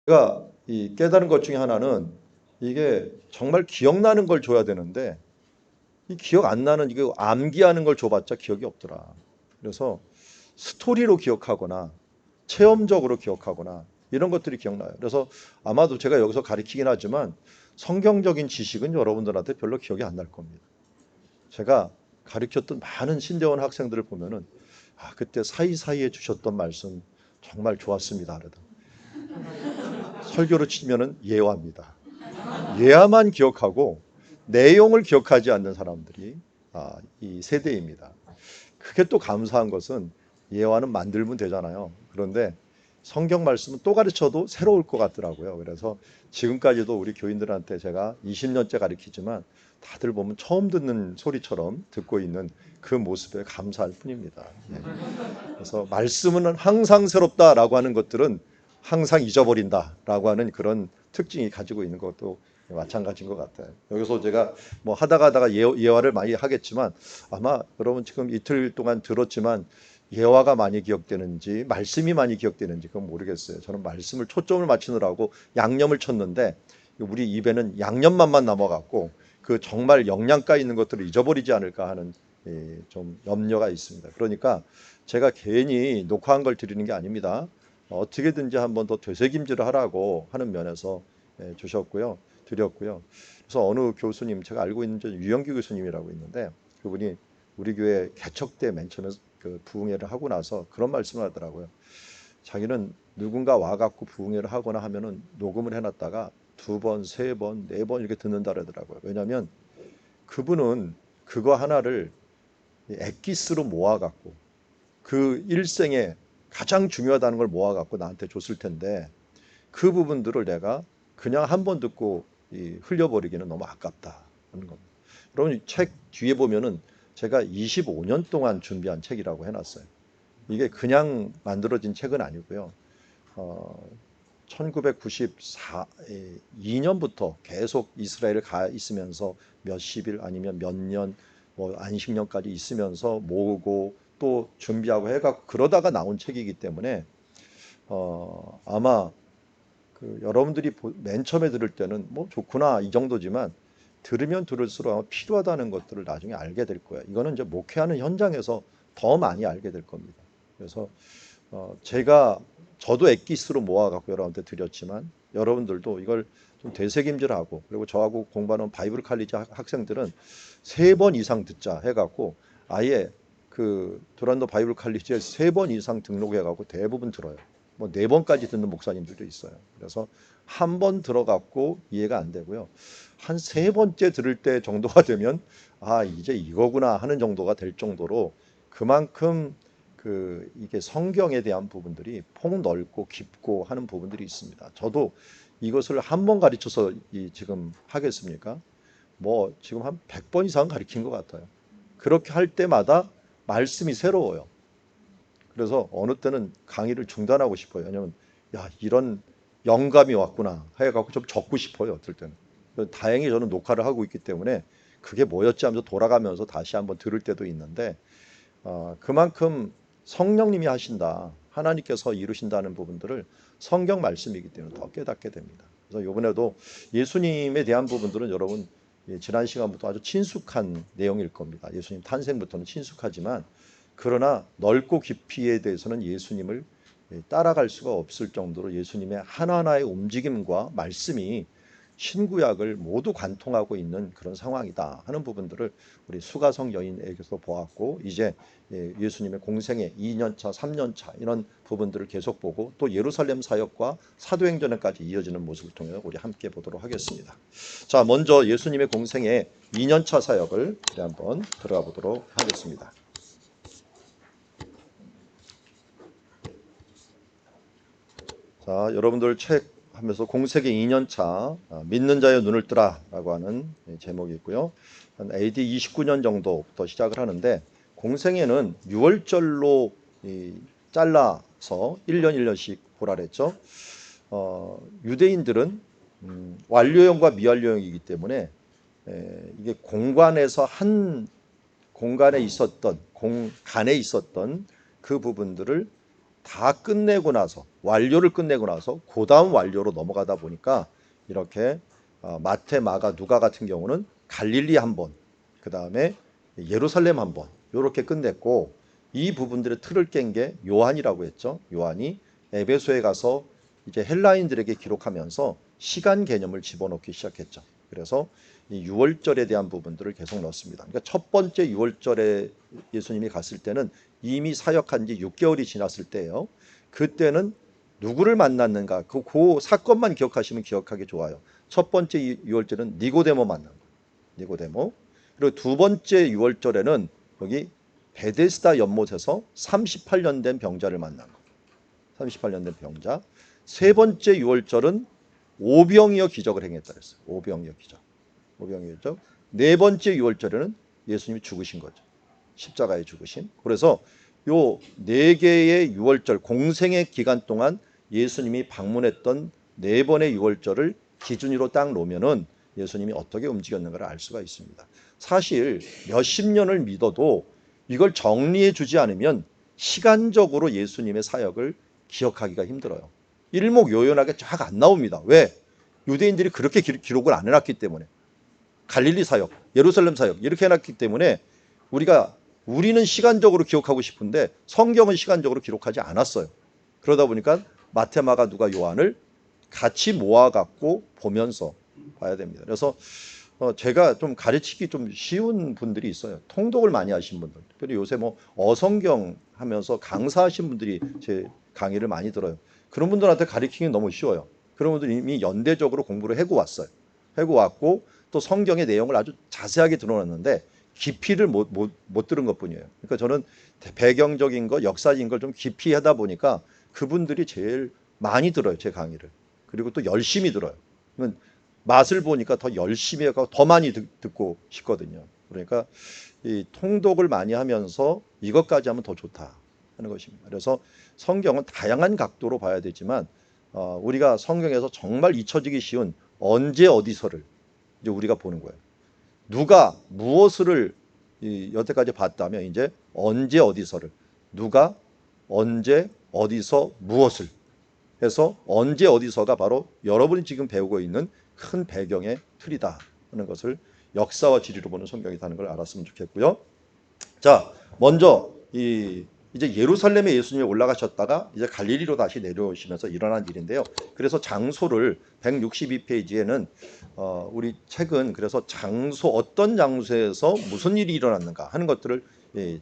제가 이 깨달은 것 중에 하나는 이게 정말 기억나는 걸 줘야 되는데 이 기억 안 나는 이거 암기하는 걸 줘봤자 기억이 없더라. 그래서 스토리로 기억하거나 체험적으로 기억하거나 이런 것들이 기억나요. 그래서 아마도 제가 여기서 가르치긴 하지만 성경적인 지식은 여러분들한테 별로 기억이 안 날 겁니다. 제가 가르쳤던 많은 신대원 학생들을 보면은 그때 사이사이에 주셨던 말씀 정말 좋았습니다. 그러다 설교로 치면은 예화입니다. 예화만 기억하고 내용을 기억하지 않는 사람들이 이 세대입니다. 그게 또 감사한 것은 예화는 만들면 되잖아요. 그런데 성경 말씀은 또 가르쳐도 새로울 것 같더라고요. 그래서 지금까지도 우리 교인들한테 제가 20년째 가르치지만 다들 보면 처음 듣는 소리처럼 듣고 있는 그 모습에 감사할 뿐입니다. 예. 그래서 말씀은 항상 새롭다라고 하는 것들은 항상 잊어버린다라고 하는 그런 특징이 가지고 있는 것도 마찬가지인 것 같아요. 여기서 제가 뭐 하다가 예화를 많이 하겠지만 아마 여러분 지금 이틀 동안 들었지만 예화가 많이 기억되는지 말씀이 많이 기억되는지 그건 모르겠어요. 저는 말씀을 초점을 맞추느라고 양념을 쳤는데 우리 입에는 양념만만 남아갖고 그 정말 영양가 있는 것들을 잊어버리지 않을까 하는 좀 염려가 있습니다. 그러니까 제가 괜히 녹화한 걸 드리는 게 아닙니다. 어떻게든지 한번 더 되새김질을 하라고 하는 면에서 주셨고요. 드렸고요. 그래서 어느 교수님, 제가 알고 있는 유영기 교수님이라고 있는데 그분이 우리 교회 개척 때 맨 처음에 그 부흥회를 하고 나서 그런 말씀을 하더라고요. 자기는 누군가 와갖고 부흥회를 하거나 하면은 녹음을 해놨다가 두 번, 세 번, 네 번 이렇게 듣는다 그러더라고요. 왜냐하면 그분은 그거 하나를 엑기스로 모아갖고 그 일생에 가장 중요하다는 걸 모아갖고 나한테 줬을 텐데 그 부분들을 내가 그냥 한 번 듣고 흘려버리기는 너무 아깝다 하는 겁니다. 여러분 책 뒤에 보면은 제가 25년 동안 준비한 책이라고 해놨어요. 이게 그냥 만들어진 책은 아니고요. 1994년부터 계속 이스라엘을 가 있으면서 몇십 일 아니면 몇 년, 뭐 안식년까지 있으면서 모으고 또 준비하고 해갖고 그러다가 나온 책이기 때문에 아마 그 여러분들이 맨 처음에 들을 때는 뭐 좋구나 이 정도지만 들으면 들을수록 아마 필요하다는 것들을 나중에 알게 될 거예요. 이거는 이제 목회하는 현장에서 더 많이 알게 될 겁니다. 그래서 제가 저도 엑기스로 모아갖고 여러분한테 드렸지만 여러분들도 이걸 좀 되새김질하고 그리고 저하고 공부하는 바이블 칼리지 학생들은 3번 이상 듣자 해갖고 아예 그 도란도 바이블 칼리지에 3번 이상 등록해갖고 대부분 들어요. 뭐 4번까지 듣는 목사님들도 있어요. 그래서 한 번 들어갖고 이해가 안 되고요. 한 3번째 들을 때 정도가 되면 이제 이거구나 하는 정도가 될 정도로 그만큼 이게 성경에 대한 부분들이 폭넓고 깊고 하는 부분들이 있습니다. 저도 이것을 한 번 가르쳐서 지금 하겠습니까? 뭐 지금 한 100번 이상 가르친 것 같아요. 그렇게 할 때마다 말씀이 새로워요. 그래서 어느 때는 강의를 중단하고 싶어요. 왜냐면 이런 영감이 왔구나 해갖고 좀 적고 싶어요. 어떨 때는. 다행히 저는 녹화를 하고 있기 때문에 그게 뭐였지 하면서 돌아가면서 다시 한번 들을 때도 있는데 그만큼 성령님이 하신다. 하나님께서 이루신다는 부분들을 성경 말씀이기 때문에 더 깨닫게 됩니다. 그래서 이번에도 예수님에 대한 부분들은 여러분 지난 시간부터 아주 친숙한 내용일 겁니다. 예수님 탄생부터는 친숙하지만 그러나 넓고 깊이에 대해서는 예수님을 따라갈 수가 없을 정도로 예수님의 하나하나의 움직임과 말씀이 신구약을 모두 관통하고 있는 그런 상황이다 하는 부분들을 우리 수가성 여인에게서 보았고 이제 예수님의 공생의 2년차, 3년차 이런 부분들을 계속 보고 또 예루살렘 사역과 사도행전에까지 이어지는 모습을 통해 우리 함께 보도록 하겠습니다. 자, 먼저 예수님의 공생의 2년차 사역을 한번 들어가 보도록 하겠습니다. 자, 여러분들 책 하면서 공세기 2년차 믿는 자의 눈을 뜨라라고 하는 제목이 있고요. 한 AD 29년 정도부터 시작을 하는데 공생애는 6월절로 잘라서 1년 1년씩 보라 그랬죠. 유대인들은 완료형과 미완료형이기 때문에 이게 공간에서 한 공간에 있었던 공간에 있었던 그 부분들을 다 끝내고 나서 완료를 끝내고 나서 그 다음 완료로 넘어가다 보니까 이렇게 마태, 마가, 누가 같은 경우는 갈릴리 한 번, 그 다음에 예루살렘 한 번 이렇게 끝냈고 이 부분들의 틀을 깬 게 요한이라고 했죠. 요한이 에베소에 가서 이제 헬라인들에게 기록하면서 시간 개념을 집어넣기 시작했죠. 그래서 이 유월절에 대한 부분들을 계속 넣습니다. 그러니까 첫 번째 유월절에 예수님이 갔을 때는 이미 사역한 지 6개월이 지났을 때예요. 그때는 누구를 만났는가? 그 사건만 기억하시면 기억하기 좋아요. 첫 번째 유월절은 니고데모 만난 거예요. 니고데모. 그리고 두 번째 유월절에는 여기 베데스다 연못에서 38년 된 병자를 만난 거예요. 38년 된 병자. 세 번째 유월절은 오병이어 기적을 행했다 그랬어요. 오병이어 기적. 오병이어 기적. 네 번째 유월절에는 예수님이 죽으신 거죠. 십자가에 죽으신. 그래서 요 네 개의 유월절 공생의 기간 동안 예수님이 방문했던 네 번의 유월절을 기준으로 딱 놓으면은 예수님이 어떻게 움직였는가를 알 수가 있습니다. 사실 몇십 년을 믿어도 이걸 정리해 주지 않으면 시간적으로 예수님의 사역을 기억하기가 힘들어요. 일목요연하게 쫙 안 나옵니다. 왜? 유대인들이 그렇게 기록을 안 해놨기 때문에. 갈릴리 사역, 예루살렘 사역 이렇게 해놨기 때문에 우리는 시간적으로 기억하고 싶은데 성경은 시간적으로 기록하지 않았어요. 그러다 보니까 마태, 마가, 누가, 요한을 같이 모아갖고 보면서 봐야 됩니다. 그래서 제가 좀 가르치기 좀 쉬운 분들이 있어요. 통독을 많이 하신 분들. 특별히 요새 뭐 어성경 하면서 강사하신 분들이 제 강의를 많이 들어요. 그런 분들한테 가르치기 너무 쉬워요. 그런 분들이 이미 연대적으로 공부를 해고 왔어요. 해고 왔고 또 성경의 내용을 아주 자세하게 들어놨는데 깊이를 못 들은 것뿐이에요. 그러니까 저는 배경적인 거, 역사적인 걸 좀 깊이 하다 보니까 그분들이 제일 많이 들어요, 제 강의를. 그리고 또 열심히 들어요. 맛을 보니까 더 열심히 하고 더 많이 듣고 싶거든요. 그러니까 이 통독을 많이 하면서 이것까지 하면 더 좋다 하는 것입니다. 그래서 성경은 다양한 각도로 봐야 되지만 우리가 성경에서 정말 잊혀지기 쉬운 언제 어디서를 이제 우리가 보는 거예요. 누가 무엇을 여태까지 봤다면 이제 언제 어디서를 누가 언제 어디서 무엇을 해서 언제 어디서가 바로 여러분이 지금 배우고 있는 큰 배경의 틀이다 하는 것을 역사와 지리로 보는 성경이라는 걸 알았으면 좋겠고요. 자, 먼저 이제 예루살렘에 예수님이 올라가셨다가 이제 갈릴리로 다시 내려오시면서 일어난 일인데요. 그래서 장소를 162페이지에는 우리 책은 그래서 어떤 장소에서 무슨 일이 일어났는가 하는 것들을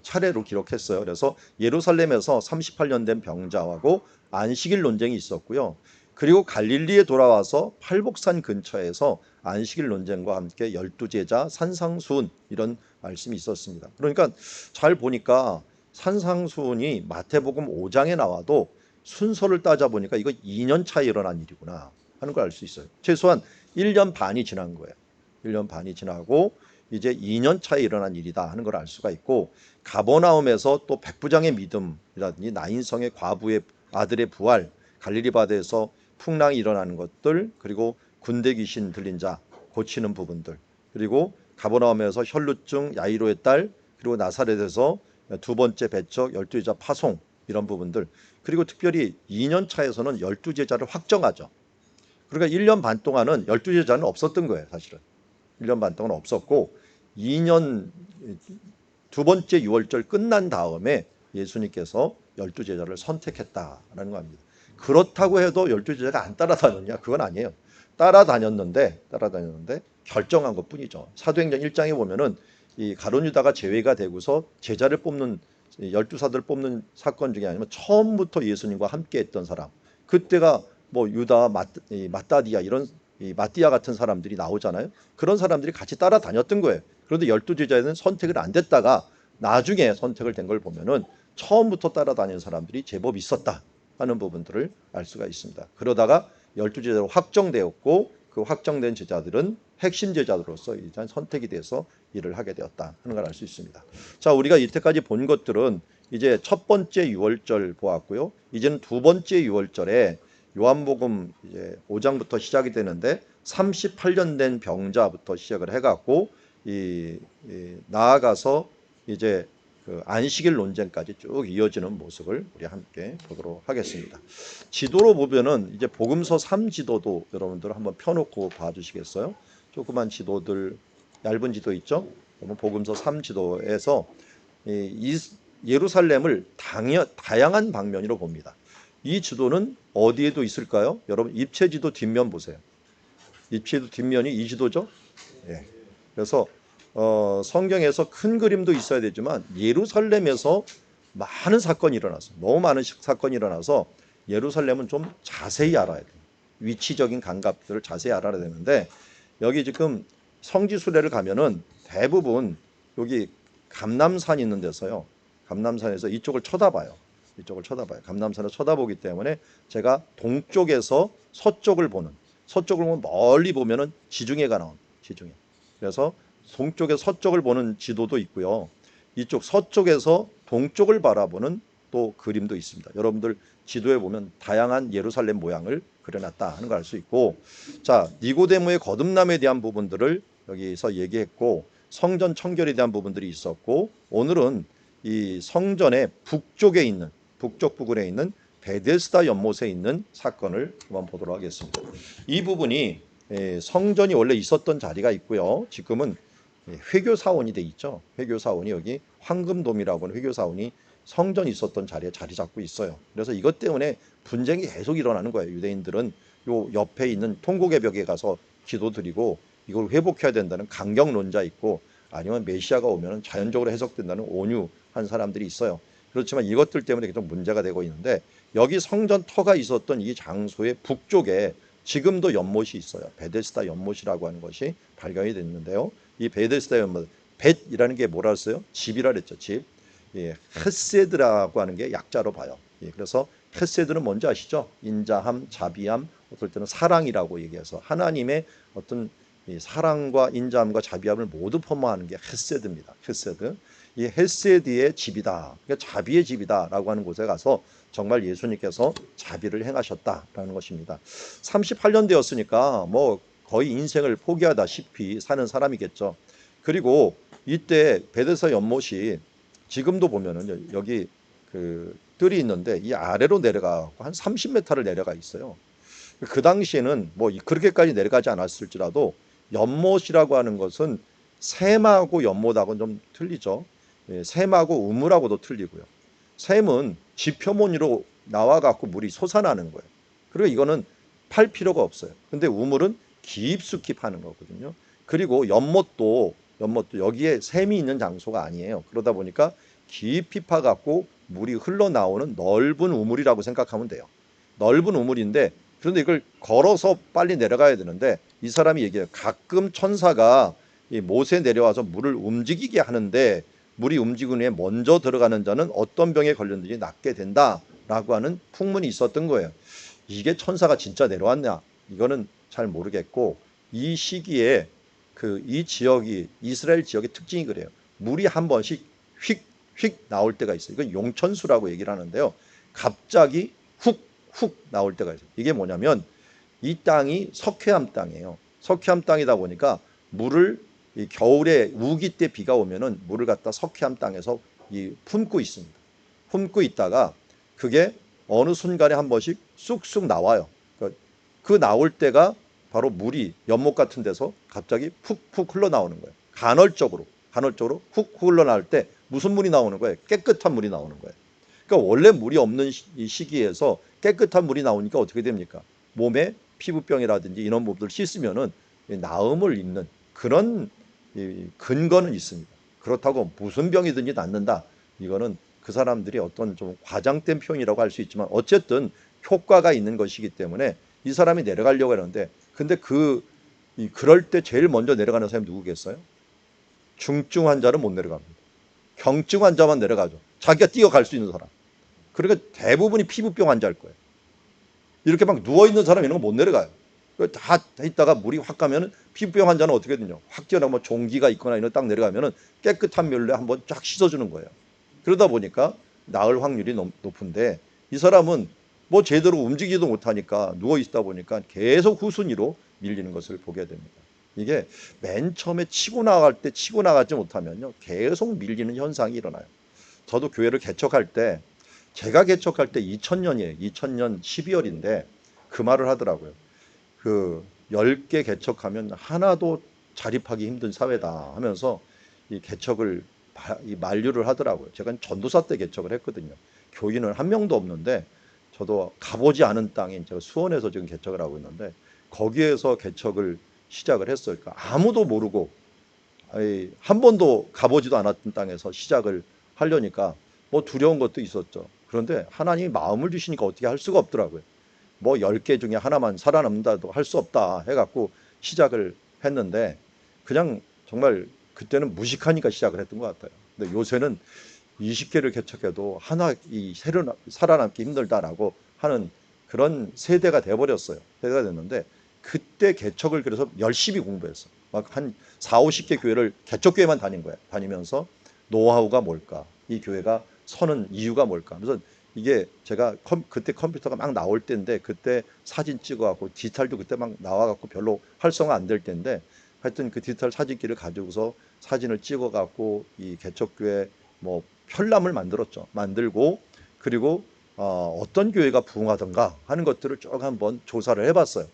차례로 기록했어요. 그래서 예루살렘에서 38년 된 병자하고 안식일 논쟁이 있었고요. 그리고 갈릴리에 돌아와서 팔복산 근처에서 안식일 논쟁과 함께 12제자 산상수훈 이런 말씀이 있었습니다. 그러니까 잘 보니까 산상수훈이 마태복음 5장에 나와도 순서를 따져보니까 이거 2년 차에 일어난 일이구나 하는 걸 알 수 있어요. 최소한 1년 반이 지난 거예요. 1년 반이 지나고 이제 2년 차에 일어난 일이다 하는 걸 알 수가 있고 가버나움에서 또 백부장의 믿음이라든지 나인성의 과부의 아들의 부활, 갈릴리 바다에서 풍랑이 일어나는 것들, 그리고 군대 귀신 들린 자 고치는 부분들, 그리고 가버나움에서 혈루증 야이로의 딸, 그리고 나사렛에서 두 번째 배척 12제자 파송 이런 부분들, 그리고 특별히 2년 차에서는 12제자를 확정하죠. 그러니까 1년 반 동안은 12제자는 없었던 거예요, 사실은. 1년 반 동안 없었고 2년 두 번째 유월절 끝난 다음에 예수님께서 12제자를 선택했다라는 겁니다. 그렇다고 해도 12제자가 안 따라다녔냐? 그건 아니에요. 따라다녔는데 결정한 것뿐이죠. 사도행전 1장에 보면은 이 가룟 유다가 제외가 되고서 제자를 뽑는 12사들 뽑는 사건 중에 아니면 처음부터 예수님과 함께 했던 사람. 그때가 뭐 유다, 마따디아 이런 마띠아 같은 사람들이 나오잖아요. 그런 사람들이 같이 따라다녔던 거예요. 그런데 12제자에는 선택을 안 됐다가 나중에 선택을 된 걸 보면은 처음부터 따라다니는 사람들이 제법 있었다 하는 부분들을 알 수가 있습니다. 그러다가 12제자로 확정되었고 그 확정된 제자들은 핵심 제자들로서 일단 선택이 돼서 일을 하게 되었다 하는 걸 알 수 있습니다. 자, 우리가 이때까지 본 것들은 이제 첫 번째 유월절 보았고요. 이제는 두 번째 유월절에 요한복음 이제 5장부터 시작이 되는데 38년 된 병자부터 시작을 해갖고 나아가서 이제 그 안식일 논쟁까지 쭉 이어지는 모습을 우리 함께 보도록 하겠습니다. 지도로 보면은 이제 복음서 3지도도 여러분들 한번 펴놓고 봐주시겠어요? 조그만 지도들, 얇은 지도 있죠? 그러면 복음서 3지도에서 이 예루살렘을 다양한 방면으로 봅니다. 이 지도는 어디에도 있을까요? 여러분 입체지도 뒷면 보세요. 입체지도 뒷면이 이 지도죠? 예. 그래서 성경에서 큰 그림도 있어야 되지만 예루살렘에서 많은 사건이 일어나서 너무 많은 사건이 일어나서 예루살렘은 좀 자세히 알아야 돼요. 위치적인 감각들을 자세히 알아야 되는데 여기 지금 성지 순례를 가면은 대부분 여기 감람산이 있는 데서요. 감람산에서 이쪽을 쳐다봐요. 이쪽을 쳐다봐요. 감람산을 쳐다보기 때문에 제가 동쪽에서 서쪽을 보는, 서쪽을 보면 멀리 보면은 지중해가 나옵니다. 지중해. 그래서 동쪽에서 서쪽을 보는 지도도 있고요. 이쪽 서쪽에서 동쪽을 바라보는 또 그림도 있습니다. 여러분들 지도에 보면 다양한 예루살렘 모양을 그려놨다 하는 걸 알 수 있고, 자, 니고데모의 거듭남에 대한 부분들을 여기서 얘기했고, 성전 청결에 대한 부분들이 있었고, 오늘은 이 성전의 북쪽에 있는, 북쪽 부근에 있는 베데스다 연못에 있는 사건을 한번 보도록 하겠습니다. 이 부분이 성전이 원래 있었던 자리가 있고요. 지금은 회교사원이 돼 있죠. 회교사원이 여기 황금돔이라고 하는 회교사원이 성전이 있었던 자리에 자리 잡고 있어요. 그래서 이것 때문에 분쟁이 계속 일어나는 거예요. 유대인들은 요 옆에 있는 통곡의 벽에 가서 기도드리고 이걸 회복해야 된다는 강경론자 있고, 아니면 메시아가 오면 자연적으로 해석된다는 온유한 사람들이 있어요. 그렇지만 이것들 때문에 계속 문제가 되고 있는데, 여기 성전 터가 있었던 이 장소의 북쪽에 지금도 연못이 있어요. 베데스다 연못이라고 하는 것이 발견이 됐는데요. 이 베데스다 연못, 벳이라는 게 뭐라 했어요? 집이라 그랬죠. 집. 예, 헤세드라고 하는 게 약자로 봐요. 예, 그래서 헤세드는 뭔지 아시죠? 인자함, 자비함, 어떨 때는 사랑이라고 얘기해서 하나님의 어떤 이 사랑과 인자함과 자비함을 모두 포함하는 게 헤세드입니다. 헤세드. 이 헤세드의 집이다. 그러니까 자비의 집이다라고 하는 곳에 가서 정말 예수님께서 자비를 행하셨다라는 것입니다. 38년 되었으니까 뭐 거의 인생을 포기하다시피 사는 사람이겠죠. 그리고 이때 베데스다 연못이 지금도 보면은 여기 그 뜰이 있는데 이 아래로 내려가고 한 30m를 내려가 있어요. 그 당시에는 뭐 그렇게까지 내려가지 않았을지라도 연못이라고 하는 것은 샘하고 연못하고는 좀 틀리죠. 예, 샘하고 우물하고도 틀리고요. 샘은 지표무늬로 나와 갖고 물이 솟아나는 거예요. 그리고 이거는 팔 필요가 없어요. 근데 우물은 깊숙이 파는 거거든요. 그리고 연못도 여기에 샘이 있는 장소가 아니에요. 그러다 보니까 깊이 파 갖고 물이 흘러나오는 넓은 우물이라고 생각하면 돼요. 넓은 우물인데, 그런데 이걸 걸어서 빨리 내려가야 되는데 이 사람이 얘기해요. 가끔 천사가 이 못에 내려와서 물을 움직이게 하는데 물이 움직인 후에 먼저 들어가는 자는 어떤 병에 걸렸는지 낫게 된다라고 하는 풍문이 있었던 거예요. 이게 천사가 진짜 내려왔냐? 이거는 잘 모르겠고, 이 시기에 이 지역이 이스라엘 지역의 특징이 그래요. 물이 한 번씩 휙휙 나올 때가 있어요. 이건 용천수라고 얘기를 하는데요. 갑자기 훅 나올 때가 있어요. 이게 뭐냐면 이 땅이 석회암 땅이에요. 석회암 땅이다 보니까 물을 이 겨울에 우기 때 비가 오면은 물을 갖다 석회암 땅에서 품고 있습니다. 품고 있다가 그게 어느 순간에 한 번씩 쑥쑥 나와요. 그 나올 때가 바로 물이 연못 같은 데서 갑자기 푹푹 흘러나오는 거예요. 간헐적으로 훅 흘러나올 때 무슨 물이 나오는 거예요? 깨끗한 물이 나오는 거예요. 그러니까 원래 물이 없는 이 시기에서 깨끗한 물이 나오니까 어떻게 됩니까? 몸에 피부병이라든지 이런 부분들 씻으면은 나음을 잇는 그런 근거는 있습니다. 그렇다고 무슨 병이든지 낫는다. 이거는 그 사람들이 어떤 좀 과장된 표현이라고 할 수 있지만 어쨌든 효과가 있는 것이기 때문에 이 사람이 내려가려고 하는데, 근데 그럴 때 제일 먼저 내려가는 사람이 누구겠어요? 중증 환자는 못 내려갑니다. 경증 환자만 내려가죠. 자기가 뛰어갈 수 있는 사람. 그러니까 대부분이 피부병 환자일 거예요. 이렇게 막 누워있는 사람 이런 거 못 내려가요. 다 있다가 물이 확 가면은 피부병 환자는 어떻게 되냐. 확 뛰어나고 뭐 종기가 있거나 이런 딱 내려가면은 깨끗한 물로 한번 쫙 씻어주는 거예요. 그러다 보니까 나을 확률이 높은데 이 사람은 뭐 제대로 움직이지도 못하니까 누워있다 보니까 계속 후순위로 밀리는 것을 보게 됩니다. 이게 맨 처음에 치고 나갈 때 치고 나가지 못하면요. 계속 밀리는 현상이 일어나요. 저도 교회를 개척할 때 제가 개척할 때 2000년이에요. 2000년 12월인데 그 말을 하더라고요. 그 10개 개척하면 하나도 자립하기 힘든 사회다 하면서 이 개척을 이 만류를 하더라고요. 제가 전도사 때 개척을 했거든요. 교인은 한 명도 없는데 저도 가보지 않은 땅인 제가 수원에서 지금 개척을 하고 있는데 거기에서 개척을 시작을 했어요. 그러니까 아무도 모르고 한 번도 가보지도 않았던 땅에서 시작을 하려니까 뭐 두려운 것도 있었죠. 그런데 하나님이 마음을 주시니까 어떻게 할 수가 없더라고요. 뭐 10개 중에 하나만 살아남는다도 할 수 없다 해갖고 시작을 했는데 그냥 정말 그때는 무식하니까 시작을 했던 것 같아요. 근데 요새는 20개를 개척해도 하나 이 새로 살아남기 힘들다라고 하는 그런 세대가 돼버렸어요. 세대가 됐는데 그때 개척을 그래서 열심히 공부했어. 막 한 4, 50개 교회를 개척교회만 다닌 거야. 다니면서 노하우가 뭘까? 이 교회가 서는 이유가 뭘까? 그래서 이게 제가 그때 컴퓨터가 막 나올 때인데 그때 사진 찍어갖고 디지털도 그때 막 나와갖고 별로 활성화 안 될 때인데 하여튼 그 디지털 사진기를 가지고서 사진을 찍어갖고 이 개척교회 뭐 편람을 만들었죠. 만들고 그리고 어떤 교회가 부흥하던가 하는 것들을 쭉 한번 조사를 해봤어요.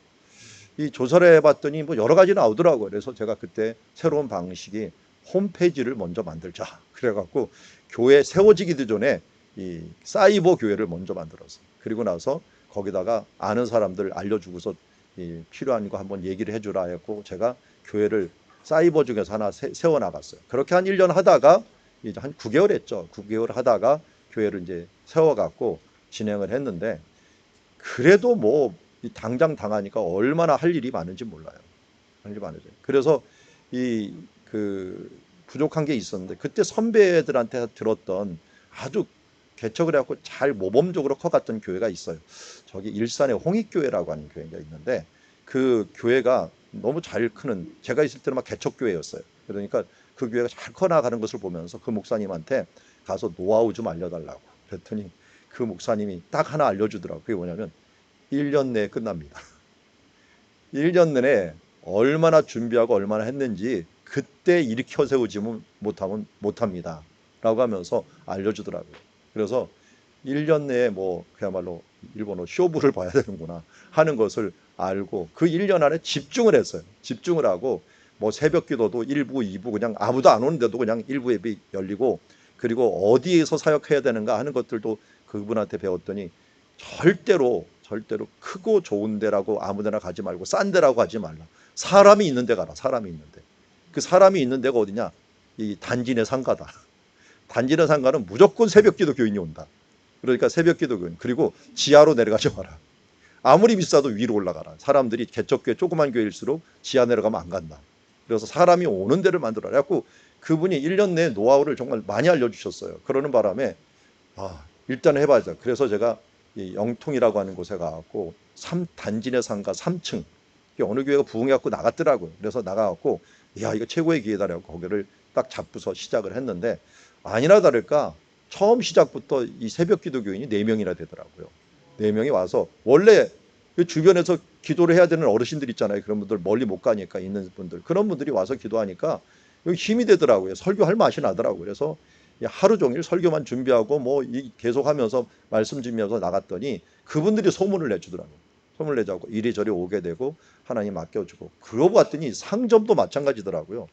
이 조사를 해봤더니 뭐 여러 가지 나오더라고요. 그래서 제가 그때 새로운 방식이 홈페이지를 먼저 만들자. 그래갖고 교회 세워지기도 전에 이 사이버 교회를 먼저 만들었어요. 그리고 나서 거기다가 아는 사람들 알려주고서 이 필요한 거 한번 얘기를 해주라 했고 제가 교회를 사이버 중에서 하나 세워나갔어요. 그렇게 한 1년 하다가 이제 한 9개월 했죠. 9개월 하다가 교회를 이제 세워갖고 진행을 했는데 그래도 뭐 당장 당하니까 얼마나 할 일이 많은지 몰라요. 할 일이 많으죠. 그래서 이 그 부족한 게 있었는데 그때 선배들한테 들었던 아주 개척을 해갖고 잘 모범적으로 커갔던 교회가 있어요. 저기 일산에 홍익교회라고 하는 교회가 있는데 그 교회가 너무 잘 크는 제가 있을 때는 막 개척교회였어요. 그러니까 그 교회가 잘 커나가는 것을 보면서 그 목사님한테 가서 노하우 좀 알려달라고 그랬더니 그 목사님이 딱 하나 알려주더라고요. 그게 뭐냐면 1년 내에 끝납니다. 1년 내에 얼마나 준비하고 얼마나 했는지 그때 일으켜 세우지 못하면 못합니다. 라고 하면서 알려주더라고요. 그래서 1년 내에 뭐 그야말로 일본어 쇼부를 봐야 되는구나 하는 것을 알고 그 1년 안에 집중을 했어요. 집중을 하고 뭐 새벽 기도도 1부, 2부 그냥 아무도 안 오는데도 그냥 1부 앱이 열리고 그리고 어디에서 사역해야 되는가 하는 것들도 그분한테 배웠더니 절대로 크고 좋은 데라고 아무 데나 가지 말고 싼 데라고 가지 말라. 사람이 있는 데 가라. 사람이 있는 데. 그 사람이 있는 데가 어디냐? 이 단진의 상가다. 단진의 상가는 무조건 새벽기도 교인이 온다. 그러니까 새벽기도 교인. 그리고 지하로 내려가지 마라. 아무리 비싸도 위로 올라가라. 사람들이 개척교회 조그만 교회일수록 지하 내려가면 안 간다. 그래서 사람이 오는 데를 만들어라. 그래갖고 그분이 1년 내에 노하우를 정말 많이 알려주셨어요. 그러는 바람에 일단 해봐야죠. 그래서 제가 이 영통이라고 하는 곳에 가갖고 단진의 상가 3층 어느 교회가 부흥해갖고 나갔더라고요. 그래서 나가갖고 야 이거 최고의 기회다라고 거기를 딱 잡고서 시작을 했는데 아니나 다를까 처음 시작부터 이 새벽 기도 교인이 4명이나 되더라고요. 4명이 와서 원래 그 주변에서 기도를 해야 되는 어르신들 있잖아요. 그런 분들 멀리 못 가니까 있는 분들 그런 분들이 와서 기도하니까 힘이 되더라고요. 설교할 맛이 나더라고요. 그래서 하루 종일 설교만 준비하고 뭐 계속하면서 말씀 준비하면서 나갔더니 그분들이 소문을 내주더라고요. 소문을 내자고 이리저리 오게 되고 하나님 맡겨주고 그러고 봤더니 상점도 마찬가지더라고요.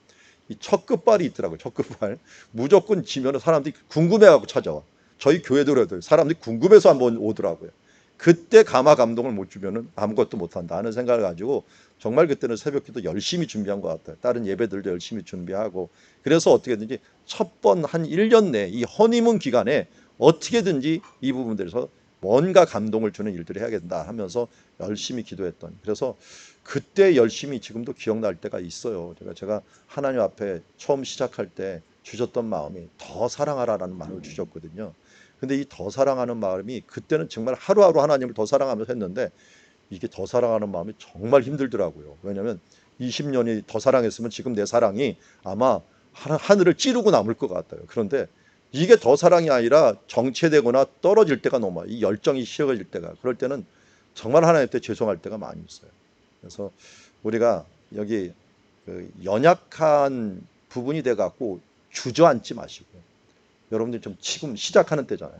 이 첫 끝발이 있더라고요. 첫 끝발. 무조건 지면 사람들이 궁금해하고 찾아와. 저희 교회도 그래도 사람들이 궁금해서 한번 오더라고요. 그때 감화 감동을 못 주면은 아무것도 못한다 하는 생각을 가지고 정말 그때는 새벽기도 열심히 준비한 것 같아요. 다른 예배들도 열심히 준비하고 그래서 어떻게든지 첫 번 한 1년 내 이 허니문 기간에 어떻게든지 이 부분들에서 뭔가 감동을 주는 일들을 해야겠다 하면서 열심히 기도했던 그래서 그때 열심히 지금도 기억날 때가 있어요. 제가 하나님 앞에 처음 시작할 때 주셨던 마음이 더 사랑하라라는 마음을 주셨거든요. 근데 이 더 사랑하는 마음이 그때는 정말 하루하루 하나님을 더 사랑하면서 했는데 이게 더 사랑하는 마음이 정말 힘들더라고요. 왜냐하면 20년이 더 사랑했으면 지금 내 사랑이 아마 하늘을 찌르고 남을 것 같아요. 그런데 이게 더 사랑이 아니라 정체되거나 떨어질 때가 너무 많아요. 이 열정이 식어질 때가 그럴 때는 정말 하나님한테 죄송할 때가 많이 있어요. 그래서 우리가 여기 그 연약한 부분이 돼 갖고 주저앉지 마시고 여러분들이 좀 지금 시작하는 때잖아요.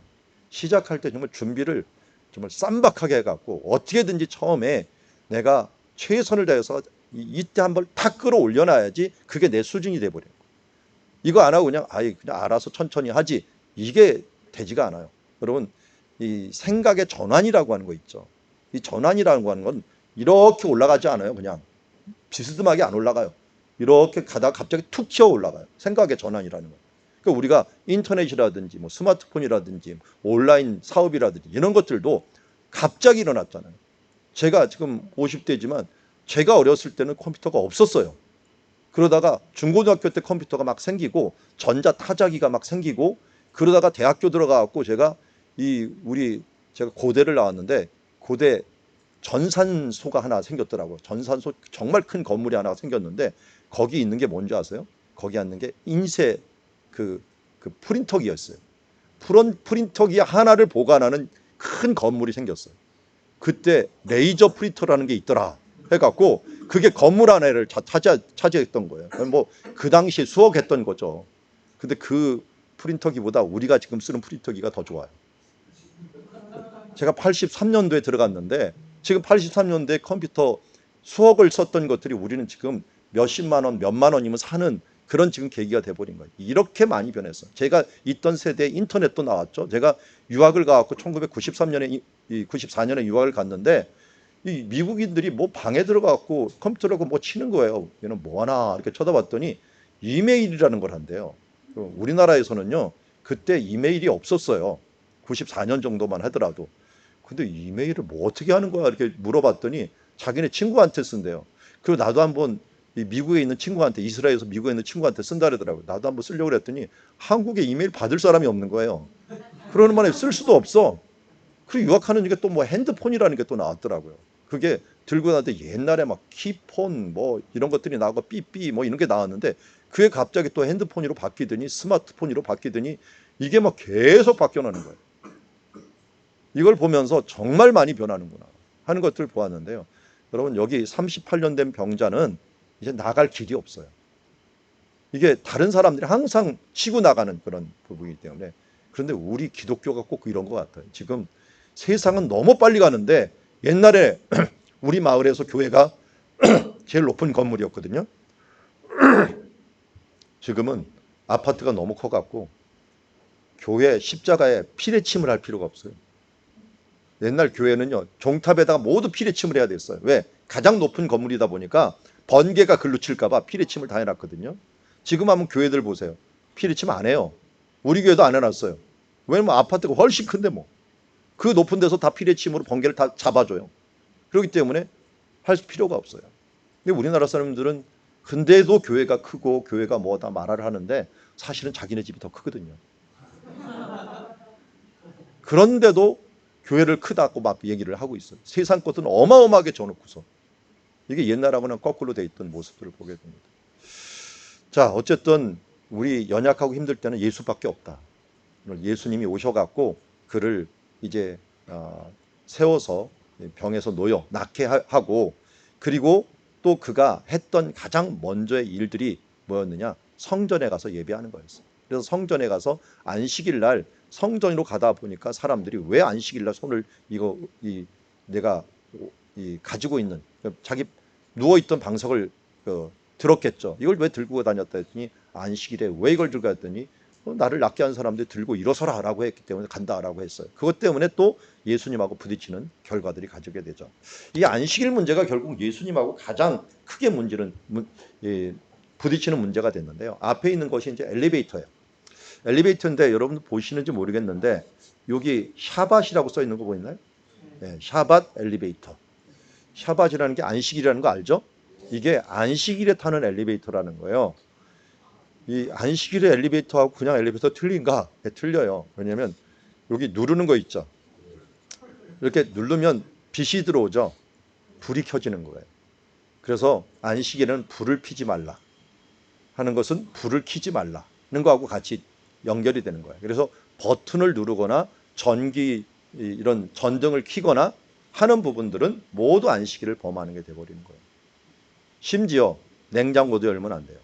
시작할 때 정말 준비를 정말 쌈박하게 해갖고 어떻게든지 처음에 내가 최선을 다해서 이때 한번 탁 끌어올려놔야지 그게 내 수준이 돼버려요. 이거 안 하고 그냥 그냥 알아서 천천히 하지, 이게 되지가 않아요. 여러분, 이 생각의 전환이라고 하는 거 있죠. 이 전환이라고 하는 건 이렇게 올라가지 않아요. 그냥 비스듬하게 안 올라가요. 이렇게 가다가 갑자기 툭 튀어 올라가요. 생각의 전환이라는 거. 그러니까 우리가 인터넷이라든지 뭐 스마트폰이라든지 온라인 사업이라든지 이런 것들도 갑자기 일어났잖아요. 제가 지금 50대지만 제가 어렸을 때는 컴퓨터가 없었어요. 그러다가 중고등학교 때 컴퓨터가 막 생기고 전자 타자기가 막 생기고, 그러다가 대학교 들어가갖고 제가 제가 고대를 나왔는데 고대 전산소가 하나 생겼더라고요. 전산소 정말 큰 건물이 하나 생겼는데 거기 있는 게 뭔지 아세요? 거기 있는 게 인쇄 그 프린터기였어요. 프린터기 하나를 보관하는 큰 건물이 생겼어요. 그때 레이저 프린터라는 게 있더라 해갖고 그게 건물 하나를 차지했던 거예요. 뭐 그 당시에 수억했던 거죠. 근데 그 프린터기보다 우리가 지금 쓰는 프린터기가 더 좋아요. 제가 83년도에 들어갔는데 지금 83년도에 컴퓨터 수억을 썼던 것들이 우리는 지금 몇십만 원, 몇만 원이면 사는 그런 지금 계기가 돼버린 거예요. 이렇게 많이 변했어요. 제가 있던 세대에 인터넷도 나왔죠. 제가 유학을 가갖고 1993년에 94년에 유학을 갔는데 이 미국인들이 뭐 방에 들어가갖고 컴퓨터라고 뭐 치는 거예요. 얘는 뭐 하나 이렇게 쳐다봤더니 이메일이라는 걸 한대요. 우리나라에서는요 그때 이메일이 없었어요. 94년 정도만 하더라도. 근데 이메일을 뭐 어떻게 하는 거야 이렇게 물어봤더니 자기네 친구한테 쓴대요. 그리고 나도 한번 미국에 있는 친구한테, 이스라엘에서 미국에 있는 친구한테 쓴다 그러더라고요. 나도 한번 쓰려고 그랬더니 한국에 이메일 받을 사람이 없는 거예요. 그러는 만에 쓸 수도 없어. 그리고 유학하는 게 또 뭐 핸드폰이라는 게 또 나왔더라고요. 그게 들고 나한테 옛날에 막 키폰 뭐 이런 것들이 나오고 삐삐 뭐 이런 게 나왔는데 그게 갑자기 또 핸드폰으로 바뀌더니 스마트폰으로 바뀌더니 이게 막 계속 바뀌어나는 거예요. 이걸 보면서 정말 많이 변하는구나 하는 것들을 보았는데요. 여러분, 여기 38년 된 병자는 이제 나갈 길이 없어요. 이게 다른 사람들이 항상 치고 나가는 그런 부분이기 때문에. 그런데 우리 기독교가 꼭 이런 것 같아요. 지금 세상은 너무 빨리 가는데 옛날에 우리 마을에서 교회가 제일 높은 건물이었거든요. 지금은 아파트가 너무 커갖고 교회 십자가에 피레침을 할 필요가 없어요. 옛날 교회는요 종탑에다가 모두 피레침을 해야 됐어요. 왜? 가장 높은 건물이다 보니까 번개가 글로 칠까봐 피레침을 다 해놨거든요. 지금 한번 교회들 보세요. 피레침 안 해요. 우리 교회도 안 해놨어요. 왜냐면 아파트가 훨씬 큰데 뭐 그 높은 데서 다 피레침으로 번개를 다 잡아줘요. 그렇기 때문에 할 필요가 없어요. 근데 우리나라 사람들은 근데도 교회가 크고 교회가 뭐다 말을 하는데 사실은 자기네 집이 더 크거든요. 그런데도 교회를 크다고 막 얘기를 하고 있어요. 세상 것은 어마어마하게 줘놓고서. 이게 옛날하고는 거꾸로 돼 있던 모습들을 보게 됩니다. 자, 어쨌든 우리 연약하고 힘들 때는 예수밖에 없다. 예수님이 오셔갖고 그를 이제 세워서 병에서 놓여 낫게 하고, 그리고 또 그가 했던 가장 먼저의 일들이 뭐였느냐? 성전에 가서 예배하는 거였어요. 그래서 성전에 가서 안식일 날 성전으로 가다 보니까 사람들이 왜 안식일 날 손을 내가 가지고 있는 자기 누워있던 방석을 들었겠죠. 이걸 왜 들고 다녔다 했더니 안식일에 왜 이걸 들고 갔더니 나를 낫게 한 사람들이 들고 일어서라 라고 했기 때문에 간다라고 했어요. 그것 때문에 또 예수님하고 부딪히는 결과들이 가지게 되죠. 이 안식일 문제가 결국 예수님하고 가장 크게 부딪히는 문제가 됐는데요. 앞에 있는 것이 이제 엘리베이터예요. 엘리베이터인데 여러분 보시는지 모르겠는데 여기 샤밧이라고 써 있는 거 보이나요? 네, 샤밧 엘리베이터. 샤밧이라는 게 안식일이라는 거 알죠? 이게 안식일에 타는 엘리베이터라는 거예요. 이 안식일의 엘리베이터하고 그냥 엘리베이터 틀린가? 네, 틀려요. 왜냐하면 여기 누르는 거 있죠. 이렇게 누르면 빛이 들어오죠. 불이 켜지는 거예요. 그래서 안식일에는 불을 피지 말라 하는 것은 불을 켜지 말라는 거하고 같이 연결이 되는 거예요. 그래서 버튼을 누르거나 전기 이런 전등을 켜거나 하는 부분들은 모두 안식일을 범하는 게 돼버리는 거예요. 심지어 냉장고도 열면 안 돼요.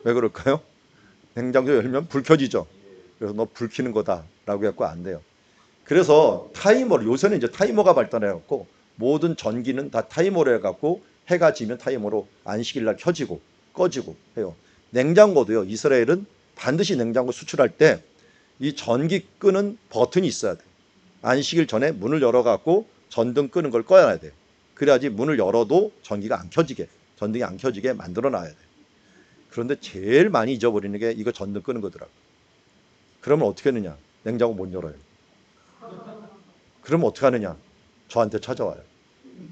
왜 그럴까요? 냉장고 열면 불 켜지죠. 그래서 너 불 켜는 거다라고 해갖고 안 돼요. 그래서 타이머를, 요새는 이제 타이머가 발달해갖고 모든 전기는 다 타이머로 해갖고 해가 지면 타이머로 안식일날 켜지고 꺼지고 해요. 냉장고도요. 이스라엘은 반드시 냉장고 수출할 때 이 전기 끄는 버튼이 있어야 돼. 안식일 전에 문을 열어갖고 전등 끄는 걸 꺼야 돼. 그래야지 문을 열어도 전기가 안 켜지게, 전등이 안 켜지게 만들어 놔야 돼. 그런데 제일 많이 잊어버리는 게 이거 전등 끄는 거더라고. 그러면 어떻게 하느냐? 냉장고 못 열어요. 그러면 어떻게 하느냐? 저한테 찾아와요.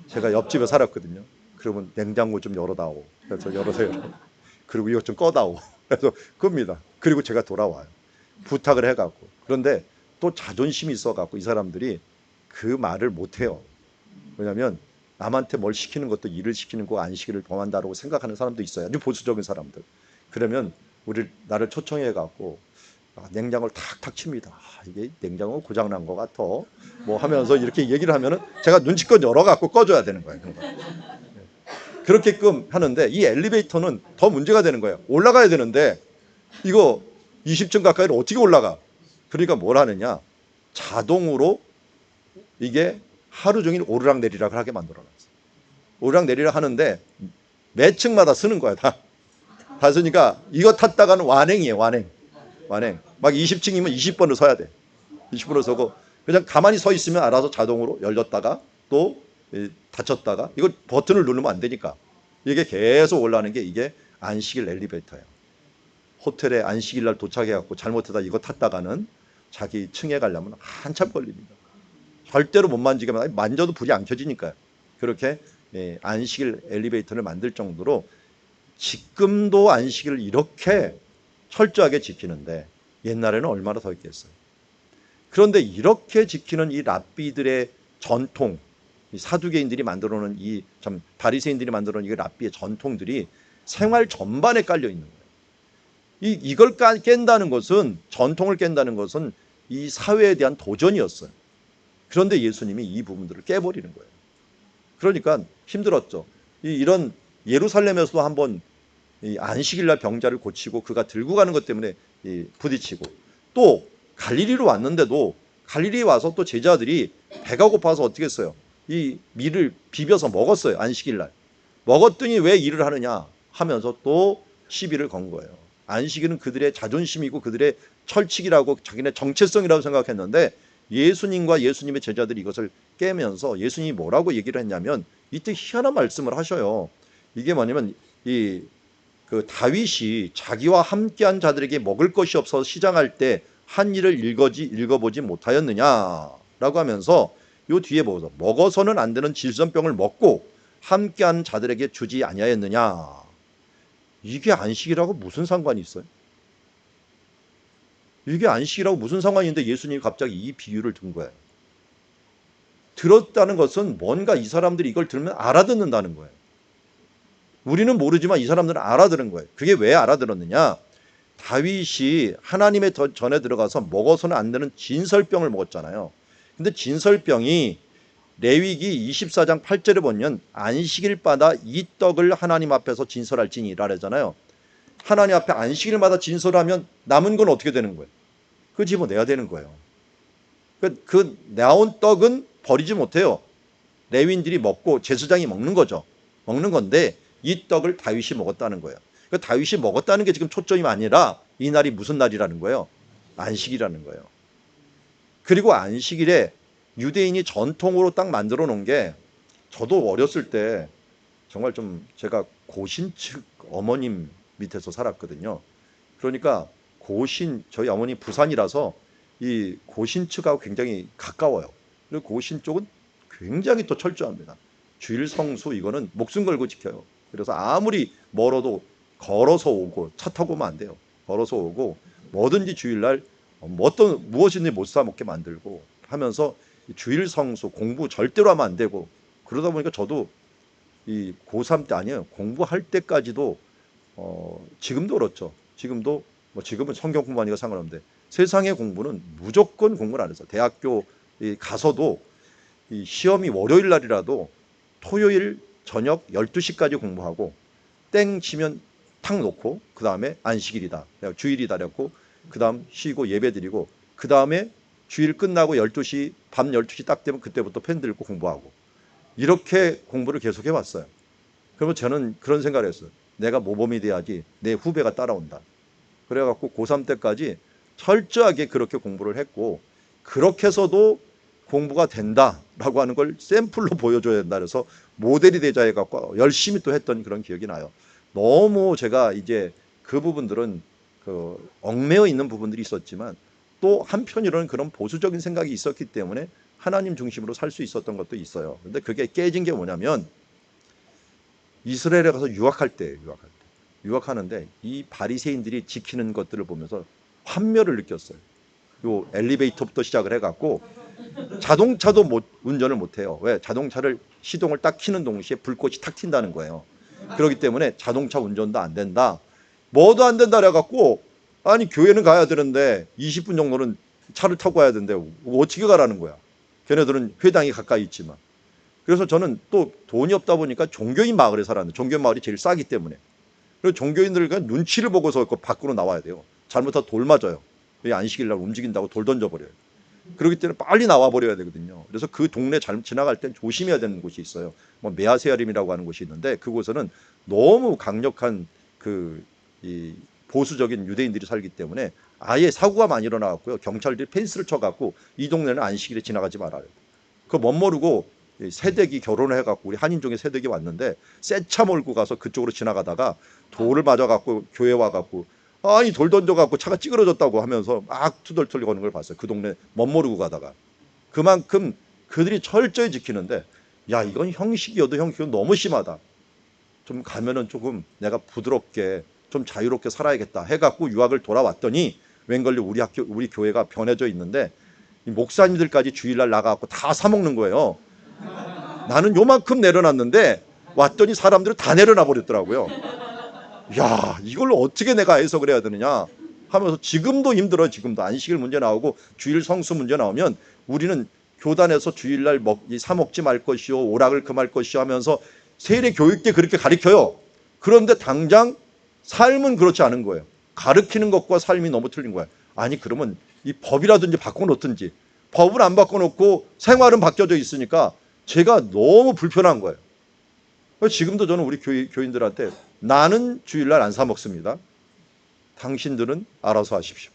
제가 옆집에 살았거든요. 그러면 냉장고 좀 열어다오. 그래서 열어서요. 그리고 이것 좀 꺼다오. 그래서 끕니다. 그리고 제가 돌아와요. 부탁을 해갖고. 그런데 또 자존심이 있어갖고 이 사람들이 그 말을 못해요. 왜냐하면 남한테 뭘 시키는 것도 일을 시키는 거 안식일을 범한다고 생각하는 사람도 있어요. 아주 보수적인 사람들. 그러면 나를 초청해갖고 냉장고를 탁탁 칩니다. 이게 냉장고 고장난 것 같아. 뭐 하면서 이렇게 얘기를 하면은 제가 눈치껏 열어갖고 꺼줘야 되는 거예요. 그렇게끔 하는데 이 엘리베이터는 더 문제가 되는 거예요. 올라가야 되는데 이거 20층 가까이를 어떻게 올라가? 그러니까 뭘 하느냐? 자동으로 이게 하루 종일 오르락내리락을 하게 만들어놨어요. 오르락내리락 하는데 매 층마다 쓰는 거야. 다 쓰니까 이거 탔다가는 완행이에요. 완행. 막 20층이면 20번을 서야 돼. 20번을 서고 그냥 가만히 서 있으면 알아서 자동으로 열렸다가 또 닫혔다가 이거 버튼을 누르면 안 되니까 이게 계속 올라가는 게 이게 안식일 엘리베이터예요. 호텔에 안식일 날 도착해갖고 잘못하다 이거 탔다가는 자기 층에 가려면 한참 걸립니다. 절대로 못 만지게 만져도 불이 안 켜지니까요. 그렇게 안식일 엘리베이터를 만들 정도로 지금도 안식일을 이렇게 철저하게 지키는데 옛날에는 얼마나 더 있겠어요. 그런데 이렇게 지키는 이 랍비들의 전통, 이 사두개인들이 만들어놓은 바리새인들이 만들어놓은 이 랍비의 전통들이 생활 전반에 깔려 있는 거예요. 이걸 깬다는 것은, 전통을 깬다는 것은 이 사회에 대한 도전이었어요. 그런데 예수님이 이 부분들을 깨버리는 거예요. 그러니까 힘들었죠. 이런 예루살렘에서도 한번 안식일날 병자를 고치고 그가 들고 가는 것 때문에 부딪히고, 또 갈릴리로 왔는데도 갈릴리에 와서 또 제자들이 배가 고파서 어떻게 했어요? 이 밀을 비벼서 먹었어요. 안식일날 먹었더니 왜 일을 하느냐 하면서 또 시비를 건 거예요. 안식일은 그들의 자존심이고 그들의 철칙이라고 자기네 정체성이라고 생각했는데 예수님과 예수님의 제자들이 이것을 깨면서 예수님이 뭐라고 얘기를 했냐면 이때 희한한 말씀을 하셔요. 이게 뭐냐면 그 다윗이 자기와 함께한 자들에게 먹을 것이 없어서 시장할 때 한 일을 읽어보지 못하였느냐라고 하면서 요 뒤에 보고서 먹어서는 안 되는 질선병을 먹고 함께한 자들에게 주지 아니하였느냐. 이게 안식이라고 무슨 상관이 있어요? 이게 안식이라고 무슨 상관이 있는데 예수님이 갑자기 이 비유를 든 거예요. 들었다는 것은 뭔가 이 사람들이 이걸 들으면 알아듣는다는 거예요. 우리는 모르지만 이 사람들은 알아들은 거예요. 그게 왜 알아들었느냐? 다윗이 하나님의 전에 들어가서 먹어서는 안 되는 진설병을 먹었잖아요. 근데 진설병이 레위기 24장 8절에 보면 안식일마다 이 떡을 하나님 앞에서 진설할지니라 그러잖아요. 하나님 앞에 안식일마다 진설하면 남은 건 어떻게 되는 거예요? 그거 집어내야 되는 거예요. 그 나온 떡은 버리지 못해요. 레위인들이 먹고 제사장이 먹는 거죠. 먹는 건데 이 떡을 다윗이 먹었다는 거예요. 그 다윗이 먹었다는 게 지금 초점이 아니라 이 날이 무슨 날이라는 거예요? 안식이라는 거예요. 그리고 안식일에 유대인이 전통으로 딱 만들어 놓은 게, 저도 어렸을 때 정말 좀 제가 고신 측 어머님 밑에서 살았거든요. 그러니까 저희 어머니 부산이라서 이 고신 측하고 굉장히 가까워요. 그리고 고신 쪽은 굉장히 또 철저합니다. 주일 성수 이거는 목숨 걸고 지켜요. 그래서 아무리 멀어도 걸어서 오고, 차 타고 오면 안 돼요. 걸어서 오고 뭐든지 주일날 무엇이든지 못 사 먹게 만들고 하면서 주일 성수 공부 절대로 하면 안 되고, 그러다 보니까 저도 이 고3 때 아니에요. 공부할 때까지도 지금도 그렇죠. 지금도 지금은 성경 공부하니까 상관없는데 세상의 공부는 무조건 공부를 안 해서 대학교 가서도 이 시험이 월요일 날이라도 토요일 저녁 12시까지 공부하고 땡 치면 탁 놓고 그 다음에 안식일이다, 주일이다 그래갖고 그 다음 쉬고 예배 드리고 그 다음에 주일 끝나고 12시 밤 12시 딱 되면 그때부터 펜 들고 공부하고 이렇게 공부를 계속해 왔어요. 그러면 저는 그런 생각을 했어요. 내가 모범이 돼야지 내 후배가 따라온다. 그래갖고 고3 때까지 철저하게 그렇게 공부를 했고 그렇게 해서도 공부가 된다라고 하는 걸 샘플로 보여줘야 된다 그래서 모델이 되자 해갖고 열심히 또 했던 그런 기억이 나요. 너무 제가 이제 그 부분들은 그 얽매여 있는 부분들이 있었지만 또 한편으로는 그런 보수적인 생각이 있었기 때문에 하나님 중심으로 살 수 있었던 것도 있어요. 근데 그게 깨진 게 뭐냐면 이스라엘에 가서 유학하는데 이 바리새인들이 지키는 것들을 보면서 환멸을 느꼈어요. 요 엘리베이터부터 시작을 해갖고 자동차도 운전을 못해요. 왜? 자동차를 시동을 딱 켜는 동시에 불꽃이 탁 튄다는 거예요. 그렇기 때문에 자동차 운전도 안 된다. 뭐도 안 된다 그래갖고 아니 교회는 가야 되는데 20분 정도는 차를 타고 가야 된대. 어떻게 가라는 거야. 걔네들은 회당이 가까이 있지만. 그래서 저는 또 돈이 없다 보니까 종교인 마을에 살았는데 종교인 마을이 제일 싸기 때문에 그리고 종교인들과 눈치를 보고서 그 밖으로 나와야 돼요. 잘못하면 돌 맞아요. 안식일 날 움직인다고 돌 던져버려요. 그렇기 때문에 빨리 나와버려야 되거든요. 그래서 그 동네 잘 지나갈 땐 조심해야 되는 곳이 있어요. 뭐 메아세아림이라고 하는 곳이 있는데 그곳에는 너무 강력한 이 보수적인 유대인들이 살기 때문에 아예 사고가 많이 일어나갖고요. 경찰들이 펜스를 쳐갖고 이 동네는 안식일에 지나가지 말아요. 그거 멋모르고 새댁이 결혼을 해갖고 우리 한인종의 새댁이 왔는데 새 차 몰고 가서 그쪽으로 지나가다가 돌을 맞아갖고 교회 와갖고 아니 돌 던져갖고 차가 찌그러졌다고 하면서 막 투덜투덜 거는 걸 봤어요. 그 동네 멋모르고 가다가. 그만큼 그들이 철저히 지키는데 야 이건 형식이어도 형식은 너무 심하다. 좀 가면은 조금 내가 부드럽게 좀 자유롭게 살아야겠다 해갖고 유학을 돌아왔더니 웬걸요 우리 교회가 변해져 있는데 이 목사님들까지 주일날 나가갖고 다 사먹는 거예요. 나는 요만큼 내려놨는데 왔더니 사람들은 다 내려놔 버렸더라고요. 야 이걸로 어떻게 내가 해석을 해야 되느냐 하면서 지금도 힘들어. 지금도 안식일 문제 나오고 주일 성수 문제 나오면 우리는 교단에서 주일날 사 먹지 말 것이요 오락을 금할 것이요 하면서 세례 교육 때 그렇게 가르쳐요. 그런데 당장 삶은 그렇지 않은 거예요. 가르치는 것과 삶이 너무 틀린 거예요. 아니 그러면 이 법이라든지 바꿔놓든지 법을 안 바꿔놓고 생활은 바뀌어져 있으니까 제가 너무 불편한 거예요. 지금도 저는 우리 교인들한테 나는 주일날 안 사 먹습니다. 당신들은 알아서 하십시오.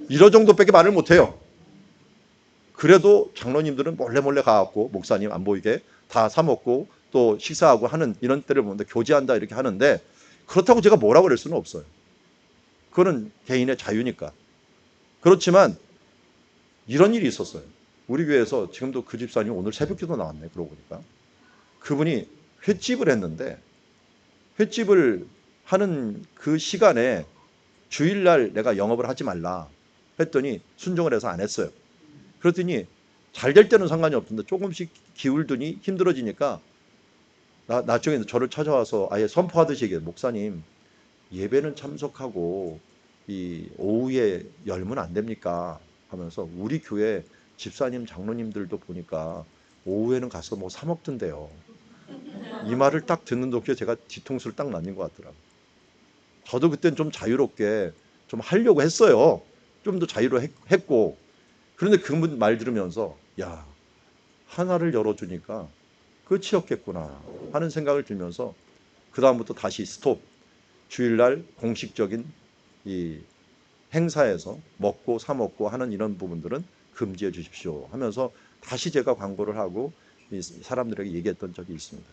이런 정도밖에 말을 못해요. 그래도 장로님들은 몰래 가갖고 목사님 안 보이게 다 사 먹고 또 식사하고 하는 이런 때를 보는데 교제한다 이렇게 하는데 그렇다고 제가 뭐라고 그럴 수는 없어요. 그거는 개인의 자유니까. 그렇지만 이런 일이 있었어요. 우리 교회에서 지금도 그 집사님 오늘 새벽기도 나왔네. 그러고 보니까 그분이 횟집을 했는데 횟집을 하는 그 시간에 주일날 내가 영업을 하지 말라 했더니 순종을 해서 안 했어요. 그랬더니 잘 될 때는 상관이 없는데 조금씩 기울더니 힘들어지니까 나중에 저를 찾아와서 아예 선포하듯이 얘기해요. 목사님 예배는 참석하고 이 오후에 열면 안 됩니까? 하면서 우리 교회 집사님 장로님들도 보니까 오후에는 가서 뭐 사 먹던데요. 이 말을 딱 듣는 동시에 제가 뒤통수를 딱 맞는 것 같더라고요. 저도 그때는 좀 자유롭게 좀 하려고 했어요. 좀 더 자유로웠고 그런데 그분 말 들으면서 야 하나를 열어주니까 끝이었겠구나 하는 생각을 들면서 그 다음부터 다시 스톱. 주일날 공식적인 이 행사에서 먹고 사 먹고 하는 이런 부분들은 금지해 주십시오 하면서 다시 제가 광고를 하고 이 사람들에게 얘기했던 적이 있습니다.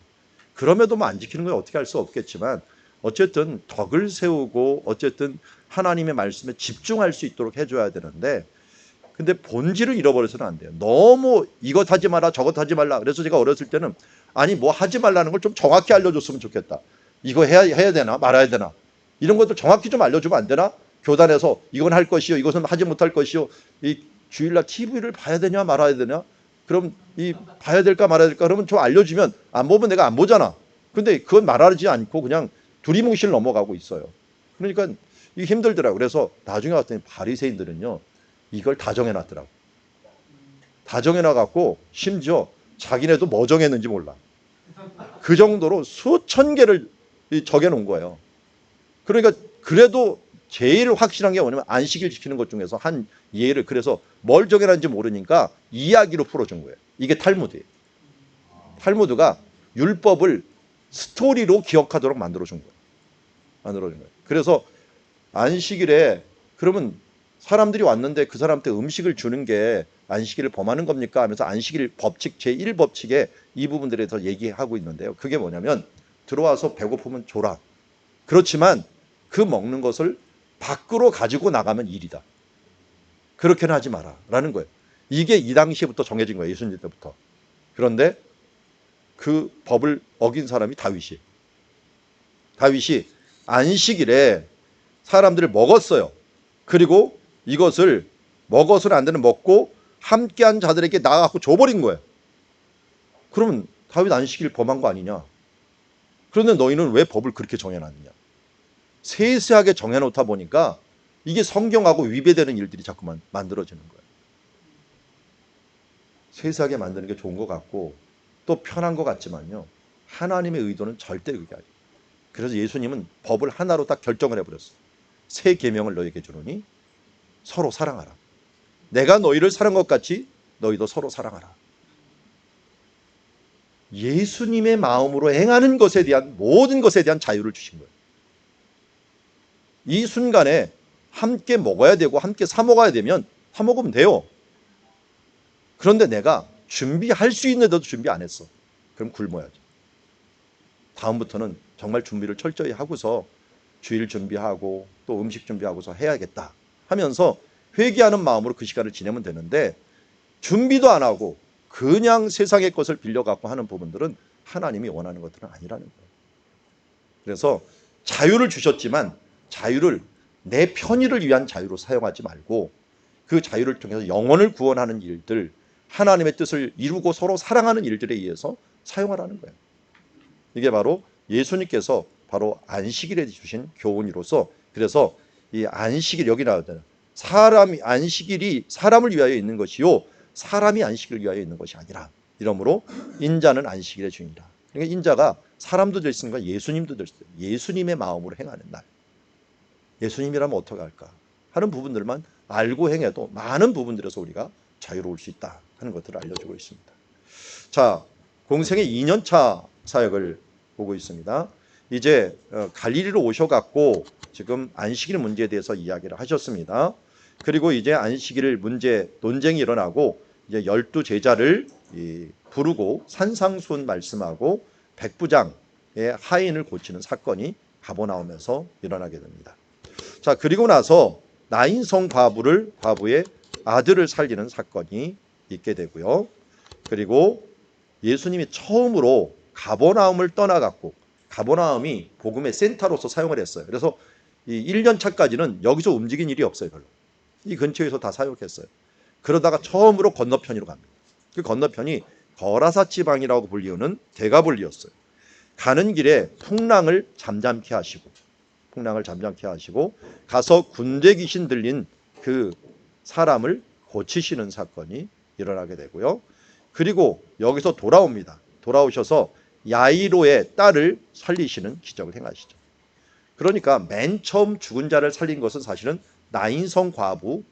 그럼에도 뭐 안 지키는 건 어떻게 할 수 없겠지만 어쨌든 덕을 세우고 어쨌든 하나님의 말씀에 집중할 수 있도록 해줘야 되는데 근데 본질을 잃어버려서는 안 돼요. 너무 이것 하지 마라 저것 하지 말라. 그래서 제가 어렸을 때는 아니 뭐 하지 말라는 걸 좀 정확히 알려줬으면 좋겠다. 이거 해야 되나 말아야 되나 이런 것들 정확히 좀 알려주면 안 되나? 교단에서 이건 할 것이요 이것은 하지 못할 것이요 이 주일날 TV를 봐야 되냐 말아야 되냐 그럼 이 봐야 될까 말아야 될까 그러면 좀 알려주면 안 보면 내가 안 보잖아. 근데 그건 말하지 않고 그냥 두리뭉실 넘어가고 있어요. 그러니까 이게 힘들더라고요. 그래서 나중에 봤더니 바리새인들은요 이걸 다 정해놨더라고. 다 정해놔갖고 심지어 자기네도 뭐 정했는지 몰라. 그 정도로 수천 개를 적어놓은 거예요. 그러니까 그래도 제일 확실한 게 뭐냐면 안식일 지키는 것 중에서 한 예를, 그래서 뭘 정해놨는지 모르니까 이야기로 풀어준 거예요. 이게 탈무드예요. 탈무드가 율법을 스토리로 기억하도록 만들어준 거예요. 만들어준 거예요. 그래서 안식일에 그러면 사람들이 왔는데 그 사람한테 음식을 주는 게 안식일을 범하는 겁니까 하면서 안식일 법칙 제1법칙에 이 부분들에 대해서 얘기하고 있는데요. 그게 뭐냐면 들어와서 배고프면 줘라. 그렇지만 그 먹는 것을 밖으로 가지고 나가면 일이다. 그렇게는 하지 마라 라는 거예요. 이게 이 당시에부터 정해진 거예요. 예수님 때부터. 그런데 그 법을 어긴 사람이 다윗이에요. 다윗이 안식일에 사람들을 먹었어요. 그리고 이것을 먹어서는 안 되는, 먹고 함께한 자들에게 나가고 줘버린 거예요. 그러면 다윗 안식일 범한 거 아니냐? 그런데 너희는 왜 법을 그렇게 정해놨느냐? 세세하게 정해놓다 보니까 이게 성경하고 위배되는 일들이 자꾸만 만들어지는 거예요. 세세하게 만드는 게 좋은 것 같고 또 편한 것 같지만요, 하나님의 의도는 절대 그게 아니에요. 그래서 예수님은 법을 하나로 딱 결정을 해버렸어요. 새 계명을 너에게 주노니 서로 사랑하라. 내가 너희를 사랑한 것 같이 너희도 서로 사랑하라. 예수님의 마음으로 행하는 것에 대한, 모든 것에 대한 자유를 주신 거예요. 이 순간에 함께 먹어야 되고 함께 사 먹어야 되면 사 먹으면 돼요. 그런데 내가 준비할 수 있는데도 준비 안 했어. 그럼 굶어야죠. 다음부터는 정말 준비를 철저히 하고서 주일 준비하고 또 음식 준비하고서 해야겠다 하면서 회개하는 마음으로 그 시간을 지내면 되는데, 준비도 안 하고 그냥 세상의 것을 빌려갖고 하는 부분들은 하나님이 원하는 것들은 아니라는 거예요. 그래서 자유를 주셨지만 자유를 내 편의를 위한 자유로 사용하지 말고 그 자유를 통해서 영혼을 구원하는 일들, 하나님의 뜻을 이루고 서로 사랑하는 일들에 의해서 사용하라는 거예요. 이게 바로 예수님께서 바로 안식일에 주신 교훈이로서, 그래서 이 안식일, 여기 나오잖아요. 안식일이 사람을 위하여 있는 것이요 사람이 안식일을 위하여 있는 것이 아니라, 이러므로 인자는 안식일의 주인이라. 그러니까 인자가 사람도 될 수 있는 거, 예수님도 될 수 있어요. 예수님의 마음으로 행하는 날. 예수님이라면 어떻게 할까 하는 부분들만 알고 행해도 많은 부분들에서 우리가 자유로울 수 있다 하는 것들을 알려주고 있습니다. 자, 공생의 2년차 사역을 보고 있습니다. 이제 갈릴리로 오셔갖고 지금 안식일 문제에 대해서 이야기를 하셨습니다. 그리고 이제 안식일 문제 논쟁이 일어나고 이제 12제자를 부르고 산상수훈 말씀하고 백부장의 하인을 고치는 사건이 가버나움에서 일어나게 됩니다. 자, 그리고 나서 나인성 과부의 아들을 살리는 사건이 있게 되고요. 그리고 예수님이 처음으로 가버나움을 떠나갔고, 가버나움이 복음의 센터로서 사용을 했어요. 그래서 이 1년 차까지는 여기서 움직인 일이 없어요. 별로. 이 근처에서 다 사역했어요. 그러다가 처음으로 건너편으로 갑니다. 그 건너편이 거라사 지방이라고 불리우는 데가볼리였어요. 가는 길에 풍랑을 잠잠케 하시고 가서 군대 귀신 들린 그 사람을 고치시는 사건이 일어나게 되고요. 그리고 여기서 돌아옵니다. 돌아오셔서 야이로의 딸을 살리시는 기적을 행하시죠. 그러니까 맨 처음 죽은 자를 살린 것은 사실은 나인성 과부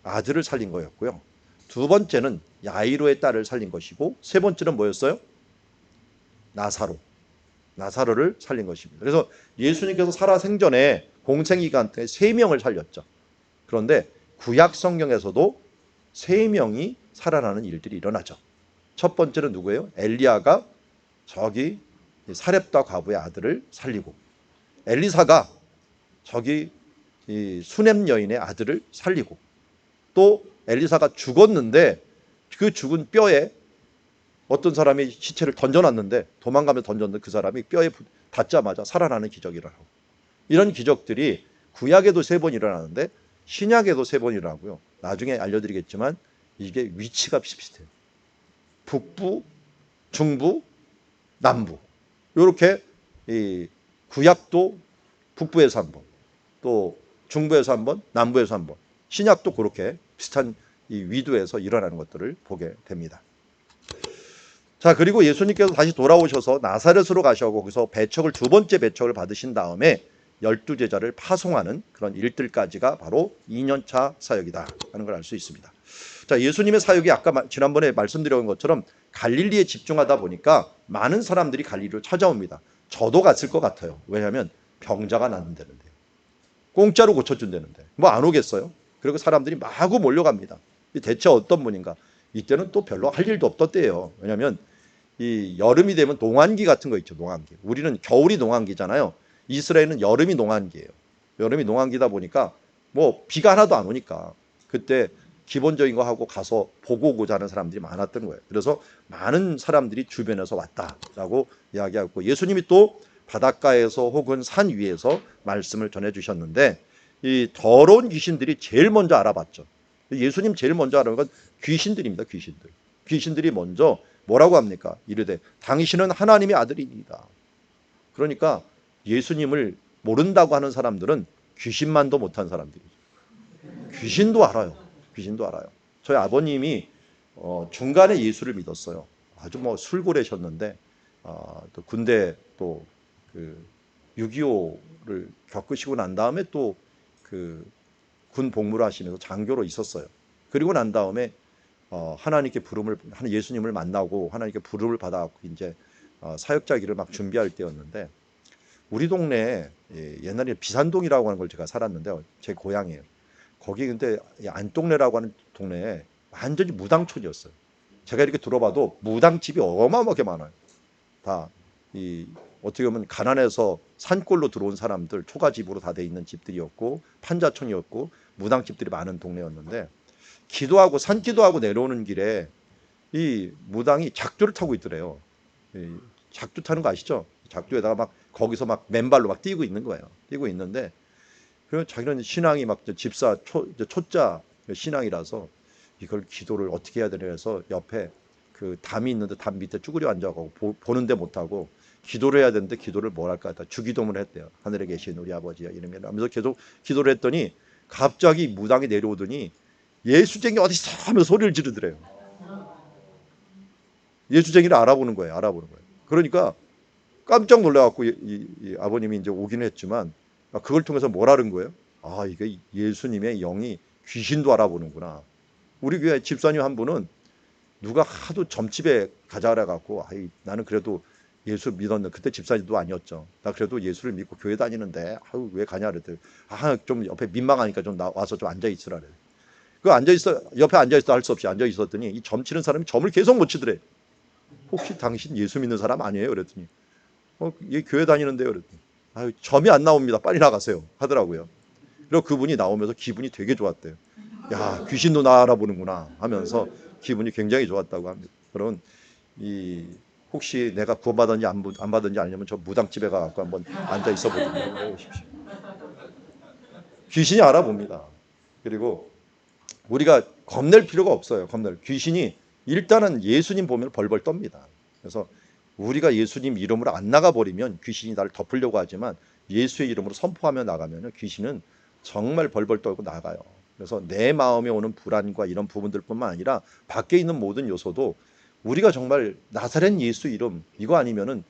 아들을 살린 거였고요. 두 번째는 야이로의 딸을 살린 것이고, 세 번째는 뭐였어요? 나사로를 살린 것입니다. 그래서 예수님께서 살아생전에 공생기간 때 3명을 살렸죠. 그런데 구약 성경에서도 3명이 살아나는 일들이 일어나죠. 첫 번째는 누구예요? 엘리야가 저기 사렙다 과부의 아들을 살리고, 엘리사가 저기 이 수넴 여인의 아들을 살리고, 또 엘리사가 죽었는데 그 죽은 뼈에 어떤 사람이 시체를 던져놨는데, 도망가면서 던졌는데 그 사람이 뼈에 닿자마자 살아나는 기적이라고. 이런 기적들이 구약에도 3번 일어나는데 신약에도 3번 일어나고요. 나중에 알려드리겠지만 이게 위치가 비슷비슷해요. 북부, 중부, 남부. 이렇게 이 구약도 북부에서 한 번, 또 중부에서 한 번, 남부에서 한 번, 신약도 그렇게 비슷한 이 위도에서 일어나는 것들을 보게 됩니다. 자, 그리고 예수님께서 다시 돌아오셔서 나사렛으로 가셔고 거기서 두 번째 배척을 받으신 다음에 열두 제자를 파송하는 그런 일들까지가 바로 2년차 사역이다 하는 걸 알 수 있습니다. 자, 예수님의 사역이 아까 지난번에 말씀드린 것처럼 갈릴리에 집중하다 보니까 많은 사람들이 갈릴리로 찾아옵니다. 저도 갔을 것 같아요. 왜냐하면 병자가 낫는다는데, 공짜로 고쳐준다는데 뭐 안 오겠어요? 그리고 사람들이 마구 몰려갑니다. 대체 어떤 분인가? 이때는 또 별로 할 일도 없던 때예요. 왜냐하면 이 여름이 되면 농한기 같은 거 있죠. 농한기. 우리는 겨울이 농한기잖아요. 이스라엘은 여름이 농한기예요. 여름이 농한기다 보니까 뭐 비가 하나도 안 오니까 그때 기본적인 거 하고 가서 보고 오고자 하는 사람들이 많았던 거예요. 그래서 많은 사람들이 주변에서 왔다라고 이야기하고, 예수님이 또 바닷가에서 혹은 산 위에서 말씀을 전해주셨는데, 이 더러운 귀신들이 제일 먼저 알아봤죠. 예수님 제일 먼저 알아본 건 귀신들입니다. 귀신들. 귀신들이 먼저 뭐라고 합니까? 이르되 당신은 하나님의 아들이니이다. 그러니까 예수님을 모른다고 하는 사람들은 귀신만도 못한 사람들이죠. 귀신도 알아요. 귀신도 알아요. 저희 아버님이 중간에 예수를 믿었어요. 아주 뭐 술고래셨는데 또 군대 또 그 6.25를 겪으시고 난 다음에 또 그 군 복무를 하시면서 장교로 있었어요. 그리고 난 다음에 하나님께 부름을, 예수님을 만나고 하나님께 부름을 받아갖고 이제 사역자기를 막 준비할 때였는데, 우리 동네에 옛날에 비산동이라고 하는 걸 제가 살았는데, 제 고향이에요. 거기 근데 안동네라고 하는 동네에 완전히 무당촌이었어요. 제가 이렇게 들어봐도 무당집이 어마어마하게 많아요. 다 이 어떻게 보면 가난해서 산골로 들어온 사람들 초가집으로 다 돼 있는 집들이었고, 판자촌이었고 무당집들이 많은 동네였는데, 기도하고 산기도하고 내려오는 길에 이 무당이 작두를 타고 있더래요. 작두 타는 거 아시죠? 작두에다가 막 거기서 막 맨발로 막 뛰고 있는 거예요. 뛰고 있는데, 그리고 자기는 신앙이 막 집사 초자 신앙이라서 이걸 기도를 어떻게 해야 되나 해서 옆에 그 담이 있는데 담 밑에 쭈그려 앉아가고 보는데 못하고 기도를 해야 되는데 기도를 뭘 할까 하다 주기도문을 했대요. 하늘에 계신 우리 아버지야 이러면 하면서 계속 기도를 했더니 갑자기 무당이 내려오더니 예수쟁이 어디서 하면서 소리를 지르더래요. 예수쟁이를 알아보는 거예요. 알아보는 거예요. 그러니까 깜짝 놀라갖고 이 아버님이 이제 오긴 했지만 그걸 통해서 뭘 아는 거예요? 아, 이게 예수님의 영이 귀신도 알아보는구나. 우리 교회 집사님 한 분은 누가 하도 점집에 가자 그래갖고, 나는 그래도 예수 믿었는데, 그때 집사님도 아니었죠. 나 그래도 예수를 믿고 교회 다니는데 왜 가냐 그랬더니, 좀 옆에 민망하니까 좀 와서 좀 앉아 있으라 그래. 그 앉아 있어, 옆에 앉아 있어 할 수 없이 앉아 있었더니 이 점 치는 사람이 점을 계속 못 치더래. 혹시 당신 예수 믿는 사람 아니에요? 그랬더니 얘 교회 다니는데요. 그랬더니 점이 안 나옵니다. 빨리 나가세요 하더라고요. 그리고 그분이 나오면서 기분이 되게 좋았대요. 야, 귀신도 나 알아보는구나 하면서 기분이 굉장히 좋았다고 합니다. 그런 혹시 내가 구원받았는지 안 받았는지 알려면 저 무당집에 가서 한번 앉아 있어 보십시오. 귀신이 알아봅니다. 그리고 우리가 겁낼 필요가 없어요. 귀신이 일단은 예수님 보면 벌벌 떱니다. 그래서 우리가 예수님 이름으로 안 나가버리면 귀신이 나를 덮으려고 하지만, 예수의 이름으로 선포하며 나가면 귀신은 정말 벌벌 떨고 나가요. 그래서 내 마음에 오는 불안과 이런 부분들뿐만 아니라 밖에 있는 모든 요소도 우리가 정말 나사렛 예수 이름 이거 아니면은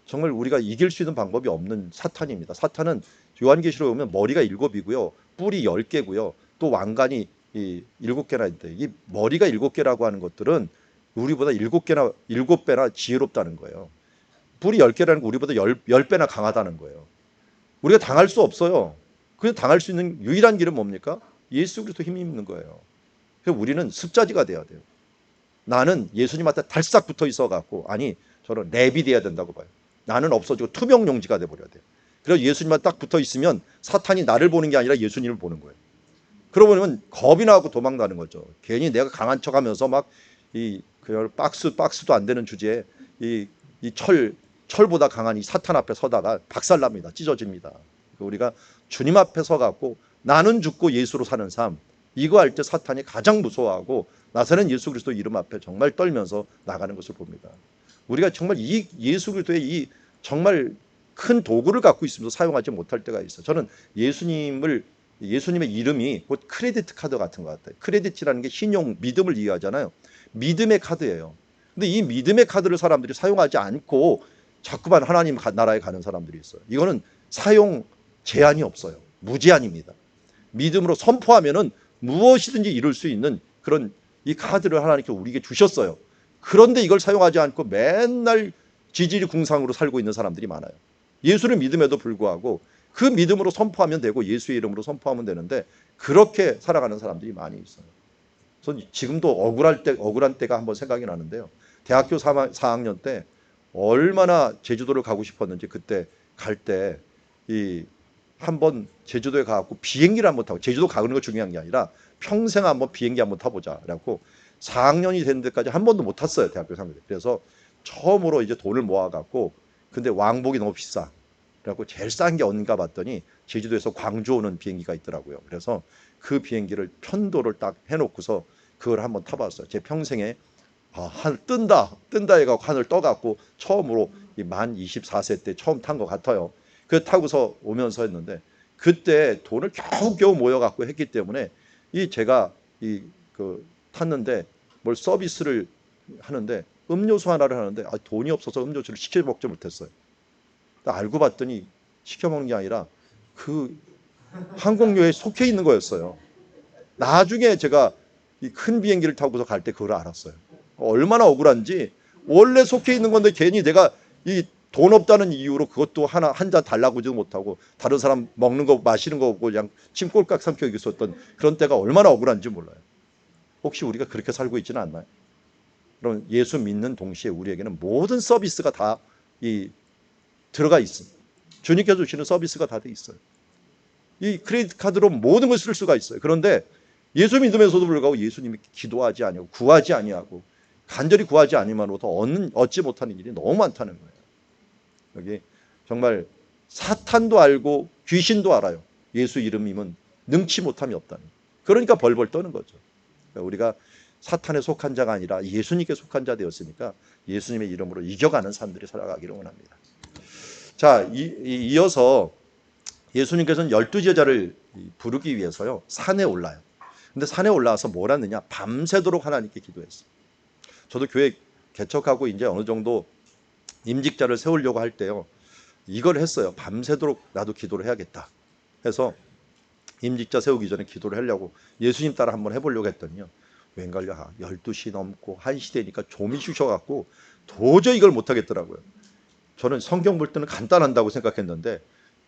정말 우리가 이길 수 있는 방법이 없는 사탄입니다. 사탄은 요한계시록에 보면 머리가 7이고요. 뿔이 10개고요. 또 왕관이 7개나 있대. 이 머리가 7개라고 하는 것들은 우리보다 7배나 지혜롭다는 거예요. 뿔이 10개라는 거 우리보다 10배나 강하다는 거예요. 우리가 당할 수 없어요. 그냥 당할 수 있는 유일한 길은 뭡니까? 예수 그리스도 힘이 있는 거예요. 그래서 우리는 습자지가 돼야 돼요. 나는 예수님한테 달싹 붙어 있어갖고, 아니 저는 랩이 돼야 된다고 봐요. 나는 없어지고 투명 용지가 돼버려야 돼요. 그래서 예수님한테 딱 붙어 있으면 사탄이 나를 보는 게 아니라 예수님을 보는 거예요. 그러고 보면 겁이 나고 도망가는 거죠. 괜히 내가 강한 척하면서 막 그냥 박스도 안 되는 주제에 철보다 강한 이 사탄 앞에 서다가 박살납니다. 찢어집니다. 우리가 주님 앞에 서갖고 나는 죽고 예수로 사는 삶, 이거 할 때 사탄이 가장 무서워하고 나사렛 예수 그리스도 이름 앞에 정말 떨면서 나가는 것을 봅니다. 우리가 정말 이 예수 그리스도의 이 정말 큰 도구를 갖고 있으면서 사용하지 못할 때가 있어요. 저는 예수님의 이름이 곧 크레디트 카드 같은 것 같아요. 크레디트라는 게 신용, 믿음을 이해하잖아요. 믿음의 카드예요. 근데 이 믿음의 카드를 사람들이 사용하지 않고 자꾸만 하나님 나라에 가는 사람들이 있어요. 이거는 제한이 없어요. 무제한입니다. 믿음으로 선포하면은 무엇이든지 이룰 수 있는 그런 이 카드를 하나님께서 우리에게 주셨어요. 그런데 이걸 사용하지 않고 맨날 지질이 궁상으로 살고 있는 사람들이 많아요. 예수를 믿음에도 불구하고 그 믿음으로 선포하면 되고 예수의 이름으로 선포하면 되는데 그렇게 살아가는 사람들이 많이 있어요. 그래서 지금도 억울한 때가 한번 생각이 나는데요. 대학교 4학년 때 얼마나 제주도를 가고 싶었는지 그때 갈 때 한번 제주도에 가갖고 비행기를 한번 타고 제주도 가는 거 중요한 게 아니라 평생 한번 비행기 한번 타보자. 그래갖고 4학년이 되는 데까지 한 번도 못 탔어요. 대학교 3학년 때. 그래서 처음으로 이제 돈을 모아갖고 근데 왕복이 너무 비싸. 그래갖고 제일 싼 게 어딘가 봤더니 제주도에서 광주 오는 비행기가 있더라고요. 그래서 그 비행기를 편도를 딱 해놓고서 그걸 한번 타봤어요. 제 평생에 하늘 뜬다 해갖고 하늘 떠갖고 처음으로 만 24세 때 처음 탄 것 같아요. 그 타고서 오면서 했는데 그때 돈을 겨우겨우 모여갖고 했기 때문에 제가 탔는데 뭘 서비스를 하는데 음료수 하나를 하는데 돈이 없어서 음료수를 시켜 먹지 못했어요. 알고 봤더니 시켜 먹는 게 아니라 그 항공료에 속해 있는 거였어요. 나중에 제가 이 큰 비행기를 타고서 갈 때 그걸 알았어요. 얼마나 억울한지 원래 속해 있는 건데 괜히 내가 돈 없다는 이유로 그것도 한 잔 달라고지도 못하고 다른 사람 먹는 거 마시는 거 보고 그냥 침 꼴깍 삼켜 있었던 그런 때가 얼마나 억울한지 몰라요. 혹시 우리가 그렇게 살고 있지는 않나요? 그럼 예수 믿는 동시에 우리에게는 모든 서비스가 다 들어가 있습니다. 주님께서 주시는 서비스가 다 돼 있어요. 이 크레디트 카드로 모든 걸 쓸 수가 있어요. 그런데 예수 믿으면서도 불구하고 예수님이 기도하지 아니하고 구하지 아니하고 간절히 구하지 아니면로도 얻지 못하는 일이 너무 많다는 거예요. 여기 정말 사탄도 알고 귀신도 알아요. 예수 이름이면 능치 못함이 없다는. 그러니까 벌벌 떠는 거죠. 그러니까 우리가 사탄에 속한 자가 아니라 예수님께 속한 자 되었으니까 예수님의 이름으로 이겨가는 사람들이 살아가기를 원합니다. 자, 이어서 예수님께서는 12제자를 부르기 위해서요 산에 올라요. 근데 산에 올라와서 뭘 하느냐? 밤새도록 하나님께 기도했어요. 저도 교회 개척하고 이제 어느 정도 임직자를 세우려고 할 때요 이걸 했어요. 밤새도록 나도 기도를 해야겠다 해서 임직자 세우기 전에 기도를 하려고 예수님 따라 한번 해보려고 했더니요 웬걸요 12시 넘고 1시 되니까 좀이 쑤셔갖고 도저히 이걸 못하겠더라고요. 저는 성경 볼 때는 간단한다고 생각했는데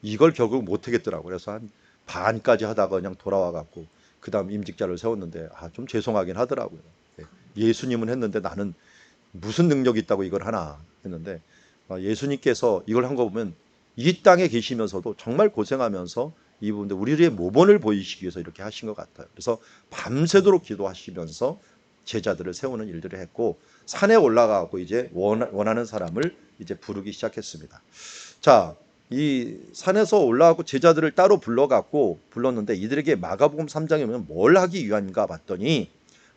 이걸 결국 못하겠더라고요. 그래서 한 반까지 하다가 그냥 돌아와갖고 그 다음 임직자를 세웠는데 좀 죄송하긴 하더라고요. 예수님은 했는데 나는 무슨 능력이 있다고 이걸 하나 했는데 예수님께서 이걸 한 거 보면 이 땅에 계시면서도 정말 고생하면서 이분들 우리의 모범을 보이시기 위해서 이렇게 하신 것 같아요. 그래서 밤새도록 기도하시면서 제자들을 세우는 일들을 했고 산에 올라가고 이제 원하는 사람을 이제 부르기 시작했습니다. 자, 이 산에서 올라가고 제자들을 따로 불렀는데 이들에게 마가복음 3장에 보면 뭘 하기 위한가 봤더니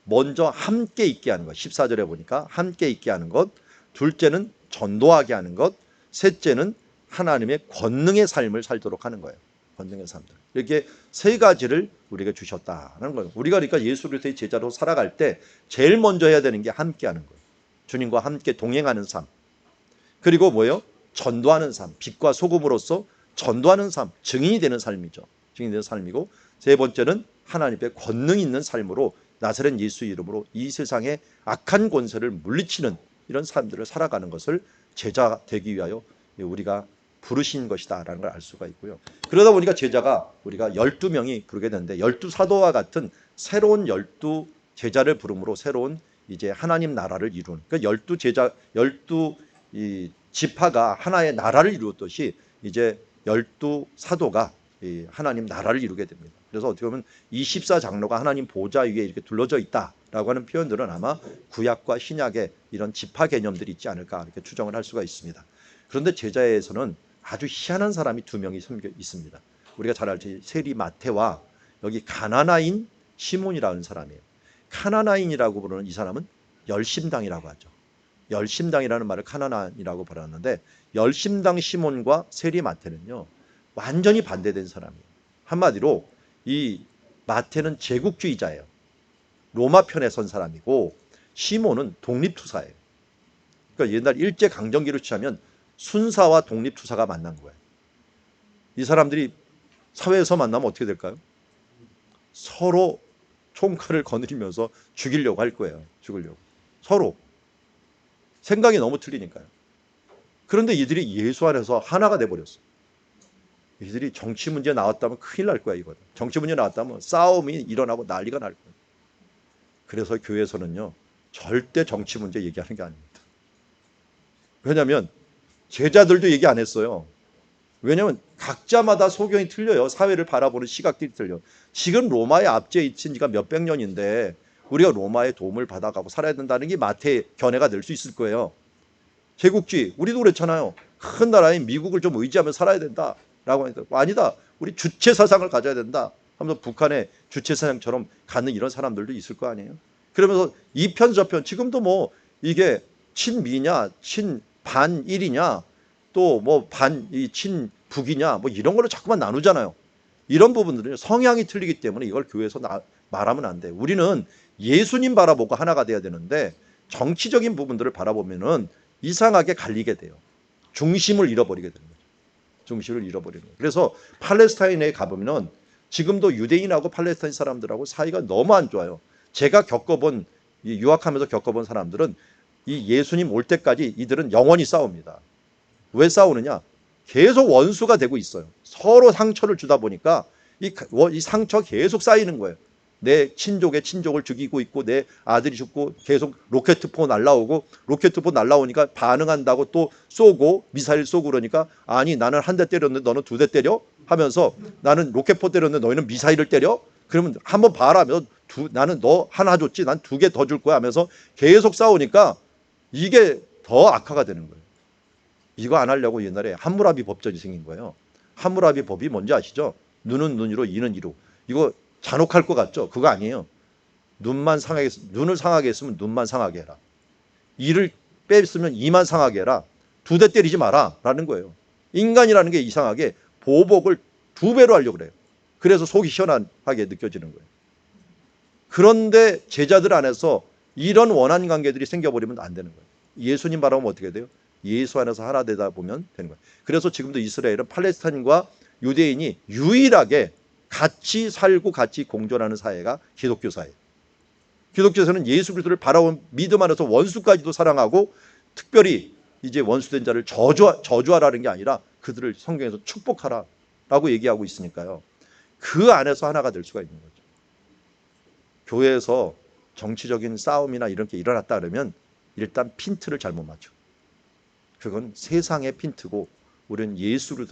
먼저 함께 있게 하는 것, 14절에 보니까 함께 있게 하는 것, 둘째는 전도하게 하는 것, 셋째는 하나님의 권능의 삶을 살도록 하는 거예요. 권능의 삶들. 이렇게 세 가지를 우리에게 주셨다는 거예요. 우리가 그러니까 예수 그리스도의 제자로 살아갈 때 제일 먼저 해야 되는 게 함께 하는 거예요. 주님과 함께 동행하는 삶. 그리고 뭐예요? 전도하는 삶. 빛과 소금으로서 전도하는 삶. 증인이 되는 삶이죠. 증인이 되는 삶이고 세 번째는 하나님의 권능 있는 삶으로 나사렛 예수 이름으로 이 세상의 악한 권세를 물리치는 이런 삶들을 살아가는 것을 제자 되기 위하여 우리가 부르신 것이다 라는 걸 알 수가 있고요. 그러다 보니까 제자가 우리가 12명이 부르게 되는데 12사도와 같은 새로운 12제자를 부름으로 새로운 이제 하나님 나라를 이루는 그러니까 12제자 12지파가 하나의 나라를 이루었듯이 이제 12사도가 하나님 나라를 이루게 됩니다. 그래서 어떻게 보면 24장로가 하나님 보좌 위에 이렇게 둘러져 있다라고 하는 표현들은 아마 구약과 신약의 이런 지파 개념들이 있지 않을까 이렇게 추정을 할 수가 있습니다. 그런데 제자에서는 아주 희한한 사람이 두 명이 섬겨 있습니다. 우리가 잘 알지 세리 마태와 여기 가나나인 시몬이라는 사람이에요. 가나나인이라고 부르는 이 사람은 열심당이라고 하죠. 열심당이라는 말을 가나나인이라고 부르는데 열심당 시몬과 세리 마태는요 완전히 반대된 사람이에요. 한마디로 이 마태는 제국주의자예요. 로마 편에 선 사람이고 시몬은 독립투사예요. 그러니까 옛날 일제강점기로 치자면 순사와 독립투사가 만난 거예요. 이 사람들이 사회에서 만나면 어떻게 될까요? 서로 총칼을 거느리면서 죽이려고 할 거예요. 죽으려고. 서로. 생각이 너무 틀리니까요. 그런데 이들이 예수 안에서 하나가 돼버렸어. 이들이 정치 문제 나왔다면 큰일 날 거야, 이거는. 정치 문제 나왔다면 싸움이 일어나고 난리가 날 거야. 그래서 교회에서는요, 절대 정치 문제 얘기하는 게 아닙니다. 왜냐하면 제자들도 얘기 안 했어요. 왜냐하면 각자마다 소견이 틀려요. 사회를 바라보는 시각들이 틀려. 지금 로마의 압제에 있은 지가 몇백 년인데 우리가 로마의 도움을 받아가고 살아야 된다는 게 마태의 견해가 될 수 있을 거예요. 제국주의, 우리도 그랬잖아요. 큰 나라인 미국을 좀 의지하며 살아야 된다라고 하니까 아니다. 우리 주체 사상을 가져야 된다 하면서 북한의 주체 사상처럼 갖는 이런 사람들도 있을 거 아니에요. 그러면서 이 편 저 편, 지금도 뭐 이게 친미냐 친반일이냐 또 뭐 친북이냐 뭐 이런 걸로 자꾸만 나누잖아요. 이런 부분들은 성향이 틀리기 때문에 이걸 교회에서 말하면 안 돼. 우리는 예수님 바라보고 하나가 돼야 되는데 정치적인 부분들을 바라보면은 이상하게 갈리게 돼요. 중심을 잃어버리게 되는 거죠. 중심을 잃어버리는 거예요. 그래서 팔레스타인에 가보면은 지금도 유대인하고 팔레스타인 사람들하고 사이가 너무 안 좋아요. 제가 겪어본, 유학하면서 겪어본 사람들은 이 예수님 올 때까지 이들은 영원히 싸웁니다. 왜 싸우느냐? 계속 원수가 되고 있어요. 서로 상처를 주다 보니까 이 상처 계속 쌓이는 거예요. 내 친족의 친족을 죽이고 있고 내 아들이 죽고 계속 로켓포 날라오고 로켓포 날라오니까 반응한다고 또 쏘고 미사일 쏘고 그러니까 아니 나는 한 대 때렸는데 너는 두 대 때려? 하면서 나는 로켓포 때렸는데 너희는 미사일을 때려? 그러면 한번 봐라. 나는 너 하나 줬지 난 두 개 더 줄 거야 하면서 계속 싸우니까 이게 더 악화가 되는 거예요. 이거 안 하려고 옛날에 함무라비 법전이 생긴 거예요. 함무라비 법이 뭔지 아시죠? 눈은 눈으로 이는 이로. 이거 잔혹할 것 같죠? 그거 아니에요. 눈을 상하게 했으면 눈만 상하게 해라. 이를 뺐으면 이만 상하게 해라. 두 대 때리지 마라 라는 거예요. 인간이라는 게 이상하게 보복을 두 배로 하려고 그래요. 그래서 속이 시원하게 느껴지는 거예요. 그런데 제자들 안에서 이런 원한 관계들이 생겨버리면 안 되는 거예요. 예수님 바라보면 어떻게 돼요? 예수 안에서 하나 되다 보면 되는 거예요. 그래서 지금도 이스라엘은 팔레스타인과 유대인이 유일하게 같이 살고 같이 공존하는 사회가 기독교 사회. 기독교에서는 예수 그리스도를 바라본 믿음 안에서 원수까지도 사랑하고 특별히 이제 원수된 자를 저주하라는 게 아니라 그들을 성경에서 축복하라라고 얘기하고 있으니까요. 그 안에서 하나가 될 수가 있는 거죠. 교회에서 정치적인 싸움이나 이런 게 일어났다 그러면 일단 핀트를 잘못 맞춰. 그건 세상의 핀트고 우리는 예수를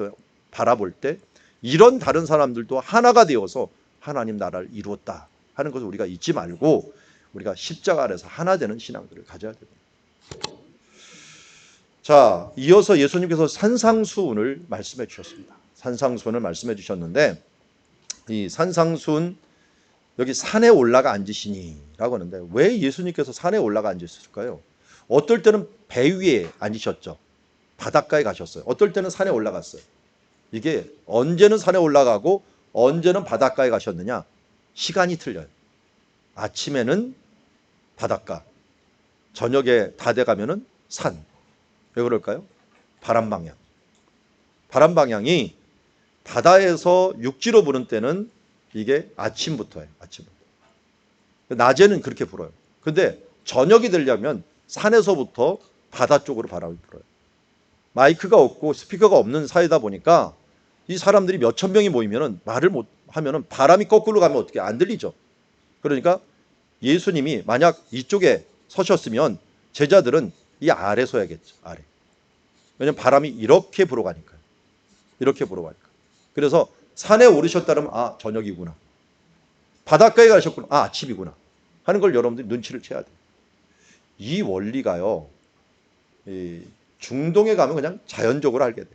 바라볼 때 이런 다른 사람들도 하나가 되어서 하나님 나라를 이루었다 하는 것을 우리가 잊지 말고 우리가 십자가 아래서 하나 되는 신앙들을 가져야 됩니다. 자, 이어서 예수님께서 산상수훈을 말씀해 주셨습니다. 산상수훈을 말씀해 주셨는데 이 산상수훈 여기 산에 올라가 앉으시니 라고 하는데 왜 예수님께서 산에 올라가 앉으셨을까요? 어떨 때는 배 위에 앉으셨죠. 바닷가에 가셨어요. 어떨 때는 산에 올라갔어요. 이게 언제는 산에 올라가고 언제는 바닷가에 가셨느냐? 시간이 틀려요. 아침에는 바닷가, 저녁에 다 돼가면은 산. 왜 그럴까요? 바람 방향. 바람 방향이 바다에서 육지로 부는 때는 이게 아침부터예요. 아침부터. 낮에는 그렇게 불어요. 근데 저녁이 되려면 산에서부터 바다 쪽으로 바람이 불어요. 마이크가 없고 스피커가 없는 사이다 보니까 이 사람들이 몇천 명이 모이면은 말을 못 하면은 바람이 거꾸로 가면 어떻게 안 들리죠. 그러니까 예수님이 만약 이쪽에 서셨으면 제자들은 이 아래 서야겠죠. 아래. 왜냐면 바람이 이렇게 불어가니까요. 이렇게 불어가니까. 그래서 산에 오르셨다면 아 저녁이구나. 바닷가에 가셨구나. 아 아침이구나. 하는 걸 여러분들이 눈치를 채야 돼요. 이 원리가요. 중동에 가면 그냥 자연적으로 알게 돼요.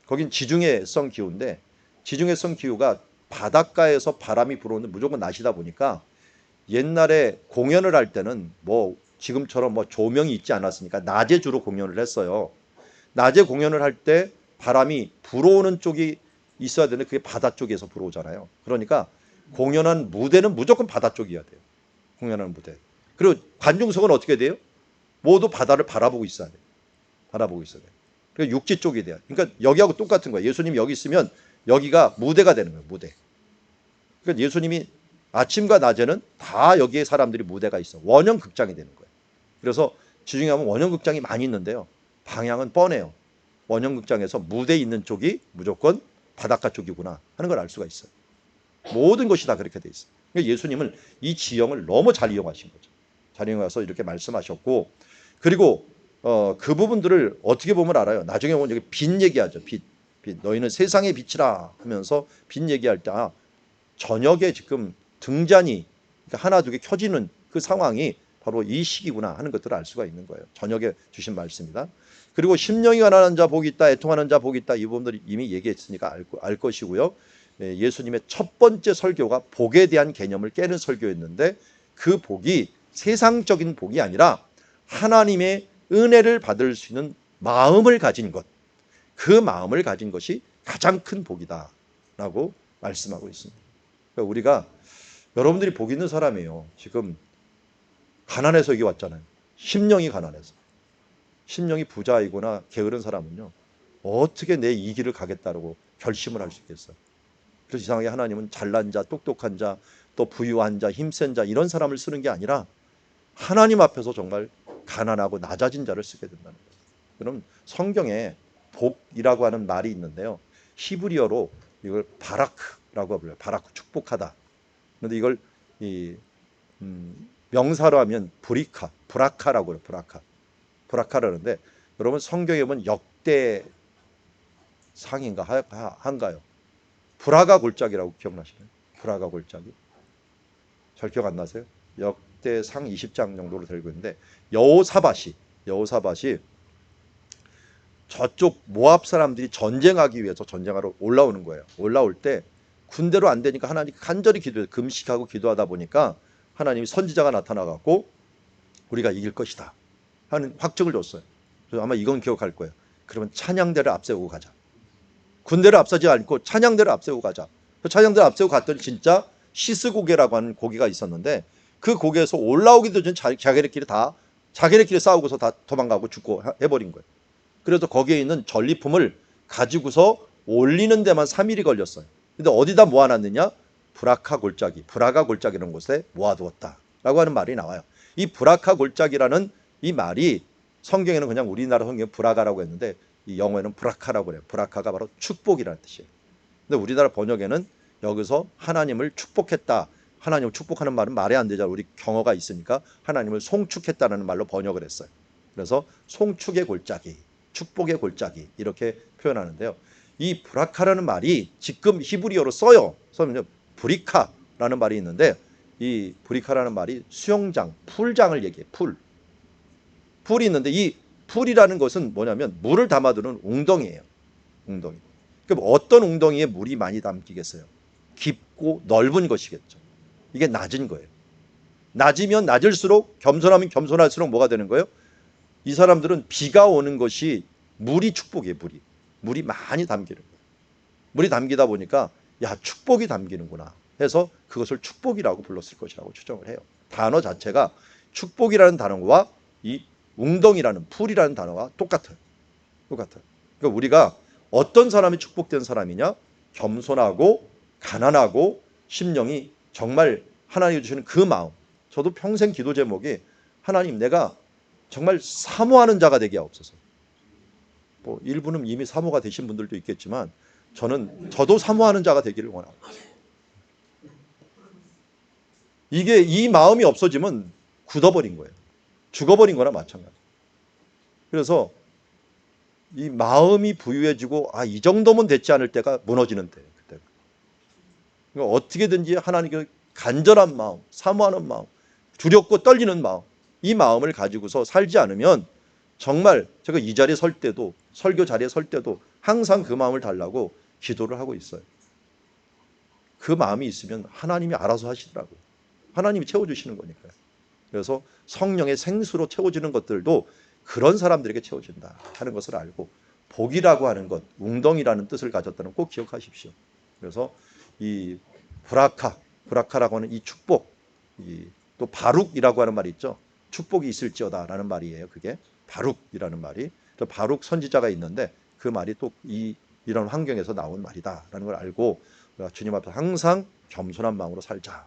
거긴 지중해성 기후인데 지중해성 기후가 바닷가에서 바람이 불어오는 무조건 낮이다 보니까 옛날에 공연을 할 때는 뭐 지금처럼 뭐 조명이 있지 않았으니까 낮에 주로 공연을 했어요. 낮에 공연을 할 때 바람이 불어오는 쪽이 있어야 되는데 그게 바다 쪽에서 불어오잖아요. 그러니까 공연한 무대는 무조건 바다 쪽이어야 돼요. 공연하는 무대. 그리고 관중석은 어떻게 돼요? 모두 바다를 바라보고 있어야 돼요. 바라보고 있어야 돼요. 그러니까 육지 쪽이 돼요. 그러니까 여기하고 똑같은 거예요. 예수님 여기 있으면 여기가 무대가 되는 거예요. 무대. 그러니까 예수님이 아침과 낮에는 다 여기에 사람들이 무대가 있어. 원형 극장이 되는 거예요. 그래서 지중해 가면 원형 극장이 많이 있는데요. 방향은 뻔해요. 원형 극장에서 무대 있는 쪽이 무조건 바닷가 쪽이구나 하는 걸 알 수가 있어요. 모든 것이 다 그렇게 돼 있어요. 그러니까 예수님은 이 지형을 너무 잘 이용하신 거죠. 잘 이용해서 이렇게 말씀하셨고, 그리고 그 부분들을 어떻게 보면 알아요. 나중에 보면 여기 빛 얘기하죠. 빛. 너희는 세상의 빛이라 하면서 빛 얘기할 때 저녁에 지금 등잔이 하나 두 개 켜지는 그 상황이 바로 이 시기구나 하는 것들을 알 수가 있는 거예요. 저녁에 주신 말씀이다. 그리고 심령이 가난한 자 복이 있다, 애통하는 자 복이 있다. 이 부분들이 이미 얘기했으니까 알 것이고요. 예수님의 첫 번째 설교가 복에 대한 개념을 깨는 설교였는데, 그 복이 세상적인 복이 아니라 하나님의 은혜를 받을 수 있는 마음을 가진 것, 그 마음을 가진 것이 가장 큰 복이다라고 말씀하고 있습니다. 그러니까 우리가, 여러분들이 복 있는 사람이에요. 지금 가난해서 여기 왔잖아요. 심령이 가난해서. 심령이 부자이거나 게으른 사람은요, 어떻게 내 이 길을 가겠다고 결심을 할 수 있겠어요. 그래서 이상하게 하나님은 잘난 자, 똑똑한 자, 또 부유한 자, 힘센 자, 이런 사람을 쓰는 게 아니라 하나님 앞에서 정말 가난하고 낮아진 자를 쓰게 된다는 거예요. 그럼 성경에 복이라고 하는 말이 있는데요, 히브리어로 이걸 바라크라고 불러요. 바라크, 축복하다. 그런데 이걸 명사로 하면 브라카라고 해요. 브라카라는데, 여러분 성경에 보면 역대 상인가 한가요? 브라가 골짜기라고 기억나시나요? 브라가 골짜기. 잘 기억 안 나세요? 역대상 20장 정도로 되고 있는데, 여호사밧이 저쪽 모압 사람들이 전쟁하기 위해서 전쟁하러 올라오는 거예요. 올라올 때 군대로 안 되니까 하나님 간절히 기도해요. 금식하고 기도하다 보니까 하나님이 선지자가 나타나갖고 우리가 이길 것이다 하는 확증을 줬어요. 그래서 아마 이건 기억할 거예요. 그러면 찬양대를 앞세우고 가자. 군대를 앞서지 않고 찬양대를 앞세우고 가자. 찬양대를 앞세우고 갔더니 진짜 시스고개라고 하는 고개가 있었는데, 그 고개에서 올라오기도 전 자기네끼리 싸우고서 다 도망가고 죽고 해버린 거예요. 그래서 거기에 있는 전리품을 가지고서 올리는 데만 3일이 걸렸어요. 근데 어디다 모아놨느냐? 브라가 골짜기라는 곳에 모아두었다라고 하는 말이 나와요. 이 브라카 골짜기라는 이 말이 성경에는 그냥 우리나라 성경에 브라가라고 했는데, 이 영어에는 브라카라고 해요. 브라카가 바로 축복이라는 뜻이에요. 근데 우리나라 번역에는 여기서 하나님을 축복했다. 하나님을 축복하는 말은 말이 안 되잖아요. 우리 경어가 있으니까 하나님을 송축했다는 말로 번역을 했어요. 그래서 송축의 골짜기, 축복의 골짜기 이렇게 표현하는데요. 이 브라카라는 말이 지금 히브리어로 써요. 써면요, 브리카라는 말이 있는데, 이 브리카라는 말이 수영장, 풀장을 얘기해. 풀이 있는데, 이 풀이라는 것은 뭐냐면 물을 담아두는 웅덩이에요. 웅덩이. 그럼 어떤 웅덩이에 물이 많이 담기겠어요? 깊고 넓은 것이겠죠. 이게 낮은 거예요. 낮으면 낮을수록, 겸손하면 겸손할수록 뭐가 되는 거예요? 이 사람들은 비가 오는 것이 물이 축복이에요. 물이 많이 담기는 거예요. 물이 담기다 보니까 야, 축복이 담기는구나 해서 그것을 축복이라고 불렀을 것이라고 추정을 해요. 단어 자체가 축복이라는 단어와 이 웅덩이라는, 풀이라는 단어가 똑같아요. 그러니까 우리가 어떤 사람이 축복된 사람이냐? 겸손하고 가난하고 심령이 정말 하나님이 주시는 그 마음. 저도 평생 기도 제목이, 하나님 내가 정말 사모하는 자가 되게 하옵소서. 뭐 일부는 이미 사모가 되신 분들도 있겠지만 저도 사모하는 자가 되기를 원합니다. 이게, 이 마음이 없어지면 굳어버린 거예요. 죽어버린 거나 마찬가지. 그래서 이 마음이 부유해지고 이 정도면 됐지 않을 때가 무너지는 때예요. 그때가. 그러니까 어떻게든지 하나님께 간절한 마음, 사모하는 마음, 두렵고 떨리는 마음, 이 마음을 가지고서 살지 않으면 정말 제가 이 자리에 설 때도, 설교 자리에 설 때도 항상 그 마음을 달라고 기도를 하고 있어요. 그 마음이 있으면 하나님이 알아서 하시더라고요. 하나님이 채워주시는 거니까요. 그래서 성령의 생수로 채워지는 것들도 그런 사람들에게 채워진다 하는 것을 알고, 복이라고 하는 것, 웅덩이라는 뜻을 가졌다는 꼭 기억하십시오. 그래서 이 브라카라고 하는 이 축복, 또 바룩이라고 하는 말이 있죠. 축복이 있을지어다라는 말이에요. 그게 바룩이라는 말이. 바룩 선지자가 있는데 그 말이 또 이 이런 환경에서 나온 말이다라는 걸 알고 주님 앞에서 항상 겸손한 마음으로 살자.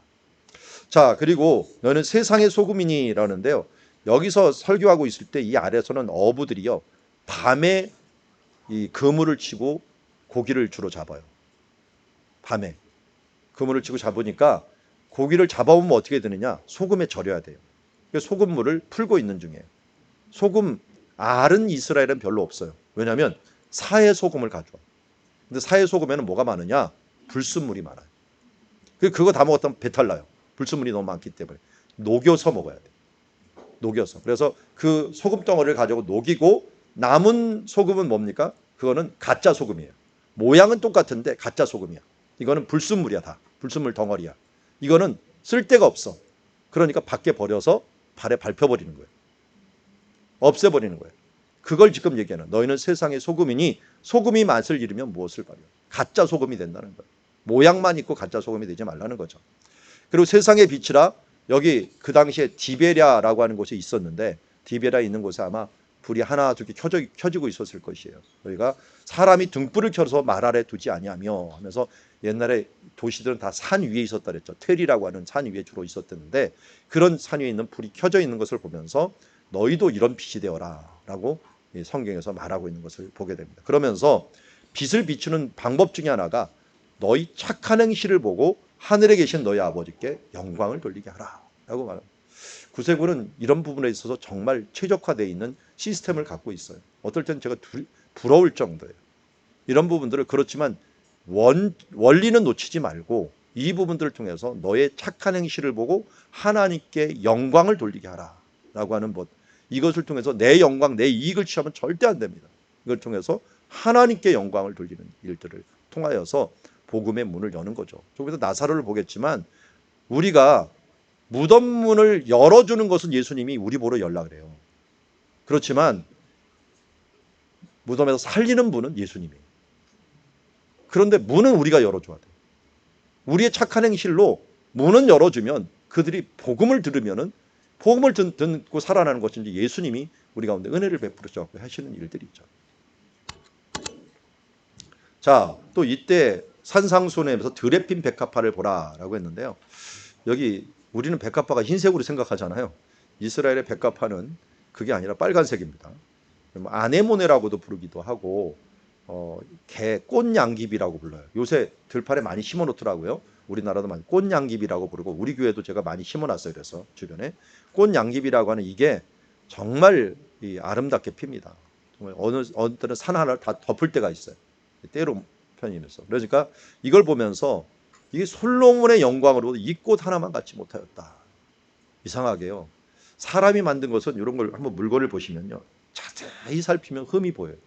자, 그리고 너는 세상의 소금이니라는데요. 여기서 설교하고 있을 때 이 아래서는 어부들이요, 밤에 이 그물을 치고 고기를 주로 잡아요. 밤에 그물을 치고 잡으니까 고기를 잡아오면 어떻게 되느냐? 소금에 절여야 돼요. 소금물을 풀고 있는 중이에요. 소금 알은 이스라엘은 별로 없어요. 왜냐하면 사해 소금을 가져와. 근데 사해 소금에는 뭐가 많으냐? 불순물이 많아요. 그거 다 먹었다면 배탈 나요. 불순물이 너무 많기 때문에 녹여서 먹어야 돼요. 녹여서. 그래서 그 소금 덩어리를 가지고 녹이고 남은 소금은 뭡니까? 그거는 가짜 소금이에요. 모양은 똑같은데 가짜 소금이야. 이거는 불순물이야. 다 불순물 덩어리야. 이거는 쓸데가 없어. 그러니까 밖에 버려서 발에 밟혀버리는 거예요. 없애버리는 거예요. 그걸 지금 얘기하는, 너희는 세상의 소금이니 소금이 맛을 잃으면 무엇을 발려? 가짜 소금이 된다는 거예요. 모양만 있고 가짜 소금이 되지 말라는 거죠. 그리고 세상의 빛이라, 여기 그 당시에 디베랴라고 하는 곳이 있었는데, 디베랴 있는 곳에 아마 불이 하나 두 개 켜지고 있었을 것이에요. 저희가 사람이 등불을 켜서 말 아래 두지 아니하며 하면서, 옛날에 도시들은 다 산 위에 있었다 그랬죠. 테리라고 하는 산 위에 주로 있었는데, 그런 산 위에 있는 불이 켜져 있는 것을 보면서 너희도 이런 빛이 되어라 라고 성경에서 말하고 있는 것을 보게 됩니다. 그러면서 빛을 비추는 방법 중에 하나가 너희 착한 행실을 보고 하늘에 계신 너희 아버지께 영광을 돌리게 하라 라고 말합니다. 구세군은 이런 부분에 있어서 정말 최적화되어 있는 시스템을 갖고 있어요. 어떨 때는 제가 부러울 정도예요. 이런 부분들을, 그렇지만 원리는 놓치지 말고 이 부분들을 통해서 너의 착한 행실을 보고 하나님께 영광을 돌리게 하라 라고 하는 것, 이것을 통해서 내 영광, 내 이익을 취하면 절대 안 됩니다. 이걸 통해서 하나님께 영광을 돌리는 일들을 통하여서 복음의 문을 여는 거죠. 조금에서 나사로를 보겠지만, 우리가 무덤 문을 열어주는 것은 예수님이 우리 보러 열라 그래요. 그렇지만 무덤에서 살리는 분은 예수님이에요. 그런데 문은 우리가 열어줘야 돼요. 우리의 착한 행실로 문은 열어주면 그들이 복음을 들으면은, 복음을 듣고 살아나는 것이 이제 예수님이 우리 가운데 은혜를 베풀어 하시는 일들이 있죠. 자, 또 이때 산상수훈에서 들에 핀 백합화를 보라라고 했는데요. 여기 우리는 백합화가 흰색으로 생각하잖아요. 이스라엘의 백합화는 그게 아니라 빨간색입니다. 아네모네라고도 부르기도 하고, 꽃양귀비라고 불러요. 요새 들판에 많이 심어 놓더라고요. 우리나라도 많이 꽃양귀비라고 부르고, 우리 교회도 제가 많이 심어놨어요. 그래서 주변에 꽃양귀비라고 하는, 이게 정말 아름답게 핍니다. 정말 어느 때는 산 하나를 다 덮을 때가 있어요. 때로 편이면서. 그러니까 이걸 보면서 이게 솔로몬의 영광으로 이 꽃 하나만 갖지 못하였다. 이상하게요, 사람이 만든 것은, 이런 걸 한번 물건을 보시면요, 자세히 살피면 흠이 보여요.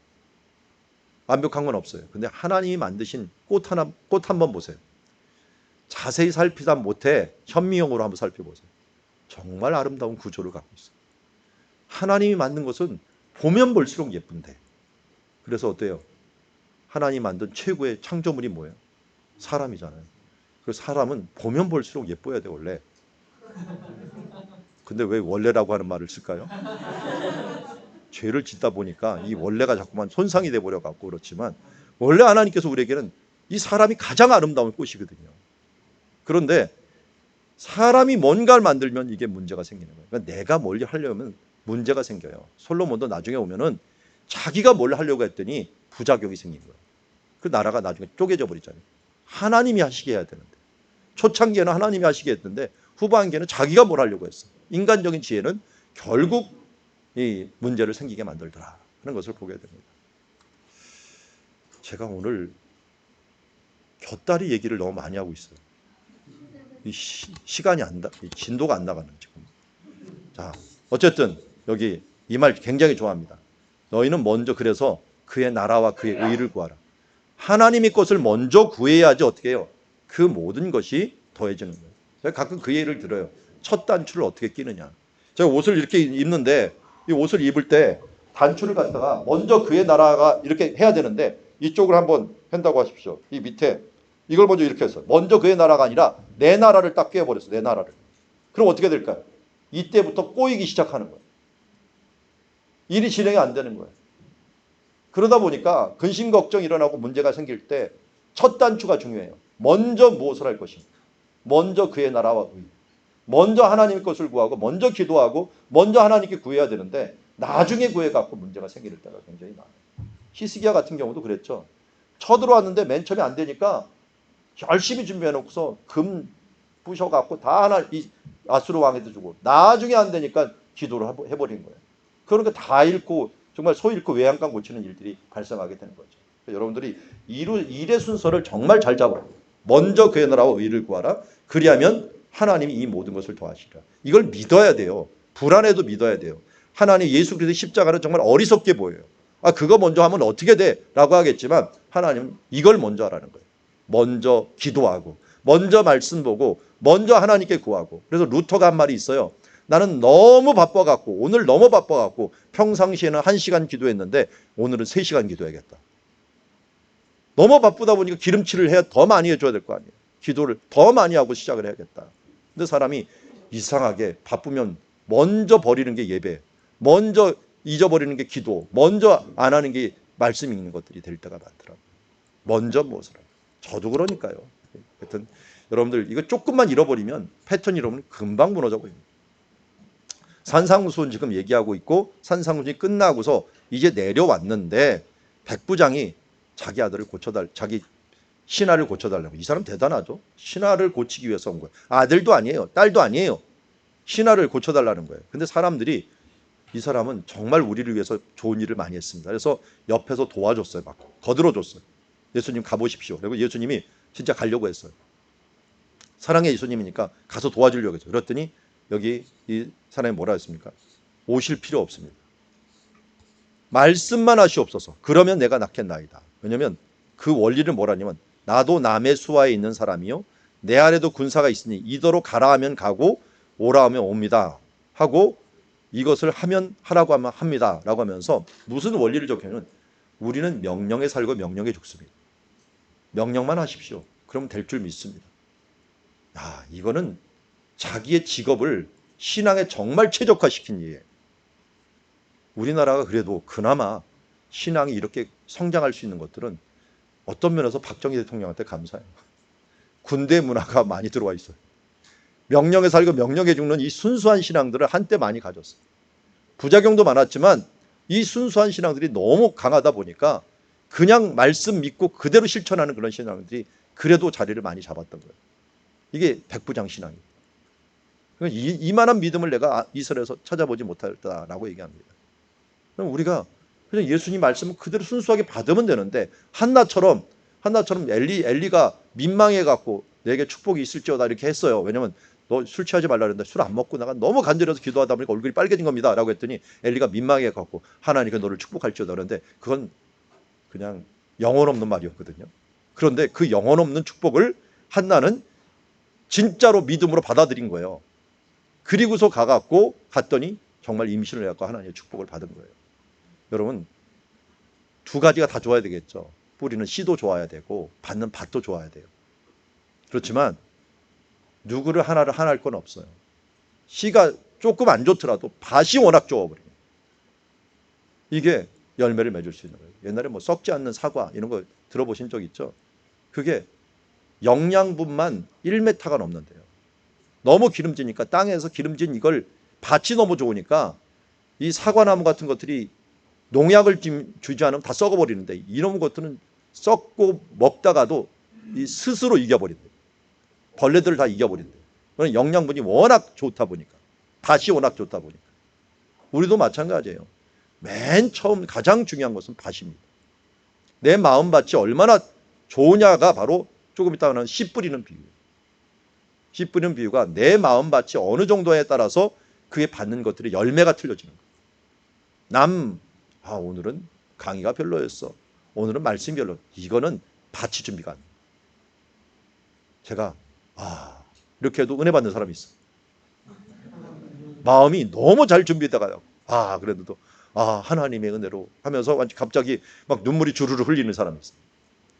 완벽한 건 없어요. 근데 하나님이 만드신 꽃 한번 보세요. 자세히 살피다 못해 현미경으로 한번 살펴보세요. 정말 아름다운 구조를 갖고 있어요. 하나님이 만든 것은 보면 볼수록 예쁜데, 그래서 어때요? 하나님이 만든 최고의 창조물이 뭐예요? 사람이잖아요. 그래서 사람은 보면 볼수록 예뻐야 돼, 원래. 근데 왜 원래라고 하는 말을 쓸까요? 죄를 짓다 보니까 이 원래가 자꾸만 손상이 돼 버려 갖고 그렇지만, 원래 하나님께서 우리에게는 이 사람이 가장 아름다운 꽃이거든요. 그런데 사람이 뭔가를 만들면 이게 문제가 생기는 거예요. 그러니까 내가 뭘 하려면 문제가 생겨요. 솔로몬도 나중에 오면은 자기가 뭘 하려고 했더니 부작용이 생긴 거예요. 그 나라가 나중에 쪼개져 버리잖아요. 하나님이 하시게 해야 되는데, 초창기에는 하나님이 하시게 했는데 후반기에는 자기가 뭘 하려고 했어. 인간적인 지혜는 결국 이 문제를 생기게 만들더라 하는 것을 보게 됩니다. 제가 오늘 곁다리 얘기를 너무 많이 하고 있어요. 이 시간이 진도가 안 나가는 지금. 자, 어쨌든 여기 이 말 굉장히 좋아합니다. 너희는 먼저, 그래서 그의 나라와 그의 의를 구하라. 하나님의 것을 먼저 구해야지 어떻게 해요? 그 모든 것이 더해지는 거예요. 제가 가끔 그 예를 들어요. 첫 단추를 어떻게 끼느냐. 제가 옷을 이렇게 입는데, 이 옷을 입을 때 단추를 갖다가 먼저 그의 나라가 이렇게 해야 되는데, 이쪽을 한번 한다고 하십시오. 이 밑에 이걸 먼저 이렇게 했어. 먼저 그의 나라가 아니라 내 나라를 딱 끼워버렸어. 내 나라를. 그럼 어떻게 될까요? 이때부터 꼬이기 시작하는 거예요. 일이 진행이 안 되는 거예요. 그러다 보니까 근심 걱정 일어나고 문제가 생길 때 첫 단추가 중요해요. 먼저 무엇을 할 것인가. 먼저 그의 나라와 의. 먼저 하나님의 것을 구하고 먼저 기도하고 먼저 하나님께 구해야 되는데 나중에 구해갖고 문제가 생길 때가 굉장히 많아요. 히스기야 같은 경우도 그랬죠. 쳐들어왔는데 맨 처음에 안 되니까 열심히 준비해놓고서 금 부셔갖고 다 하나 이 아수르 왕에도 주고 나중에 안 되니까 기도를 해버린 거예요. 그러니까 다 잃고 정말 소 잃고 외양간 고치는 일들이 발생하게 되는 거죠. 여러분들이 일의 순서를 정말 잘 잡아요. 먼저 그의 나라와 의를 구하라. 그리하면 하나님이 이 모든 것을 더하시리라. 이걸 믿어야 돼요. 불안해도 믿어야 돼요. 하나님 예수 그리스도의 십자가는 정말 어리석게 보여요. 아, 그거 먼저 하면 어떻게 돼? 라고 하겠지만 하나님은 이걸 먼저 하라는 거예요. 먼저 기도하고 먼저 말씀 보고 먼저 하나님께 구하고. 그래서 루터가 한 말이 있어요. 나는 너무 바빠갖고 오늘 너무 바빠갖고 평상시에는 1시간 기도했는데 오늘은 3시간 기도해야겠다. 너무 바쁘다 보니까 기름칠을 해야 더 많이 해줘야 될 거 아니에요. 기도를 더 많이 하고 시작을 해야겠다. 근데 사람이 이상하게 바쁘면 먼저 버리는 게 예배, 먼저 잊어버리는 게 기도, 먼저 안 하는 게 말씀 읽는 것들이 될 때가 많더라고요. 먼저 무엇을 하요. 저도 그러니까요. 하여튼 여러분들 이거 조금만 잃어버리면 패턴 잃어버리면 금방 무너져 버립니다. 산상수훈 지금 얘기하고 있고 산상수훈이 끝나고서 이제 내려왔는데 백부장이 자기 아들을 자기 신하를 고쳐달라고. 이 사람 대단하죠. 신하를 고치기 위해서 온 거예요. 아들도 아니에요. 딸도 아니에요. 신하를 고쳐달라는 거예요. 근데 사람들이 이 사람은 정말 우리를 위해서 좋은 일을 많이 했습니다. 그래서 옆에서 도와줬어요. 막 거들어줬어요. 예수님 가보십시오. 그리고 예수님이 진짜 가려고 했어요. 사랑의 예수님이니까 가서 도와주려고 했어요. 그랬더니 여기 이 사람이 뭐라 했습니까? 오실 필요 없습니다. 말씀만 하시옵소서. 그러면 내가 낫겠나이다. 왜냐하면 그 원리를 뭐라냐면 나도 남의 수하에 있는 사람이요 내 아래도 군사가 있으니 이더로 가라 하면 가고 오라 하면 옵니다 하고 이것을 하면 하라고 하면 합니다 라고 하면서 무슨 원리를 적혀는 우리는 명령에 살고 명령에 죽습니다. 명령만 하십시오. 그러면 될 줄 믿습니다. 이거는 자기의 직업을 신앙에 정말 최적화시킨 예예요. 우리나라가 그래도 그나마 신앙이 이렇게 성장할 수 있는 것들은 어떤 면에서 박정희 대통령한테 감사해요. 군대 문화가 많이 들어와 있어요. 명령에 살고 명령에 죽는 이 순수한 신앙들을 한때 많이 가졌어요. 부작용도 많았지만 이 순수한 신앙들이 너무 강하다 보니까 그냥 말씀 믿고 그대로 실천하는 그런 신앙들이 그래도 자리를 많이 잡았던 거예요. 이게 백부장 신앙이에요. 이만한 믿음을 내가 이스라엘에서 찾아보지 못했다라고 얘기합니다. 그럼 우리가 그냥 예수님 말씀을 그대로 순수하게 받으면 되는데 한나처럼 엘리가 민망해 갖고 내게 축복이 있을지어다 이렇게 했어요. 왜냐면 너 술 취하지 말라 그랬는데 술 안 먹고 나가 너무 간절해서 기도하다 보니까 얼굴이 빨개진 겁니다 라고 했더니 엘리가 민망해 갖고 하나님께 너를 축복할지어다 그랬는데 그건 그냥 영혼 없는 말이었거든요. 그런데 그 영혼 없는 축복을 한나는 진짜로 믿음으로 받아들인 거예요. 그리고서 갔더니 정말 임신을 해갖고 하나님의 축복을 받은 거예요. 여러분 두 가지가 다 좋아야 되겠죠. 뿌리는 씨도 좋아야 되고 받는 밭도 좋아야 돼요. 그렇지만 누구를 하나를 할 건 없어요. 씨가 조금 안 좋더라도 밭이 워낙 좋아버려요. 이게 열매를 맺을 수 있는 거예요. 옛날에 뭐 썩지 않는 사과 이런 거 들어보신 적 있죠? 그게 영양분만 1m가 넘는데요. 너무 기름지니까 땅에서 기름진 이걸 밭이 너무 좋으니까 이 사과나무 같은 것들이 농약을 주지 않으면 다 썩어버리는데 이런 것들은 썩고 먹다가도 이 스스로 이겨버린대요. 벌레들을 다 이겨버린대요. 그런 영양분이 워낙 좋다 보니까 밭이 워낙 좋다 보니까 우리도 마찬가지예요. 맨 처음 가장 중요한 것은 밭입니다. 내 마음밭이 얼마나 좋으냐가 바로 조금 이따 하는 씨 뿌리는 비유. 씨 뿌리는 비유가 내 마음밭이 어느 정도에 따라서 그에 받는 것들이 열매가 틀려지는 거예요. 오늘은 강의가 별로였어. 오늘은 말씀이 별로. 이거는 밭이 준비가 안 돼요. 제가 이렇게 해도 은혜 받는 사람이 있어. 마음이 너무 잘 준비되다가 그래도 하나님의 은혜로 하면서 갑자기 막 눈물이 주르르 흘리는 사람이 있어.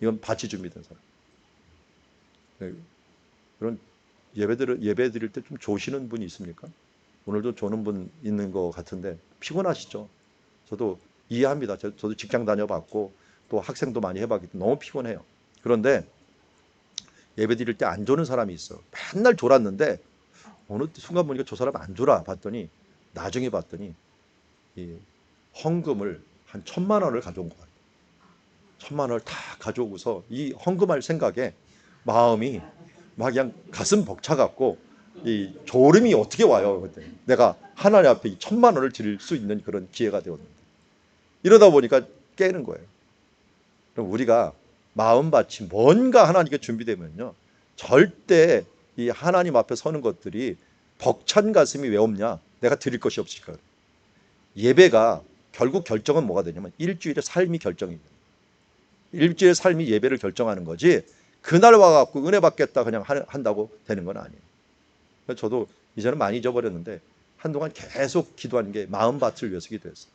이건 밭이 준비된 사람. 그런 예배 드릴 때 좀 조시는 분이 있습니까? 오늘도 조는 분 있는 것 같은데 피곤하시죠? 저도 이해합니다. 저도 직장 다녀봤고 또 학생도 많이 해봤기 때문에 너무 피곤해요. 그런데 예배 드릴 때 안 조는 사람이 있어. 맨날 졸았는데 어느 순간 보니까 저 사람 안 졸아 봤더니 나중에 봤더니 이 헌금을 한 1,000만 원을 가져온 거예요. 1,000만 원을 다 가져오고서 이 헌금할 생각에 마음이 막 그냥 가슴 벅차갖고 이 졸음이 어떻게 와요. 그때 내가 하나님 앞에 이 1,000만 원을 드릴 수 있는 그런 기회가 되었는데 이러다 보니까 깨는 거예요. 그럼 우리가 마음밭이 뭔가 하나님께 준비되면요 절대 이 하나님 앞에 서는 것들이 벅찬 가슴이 왜 없냐? 내가 드릴 것이 없으니까. 예배가 결국 결정은 뭐가 되냐면 일주일의 삶이 결정입니다. 일주일의 삶이 예배를 결정하는 거지 그날 와갖고 은혜 받겠다 그냥 한다고 되는 건 아니에요. 그래서 저도 이제는 많이 잊어버렸는데 한동안 계속 기도하는 게 마음밭을 위해서 기도했어요.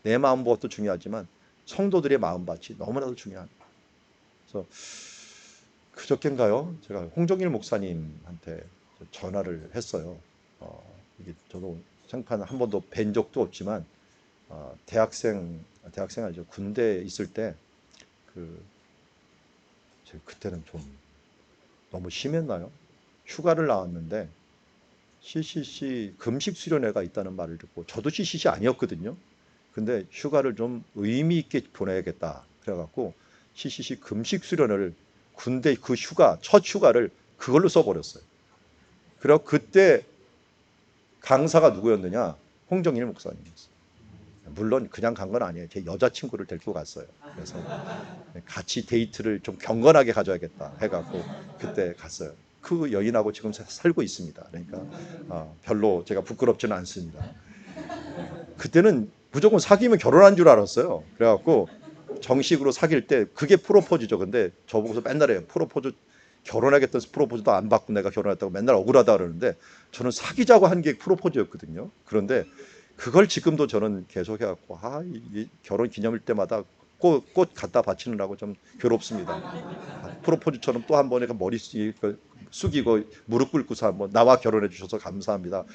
내 마음밭도 중요하지만 성도들의 마음밭이 너무나도 중요합니다. 그래서 그저께인가요? 제가 홍정일 목사님한테 전화를 했어요. 이게 저도 생판 한 번도 뵌 적도 없지만 대학생 아니죠. 군대에 있을 때 그 그때는 좀 너무 심했나요? 휴가를 나왔는데 CCC 금식 수련회가 있다는 말을 듣고 저도 CCC 아니었거든요. 근데 휴가를 좀 의미 있게 보내야겠다 그래갖고 CCC 금식 수련회를 군대 그 휴가 첫 휴가를 그걸로 써버렸어요. 그리고 그때 강사가 누구였느냐? 홍정일 목사님이었어요. 물론 그냥 간 건 아니에요. 제 여자친구를 데리고 갔어요. 그래서 같이 데이트를 좀 경건하게 가져야겠다 해갖고 그때 갔어요. 그 여인하고 지금 살고 있습니다. 그러니까 별로 제가 부끄럽지는 않습니다. 그때는 무조건 사귀면 결혼한 줄 알았어요. 그래갖고 정식으로 사귈 때 그게 프로포즈죠. 근데 저보고서 맨날 해요. 프로포즈 결혼하겠다는 프로포즈도 안 받고 내가 결혼했다고 맨날 억울하다 그러는데 저는 사귀자고 한 게 프로포즈였거든요. 그런데 그걸 지금도 저는 계속 해갖고 이 결혼 기념일 때마다 꽃 갖다 바치느라고 좀 괴롭습니다. 프로포즈처럼 또 한 번에 머리 숙이고 무릎 꿇고서 한번 나와 결혼해 주셔서 감사합니다.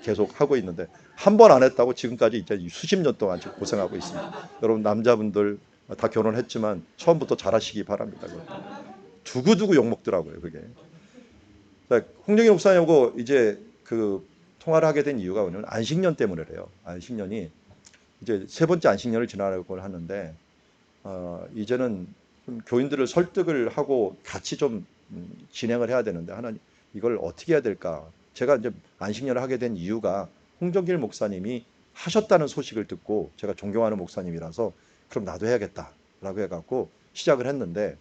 계속 하고 있는데 한 번 안 했다고 지금까지 이제 수십 년 동안 지금 고생하고 있습니다. 여러분 남자분들 다 결혼했지만 처음부터 잘하시기 바랍니다. 두고두고 욕 먹더라고요 그게. 홍정희 목사님하고 이제 그 통화를 하게 된 이유가 뭐냐면 안식년 때문에래요. 안식년이 이제 세 번째 안식년을 지나려고 하는데 이제는 좀 교인들을 설득을 하고 같이 좀 진행을 해야 되는데 하나님 이걸 어떻게 해야 될까? 제가 이제 안식년을 하게 된 이유가 홍정길 목사님이 하셨다는 소식을 듣고 제가 존경하는 목사님이라서 그럼 나도 해야겠다라고 해갖고 시작을 했는데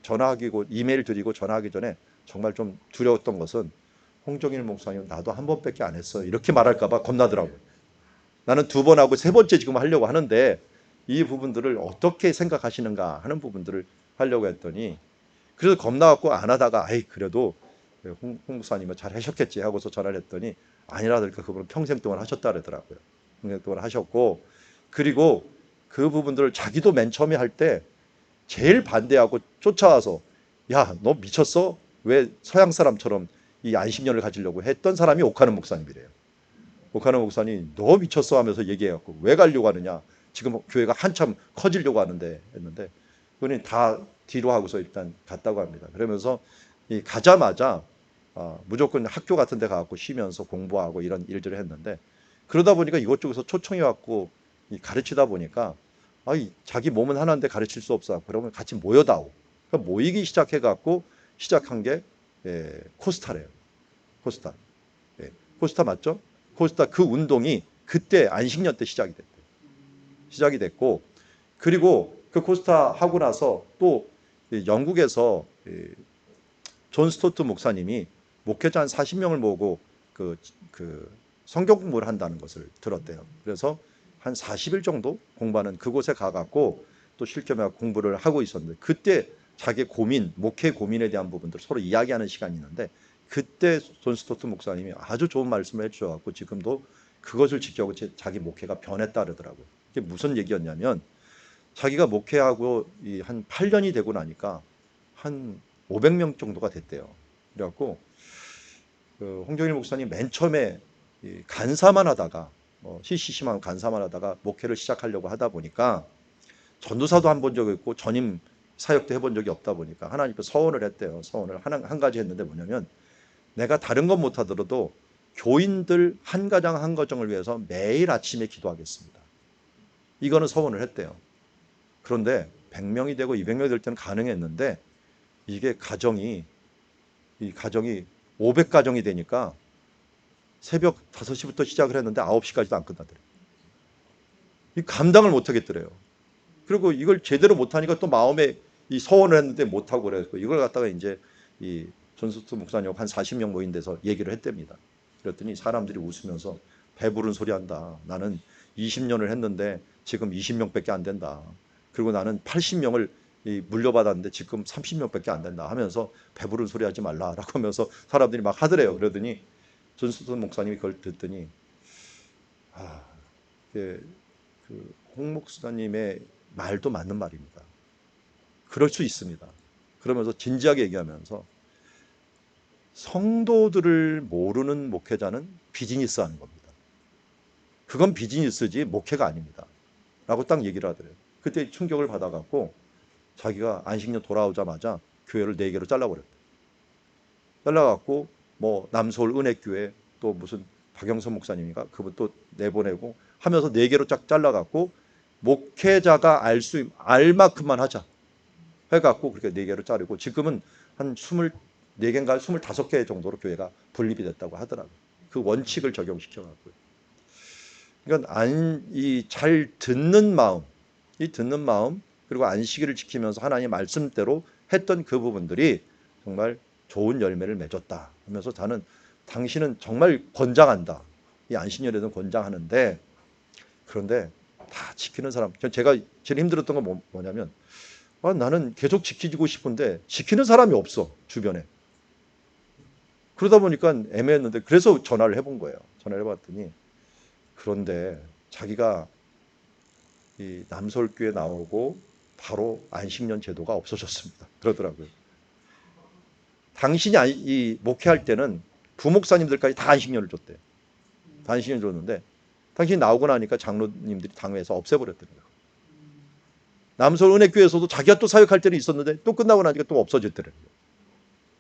전화하기고 이메일 드리고 전화하기 전에 정말 좀 두려웠던 것은 홍정일 목사님 나도 한 번밖에 안 했어 이렇게 말할까봐 겁나더라고요. 나는 두 번 하고 세 번째 지금 하려고 하는데 이 부분들을 어떻게 생각하시는가 하는 부분들을 하려고 했더니 그래서 겁나갖고 안 하다가 아이 그래도 홍 목사님은 잘 하셨겠지 하고서 전화를 했더니 아니라니까 그분은 평생 동안 하셨다 그러더라고요. 평생 동안 하셨고 그리고 그 부분들을 자기도 맨 처음에 할 때 제일 반대하고 쫓아와서 야 너 미쳤어? 왜 서양 사람처럼 이 안식년을 가지려고 했던 사람이 오카는 목사님이래요. 오카는 목사님 너 미쳤어 하면서 얘기해갖고 왜 가려고 하느냐 지금 교회가 한참 커지려고 하는데 했는데 그분이 다 뒤로 하고서 일단 갔다고 합니다. 그러면서 가자마자 무조건 학교 같은 데 가고 쉬면서 공부하고 이런 일들을 했는데 그러다 보니까 이것저것서 초청이 왔고 가르치다 보니까 자기 몸은 하나인데 가르칠 수 없어. 그러면 같이 모여다오. 그러니까 모이기 시작해갖고 시작한 게 코스타래요. 코스타. 코스타 맞죠? 코스타 그 운동이 그때 안식년 때 시작이 됐고 그리고 그 코스타 하고 나서 또 영국에서 존 스토트 목사님이 목회자 한 40명을 모으고 그 성경 공부를 한다는 것을 들었대요. 그래서 한 40일 정도 공부하는 그곳에 가갖고 또 실겸해 공부를 하고 있었는데 그때 자기 고민, 목회 고민에 대한 부분들 서로 이야기하는 시간이 있는데 그때 존 스토트 목사님이 아주 좋은 말씀을 해주셔갖고 지금도 그것을 지켜고 자기 목회가 변했다 그러더라고요. 이게 무슨 얘기였냐면 자기가 목회하고 한 8년이 되고 나니까 한 500명 정도가 됐대요. 그래갖고 홍정일 목사님 맨 처음에 간사만 하다가 시시심한 간사만 하다가 목회를 시작하려고 하다 보니까 전도사도 한 번 적이 있고 전임 사역도 해본 적이 없다 보니까 하나님께 서원을 했대요. 서원을 한 가지 했는데 뭐냐면 내가 다른 건 못하더라도 교인들 한 가정 한 가정을 위해서 매일 아침에 기도하겠습니다. 이거는 서원을 했대요. 그런데 100명이 되고 200명이 될 때는 가능했는데 이게 이 가정이 500가정이 되니까 새벽 5시부터 시작을 했는데 9시까지도 안 끝나더래요. 이 감당을 못 하겠더래요. 그리고 이걸 제대로 못하니까 또 마음에 이 서원을 했는데 못하고 그래서 이걸 갖다가 이제 이 존스트 목사님 한 40명 모인 데서 얘기를 했답니다. 그랬더니 사람들이 웃으면서 배부른 소리 한다. 나는 20년을 했는데 지금 20명밖에 안 된다. 그리고 나는 80명을 물려받았는데 지금 30명밖에 안 된다 하면서 배부른 소리 하지 말라라고 하면서 사람들이 막 하더래요. 그러더니 존스트 목사님이 그걸 듣더니 홍 목사님의 말도 맞는 말입니다. 그럴 수 있습니다. 그러면서 진지하게 얘기하면서 성도들을 모르는 목회자는 비즈니스 하는 겁니다. 그건 비즈니스지 목회가 아닙니다. 라고 딱 얘기를 하더래요. 그때 충격을 받아갖고 자기가 안식년 돌아오자마자 교회를 4개로 잘라버렸대요. 잘라갖고 뭐 남서울 은혜교회 또 무슨 박영선 목사님인가 그분 또 내보내고 하면서 4개로 쫙 잘라갖고 목회자가 알 만큼만 하자 해갖고 그렇게 4개로 자르고 지금은 한 24개인가 25개 정도로 교회가 분립이 됐다고 하더라고요. 그 원칙을 적용시켜갖고요. 그러니까 이 잘 듣는 마음, 이 듣는 마음 그리고 안식일을 지키면서 하나님의 말씀대로 했던 그 부분들이 정말 좋은 열매를 맺었다 하면서 저는 당신은 정말 권장한다. 이 안식년에는 권장하는데 그런데 다 지키는 사람. 제가 제일 힘들었던 건 뭐냐면 나는 계속 지키고 싶은데 지키는 사람이 없어 주변에. 그러다 보니까 애매했는데 그래서 전화를 해본 거예요. 전화를 해봤더니 그런데 자기가 이 남서울교회 나오고 바로 안식년 제도가 없어졌습니다. 그러더라고요. 당신이 이 목회할 때는 부목사님들까지 다 안식년을 줬대요. 다 안식년을 줬는데 당신이 나오고 나니까 장로님들이 당회에서 없애버렸더라고요. 남서울 은혜교회에서도 자기가 또 사역할 때는 있었는데 또 끝나고 나니까 또 없어졌더라고요.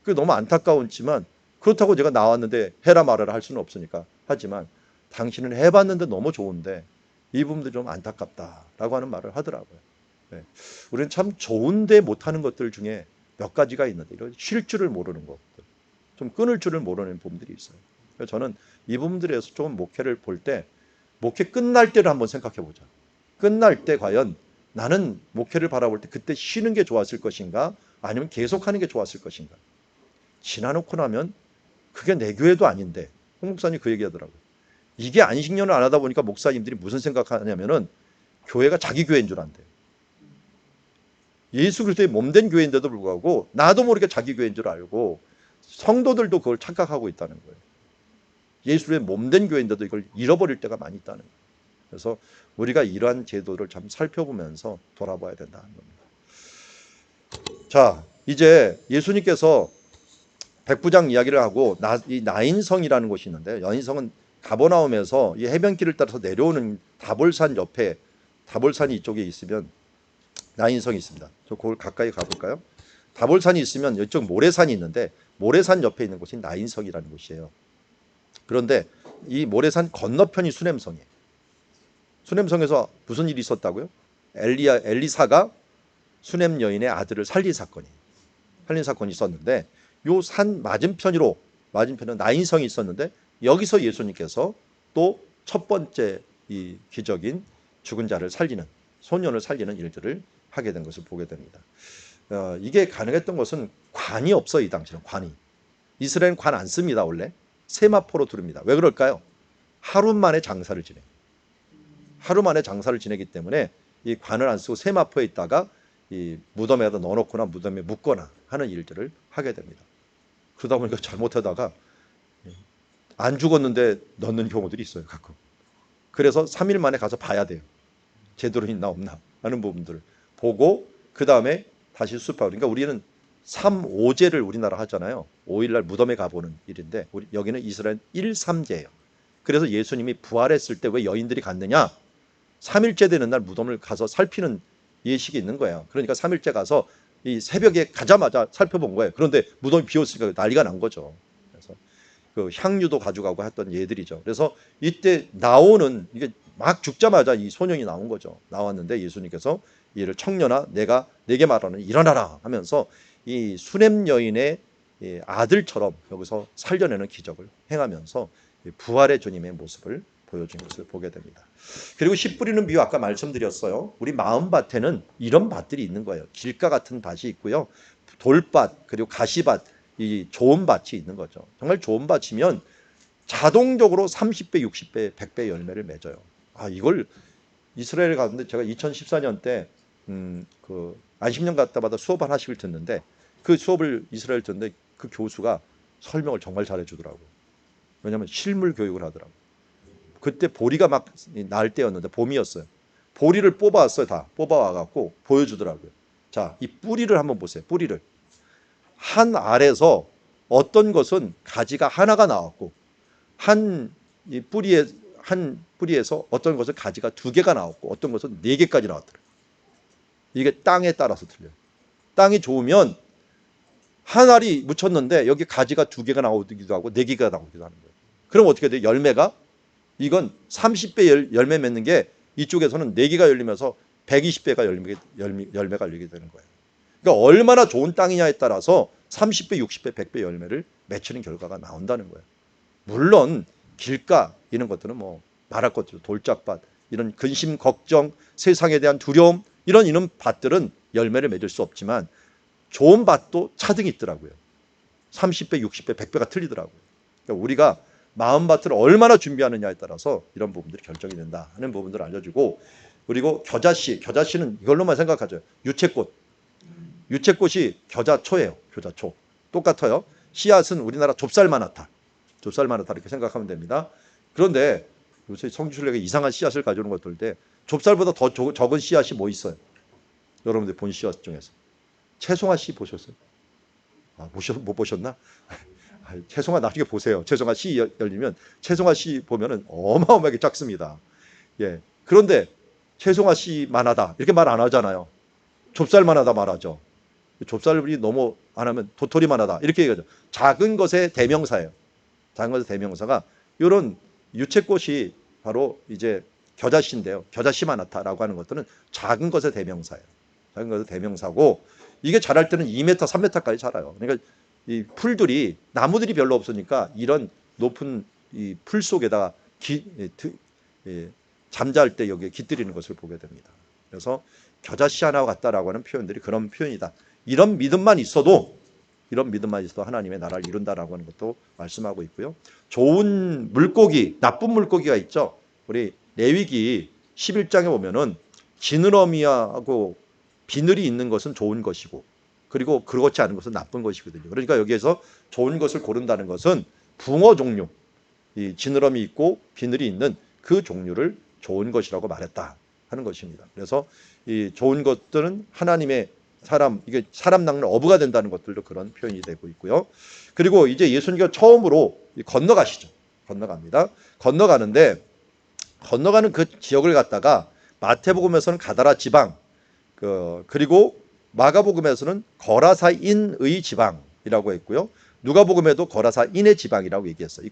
그게 너무 안타까웠지만 그렇다고 제가 나왔는데 해라 말아라 할 수는 없으니까 하지만 당신은 해봤는데 너무 좋은데 이 부분들이 좀 안타깝다라고 하는 말을 하더라고요. 네. 우리는 참 좋은데 못하는 것들 중에 몇 가지가 있는데 이런 쉴 줄을 모르는 것들, 좀 끊을 줄을 모르는 부분들이 있어요. 그래서 저는 이 부분들에서 조금 목회를 볼 때 목회 끝날 때를 한번 생각해 보자. 끝날 때 과연 나는 목회를 바라볼 때 그때 쉬는 게 좋았을 것인가 아니면 계속하는 게 좋았을 것인가. 지나놓고 나면 그게 내 교회도 아닌데 홍 목사님 그 얘기하더라고요. 이게 안식년을 안 하다 보니까 목사님들이 무슨 생각하냐면은 교회가 자기 교회인 줄 안대요. 예수 그리스도의 몸된 교회인데도 불구하고 나도 모르게 자기 교회인 줄 알고 성도들도 그걸 착각하고 있다는 거예요. 예수의 몸된 교회인데도 이걸 잃어버릴 때가 많이 있다는 거예요. 그래서 우리가 이러한 제도를 참 살펴보면서 돌아봐야 된다는 겁니다. 자, 이제 예수님께서 백부장 이야기를 하고 이 나인성이라는 곳이 있는데 나인성은 가버나움에서 이 해변길을 따라서 내려오는 다볼산 옆에 다볼산이 이쪽에 있으면 나인성이 있습니다. 저 그걸 가까이 가볼까요? 다볼산이 있으면 이쪽 모래산이 있는데 모래산 옆에 있는 곳이 나인성이라는 곳이에요. 그런데 이 모래산 건너편이 수냄성이에요. 수냄성에서 무슨 일이 있었다고요? 엘리사가 수냄 여인의 아들을 살린 사건이 있었는데 요 산 맞은편은 나인성이 있었는데 여기서 예수님께서 또 첫 번째 이 기적인 죽은 자를 살리는 소년을 살리는 일들을 하게 된 것을 보게 됩니다. 이게 가능했던 것은 관이 없어요. 이 당시는 관이. 이스라엘은 관 안 씁니다. 원래 세마포로 두릅니다. 왜 그럴까요? 하루 만에 장사를 지내요. 하루 만에 장사를 지내기 때문에 이 관을 안 쓰고 세마포에 있다가 이 무덤에다 넣어놓거나 무덤에 묻거나 하는 일들을 하게 됩니다. 그러다 보니까 잘못하다가 안 죽었는데 넣는 경우들이 있어요. 가끔. 그래서 3일 만에 가서 봐야 돼요. 제대로 있나 없나 하는 부분들을 보고 그 다음에 다시 수습하고. 그러니까 우리는 3오제를 우리나라 하잖아요. 5일날 무덤에 가보는 일인데 여기는 이스라엘 1, 3제예요. 그래서 예수님이 부활했을 때 왜 여인들이 갔느냐? 3일째 되는 날 무덤을 가서 살피는 예식이 있는 거예요. 그러니까 3일째 가서 이 새벽에 가자마자 살펴본 거예요. 그런데 무덤이 비었으니까 난리가 난 거죠. 그래서 그 향유도 가져가고 했던 예들이죠. 그래서 이때 나오는 이게 막 죽자마자 이 소년이 나온 거죠. 나왔는데 예수님께서 이를 청년아 내가 내게 말하는 일어나라 하면서 이 수냄 여인의 아들처럼 여기서 살려내는 기적을 행하면서 부활의 주님의 모습을 보여준 것을 보게 됩니다. 그리고 씨 뿌리는 비유 아까 말씀드렸어요. 우리 마음밭에는 이런 밭들이 있는 거예요. 길가 같은 밭이 있고요. 돌밭 그리고 가시밭, 이 좋은 밭이 있는 거죠. 정말 좋은 밭이면 자동적으로 30배, 60배, 100배 열매를 맺어요. 이걸 이스라엘 가는데 제가 2014년 때 그 안식년 갔다마다 수업 하나씩을 듣는데 그 수업을 이스라엘 듣는데 그 교수가 설명을 정말 잘해주더라고요. 왜냐하면 실물 교육을 하더라고요. 그때 보리가 막 날 때였는데 봄이었어요. 보리를 뽑아왔어요. 다 뽑아와갖고 보여주더라고요. 자, 이 뿌리를 한번 보세요. 뿌리를 한 알에서 어떤 것은 가지가 하나가 나왔고 이 뿌리에서 어떤 것은 가지가 2개가 나왔고 어떤 것은 4개까지 나왔더라고요. 이게 땅에 따라서 틀려요. 땅이 좋으면 한 알이 묻혔는데 여기 가지가 2개가 나오기도 하고 4개가 나오기도 하는 거예요. 그럼 어떻게 돼요? 열매가 이건 30배 열매 맺는 게 이쪽에서는 4개가 열리면서 120배가 열매가 열리게 되는 거예요. 그러니까 얼마나 좋은 땅이냐에 따라서 30배, 60배, 100배 열매를 맺히는 결과가 나온다는 거예요. 물론 길가 이런 것들은 뭐 말할 것도 돌짝밭, 이런 근심, 걱정, 세상에 대한 두려움 이런 밭들은 열매를 맺을 수 없지만 좋은 밭도 차등이 있더라고요. 30배, 60배, 100배가 틀리더라고요. 그러니까 우리가 마음밭을 얼마나 준비하느냐에 따라서 이런 부분들이 결정이 된다 하는 부분들을 알려주고, 그리고 겨자씨는 이걸로만 생각하죠. 유채꽃이 겨자초예요. 겨자초 똑같아요. 씨앗은 우리나라 좁쌀만하다 이렇게 생각하면 됩니다. 그런데 요새 성주순례가 이상한 씨앗을 가져오는 것들 좁쌀보다 더 적은 씨앗이 뭐 있어요? 여러분들 본 씨앗 중에서 채송화 씨 보셨어요? 못 보셨나? 채송화 나중에 보세요. 채송화 씨 열리면 채송화 씨 보면은 어마어마하게 작습니다. 예. 그런데 채송화 씨만 하다 이렇게 말 안 하잖아요. 좁쌀만 하다 말하죠. 좁쌀이 너무 안 하면 도토리만 하다 이렇게 얘기하죠. 작은 것의 대명사예요. 작은 것의 대명사가 이런 유채꽃이 바로 이제 겨자씨인데요. 겨자씨만 하다라고 하는 것들은 작은 것의 대명사예요. 작은 것의 대명사고 이게 자랄 때는 2m, 3m까지 자라요. 그러니까 이 풀들이 나무들이 별로 없으니까 이런 높은 이 풀 속에다가 잠잘 때 여기에 깃들이는 것을 보게 됩니다. 그래서 겨자씨 하나와 같다라고 하는 표현들이 그런 표현이다. 이런 믿음만 있어도 하나님의 나라를 이룬다라고 하는 것도 말씀하고 있고요. 좋은 물고기, 나쁜 물고기가 있죠. 우리 레위기 11장에 보면은 지느러미하고 비늘이 있는 것은 좋은 것이고 그리고 그렇지 않은 것은 나쁜 것이거든요. 그러니까 여기에서 좋은 것을 고른다는 것은 붕어 종류, 이 지느러미 있고 비늘이 있는 그 종류를 좋은 것이라고 말했다 하는 것입니다. 그래서 이 좋은 것들은 하나님의 이게 사람 낚는 어부가 된다는 것들도 그런 표현이 되고 있고요. 그리고 이제 예수님께서 처음으로 건너가시죠. 건너갑니다. 건너가는 그 지역을 갖다가 마태복음에서는 가다라 지방, 그리고 마가복음에서는 거라사인의 지방이라고 했고요. 누가복음에도 거라사인의 지방이라고 얘기했어요. 이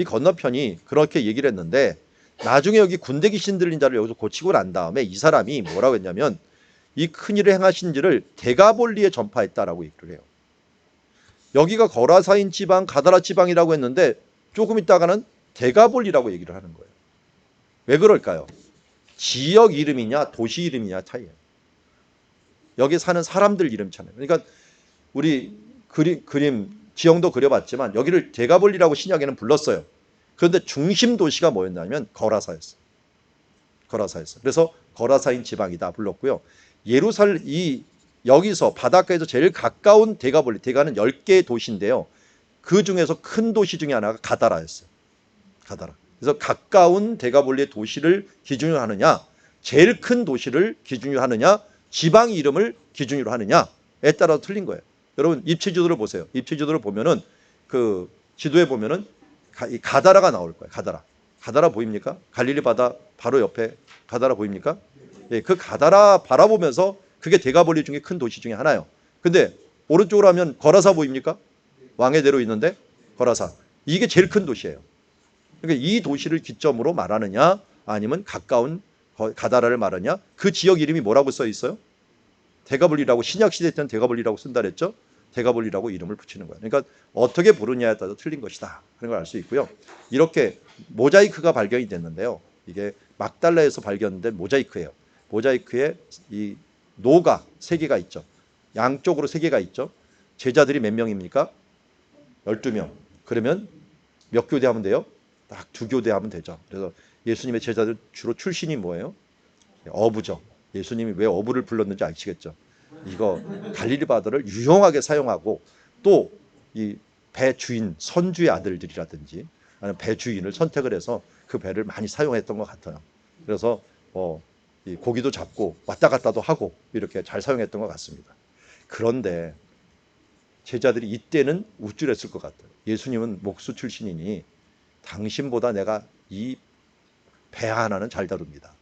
건너편이 그렇게 얘기를 했는데 나중에 여기 군대 귀신 들린 자를 여기서 고치고 난 다음에 이 사람이 뭐라고 했냐면 이 큰일을 행하신지를 데가볼리에 전파했다라고 얘기를 해요. 여기가 거라사인 지방, 가다라 지방이라고 했는데 조금 있다가는 데가볼리라고 얘기를 하는 거예요. 왜 그럴까요? 지역 이름이냐 도시 이름이냐 차이예요. 여기 사는 사람들 이름처럼. 그러니까 우리 그림 지형도 그려봤지만 여기를 데가볼리라고 신약에는 불렀어요. 그런데 중심 도시가 뭐였냐면 거라사였어요. 그래서 거라사인 지방이다 불렀고요. 여기서 바닷가에서 제일 가까운 데가는 10개의 도시인데요. 그 중에서 큰 도시 중에 하나가 가다라였어요. 가다라. 그래서 가까운 데가볼리의 도시를 기준으로 하느냐, 제일 큰 도시를 기준으로 하느냐, 지방 이름을 기준으로 하느냐에 따라서 틀린 거예요. 여러분 입체 지도를 보세요. 입체 지도를 보면은 그 지도에 보면은 이 가다라가 나올 거예요. 가다라. 가다라 보입니까? 갈릴리 바다 바로 옆에 가다라 보입니까? 예, 그 가다라 바라보면서 그게 데가볼리 중에 큰 도시 중에 하나예요. 근데 오른쪽으로 하면 거라사 보입니까? 왕의 대로 있는데 거라사. 이게 제일 큰 도시예요. 그러니까 이 도시를 기점으로 말하느냐 아니면 가까운 가다라를 말하냐, 그 지역 이름이 뭐라고 써 있어요? 데가볼리라고, 신약 시대 때는 데가볼리라고 쓴다 그랬죠. 데가볼리라고 이름을 붙이는 거예요. 그러니까 어떻게 부르냐에 따라서 틀린 것이다 하는 걸 알 수 있고요. 이렇게 모자이크가 발견이 됐는데요. 이게 막달라에서 발견된 모자이크예요. 모자이크에 이 노가 세 개가 있죠. 양쪽으로 세 개가 있죠. 제자들이 몇 명입니까? 12명. 그러면 몇 교대 하면 돼요? 딱 2교대 하면 되죠. 그래서 예수님의 제자들 주로 출신이 뭐예요? 어부죠. 예수님이 왜 어부를 불렀는지 아시겠죠? 이거 갈릴리 바다를 유용하게 사용하고, 또 이 배 주인, 선주의 아들들이라든지 아니면 배 주인을 선택을 해서 그 배를 많이 사용했던 것 같아요. 그래서 이 고기도 잡고 왔다 갔다도 하고 이렇게 잘 사용했던 것 같습니다. 그런데 제자들이 이때는 우쭐했을 것 같아요. 예수님은 목수 출신이니 당신보다 내가 이 배 하나는 잘 다룹니다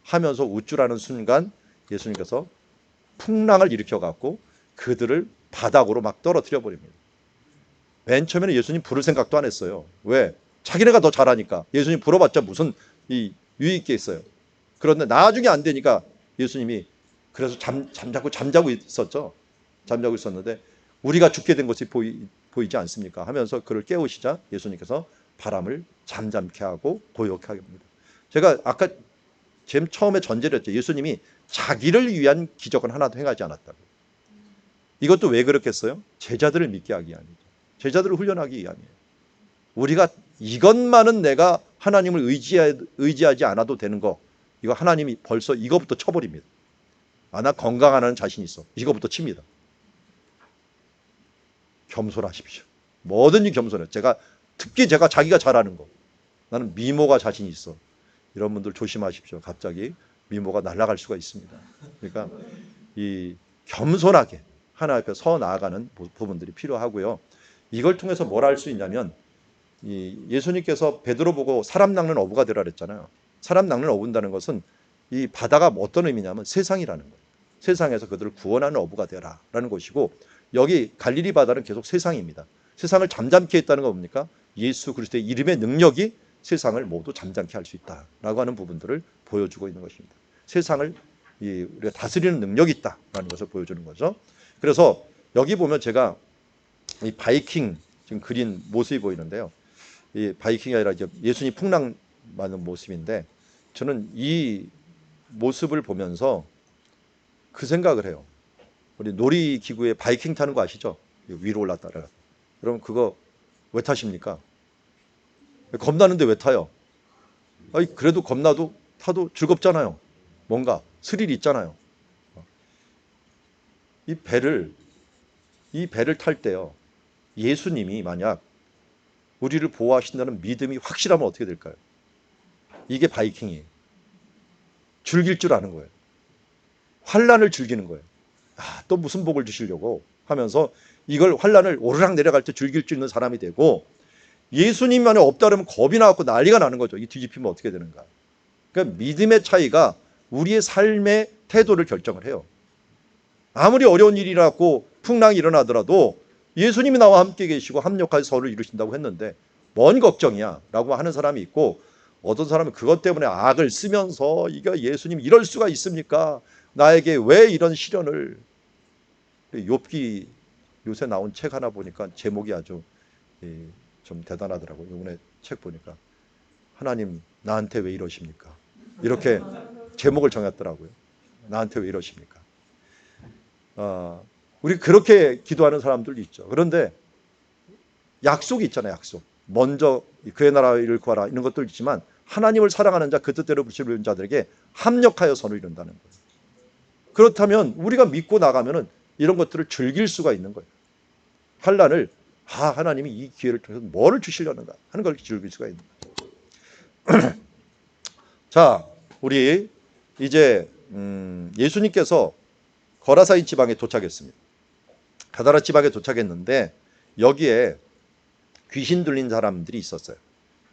하면서 우쭐하는 순간 예수님께서 풍랑을 일으켜갖고 그들을 바닥으로 막 떨어뜨려 버립니다. 맨 처음에는 예수님 부를 생각도 안 했어요. 왜? 자기네가 더 잘하니까. 예수님 불어봤자 무슨 이 유익이 있어요. 그런데 나중에 안 되니까 예수님이 그래서 잠자고 있었죠. 잠자고 있었는데 우리가 죽게 된 것이 보이지 않습니까? 하면서 그를 깨우시자 예수님께서 바람을 잠잠케 하고 고요케 하게 합니다. 제가 아까 처음에 전제를 했죠. 예수님이 자기를 위한 기적은 하나도 행하지 않았다고. 이것도 왜 그렇겠어요? 제자들을 믿게 하기 위함이죠. 제자들을 훈련하기 위함이에요. 우리가 이것만은 내가 하나님을 의지하지 않아도 되는 거, 이거 하나님이 벌써 이거부터 쳐버립니다. 나 건강하는 자신 있어. 이거부터 칩니다. 겸손하십시오. 뭐든지 겸손해요. 특히 자기가 잘하는 거. 나는 미모가 자신 있어. 이런 분들 조심하십시오. 갑자기 미모가 날아갈 수가 있습니다. 그러니까 이 겸손하게 하나님 앞에 서 나아가는 부분들이 필요하고요. 이걸 통해서 뭘 할 수 있냐면, 예수님께서 베드로 보고 사람 낚는 어부가 되라 그랬잖아요. 사람 낚는 어부다는 것은 이 바다가 어떤 의미냐면 세상이라는 거예요. 세상에서 그들을 구원하는 어부가 되라라는 것이고, 여기 갈릴리 바다는 계속 세상입니다. 세상을 잠잠케 했다는 거 뭡니까? 예수 그리스도의 이름의 능력이 세상을 모두 잠잠케 할 수 있다라고 하는 부분들을 보여주고 있는 것입니다. 세상을 우리가 다스리는 능력이 있다라는 것을 보여주는 거죠. 그래서 여기 보면 제가 이 바이킹 지금 그린 모습이 보이는데요. 이 바이킹이 아니라 이제 예수님 풍랑 맞는 모습인데, 저는 이 모습을 보면서 그 생각을 해요. 우리 놀이기구에 바이킹 타는 거 아시죠? 위로 올랐다가. 그럼 그거 왜 타십니까? 겁나는데 왜 타요? 그래도 겁나도 타도 즐겁잖아요. 뭔가 스릴이 있잖아요. 이 배를 탈 때요. 예수님이 만약 우리를 보호하신다는 믿음이 확실하면 어떻게 될까요? 이게 바이킹이에요. 즐길 줄 아는 거예요. 환란을 즐기는 거예요. 또 무슨 복을 주시려고 하면서 이걸 환란을 오르락 내려갈 때 즐길 수 있는 사람이 되고, 예수님만에 없다 그러면 겁이 나갖고 난리가 나는 거죠. 이 뒤집히면 어떻게 되는가. 그러니까 믿음의 차이가 우리의 삶의 태도를 결정을 해요. 아무리 어려운 일이라고 풍랑이 일어나더라도 예수님이 나와 함께 계시고 합력하여 서로를 이루신다고 했는데 뭔 걱정이야 라고 하는 사람이 있고, 어떤 사람은 그것 때문에 악을 쓰면서 이거 예수님 이럴 수가 있습니까? 나에게 왜 이런 시련을. 욥기 요새 나온 책 하나 보니까 제목이 아주 좀 대단하더라고요. 이번에 책 보니까 하나님 나한테 왜 이러십니까? 이렇게 제목을 정했더라고요. 나한테 왜 이러십니까? 우리 그렇게 기도하는 사람들도 있죠. 그런데 약속이 있잖아요. 약속. 먼저 그의 나라를 구하라 이런 것도 있지만, 하나님을 사랑하는 자, 그 뜻대로 부르시는 자들에게 합력하여 선을 이룬다는 거예요. 그렇다면 우리가 믿고 나가면은 이런 것들을 즐길 수가 있는 거예요. 환란을 하나님이 이 기회를 통해서 뭐를 주시려는가 하는 걸 즐길 수가 있는 거예요. 자, 우리 이제 예수님께서 거라사인 지방에 도착했습니다. 가다라 지방에 도착했는데, 여기에 귀신 들린 사람들이 있었어요.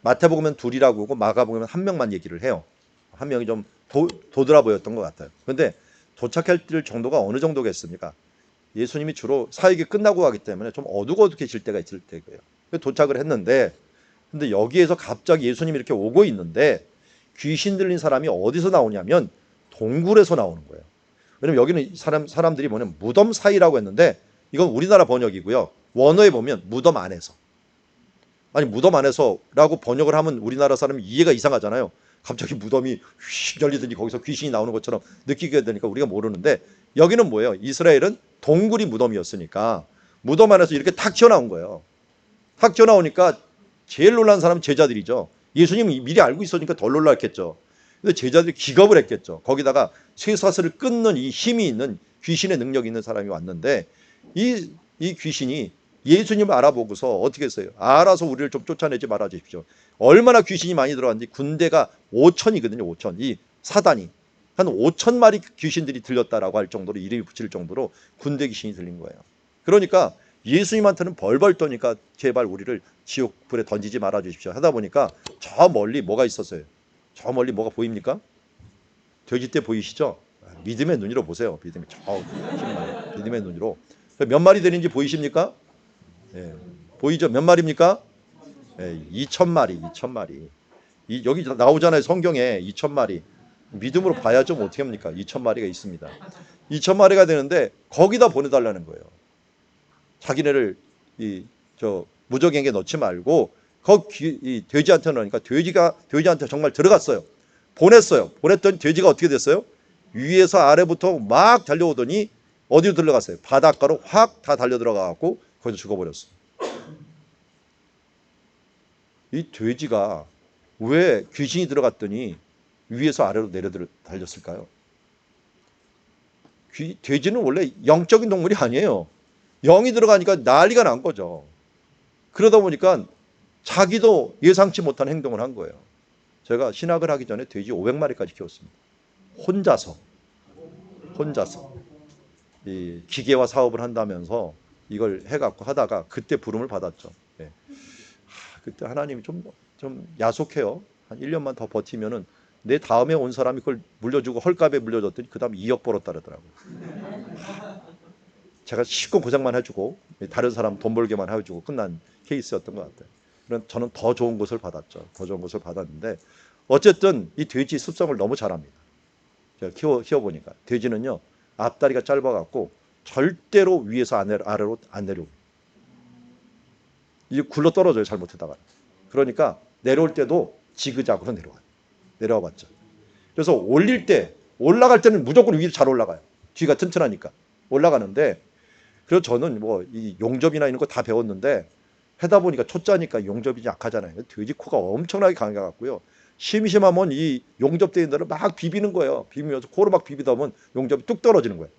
마태복음은 둘이라고 하고 마가복음은 한 명만 얘기를 해요. 한 명이 좀 도드라 보였던 것 같아요. 그런데 도착할 정도가 어느 정도겠습니까? 예수님이 주로 사역이 끝나고 가기 때문에 좀 어둑어둑해질 때가 있을 때고요. 도착을 했는데, 근데 여기에서 갑자기 예수님이 이렇게 오고 있는데 귀신 들린 사람이 어디서 나오냐면 동굴에서 나오는 거예요. 왜냐면 여기는 사람들이 뭐냐면 무덤 사이라고 했는데 이건 우리나라 번역이고요. 원어에 보면 무덤 안에서. 아니 무덤 안에서라고 번역을 하면 우리나라 사람이 이해가 이상하잖아요. 갑자기 무덤이 휙 열리더니 거기서 귀신이 나오는 것처럼 느끼게 되니까 우리가 모르는데 여기는 뭐예요? 이스라엘은 동굴이 무덤이었으니까 무덤 안에서 이렇게 탁 튀어나온 거예요. 탁 튀어나오니까 제일 놀란 사람은 제자들이죠. 예수님이 미리 알고 있으니까 덜 놀랐겠죠. 근데 제자들이 기겁을 했겠죠. 거기다가 쇠사슬을 끊는 이 힘이 있는 귀신의 능력이 있는 사람이 왔는데 이 귀신이 예수님을 알아보고서 어떻게 했어요? 알아서 우리를 좀 쫓아내지 말아 주십시오. 얼마나 귀신이 많이 들어왔는지 군대가 5천이거든요. 5천. 이 사단이 한 5천 마리 귀신들이 들렸다라고 할 정도로 이름이 붙일 정도로 군대 귀신이 들린 거예요. 그러니까 예수님한테는 벌벌 떠니까 제발 우리를 지옥 불에 던지지 말아 주십시오. 하다 보니까 저 멀리 뭐가 있었어요? 저 멀리 뭐가 보입니까? 돼지떼 보이시죠? 믿음의 눈으로 보세요. 믿음의 눈으로. 몇 마리 되는지 보이십니까? 예, 보이죠? 몇 마리입니까? 예, 2천 마리, 2천 마리. 여기 나오잖아요. 성경에 2천 마리. 믿음으로 봐야죠. 뭐 어떻게 합니까? 2천 마리가 있습니다. 2천 마리가 되는데 거기다 보내달라는 거예요. 자기네를 무적에게 넣지 말고 이 돼지한테 넣으니까 돼지한테 정말 들어갔어요. 보냈어요. 보냈더니 돼지가 어떻게 됐어요? 위에서 아래부터 막 달려오더니 어디로 들어갔어요? 바닷가로 확 다 달려 들어가고 거기서 죽어버렸어요. 이 돼지가 왜 귀신이 들어갔더니 위에서 아래로 달렸을까요? 돼지는 원래 영적인 동물이 아니에요. 영이 들어가니까 난리가 난 거죠. 그러다 보니까 자기도 예상치 못한 행동을 한 거예요. 제가 신학을 하기 전에 돼지 500마리까지 키웠습니다. 혼자서 이 기계화 사업을 한다면서 이걸 해갖고 하다가 그때 부름을 받았죠. 예. 그때 하나님이 좀 야속해요. 한 1년만 더 버티면은 내 다음에 온 사람이 그걸 물려주고 헐값에 물려줬더니 그 다음 2억 벌었다 그러더라고요. 제가 실컷 고생만 해주고 다른 사람 돈 벌게만 해주고 끝난 케이스였던 것 같아요. 그런 저는 더 좋은 것을 받았죠. 더 좋은 것을 받았는데 어쨌든 이 돼지 습성을 너무 잘합니다. 제가 키워보니까 돼지는요 앞다리가 짧아갖고 절대로 위에서 아래로 안 내려옵니다. 이제 굴러 떨어져요. 잘못하다가. 그러니까 내려올 때도 지그작으로 내려와 봤죠. 그래서 올라갈 때는 무조건 위로 잘 올라가요. 뒤가 튼튼하니까 올라가는데 그래서 저는 뭐 이 용접이나 이런 거 다 배웠는데 하다 보니까 초짜니까 용접이 약하잖아요. 돼지 코가 엄청나게 강해갖고요. 심심하면 이 용접되는 데를 막 비비는 거예요. 비비면서 코로 막 비비다 보면 용접이 뚝 떨어지는 거예요.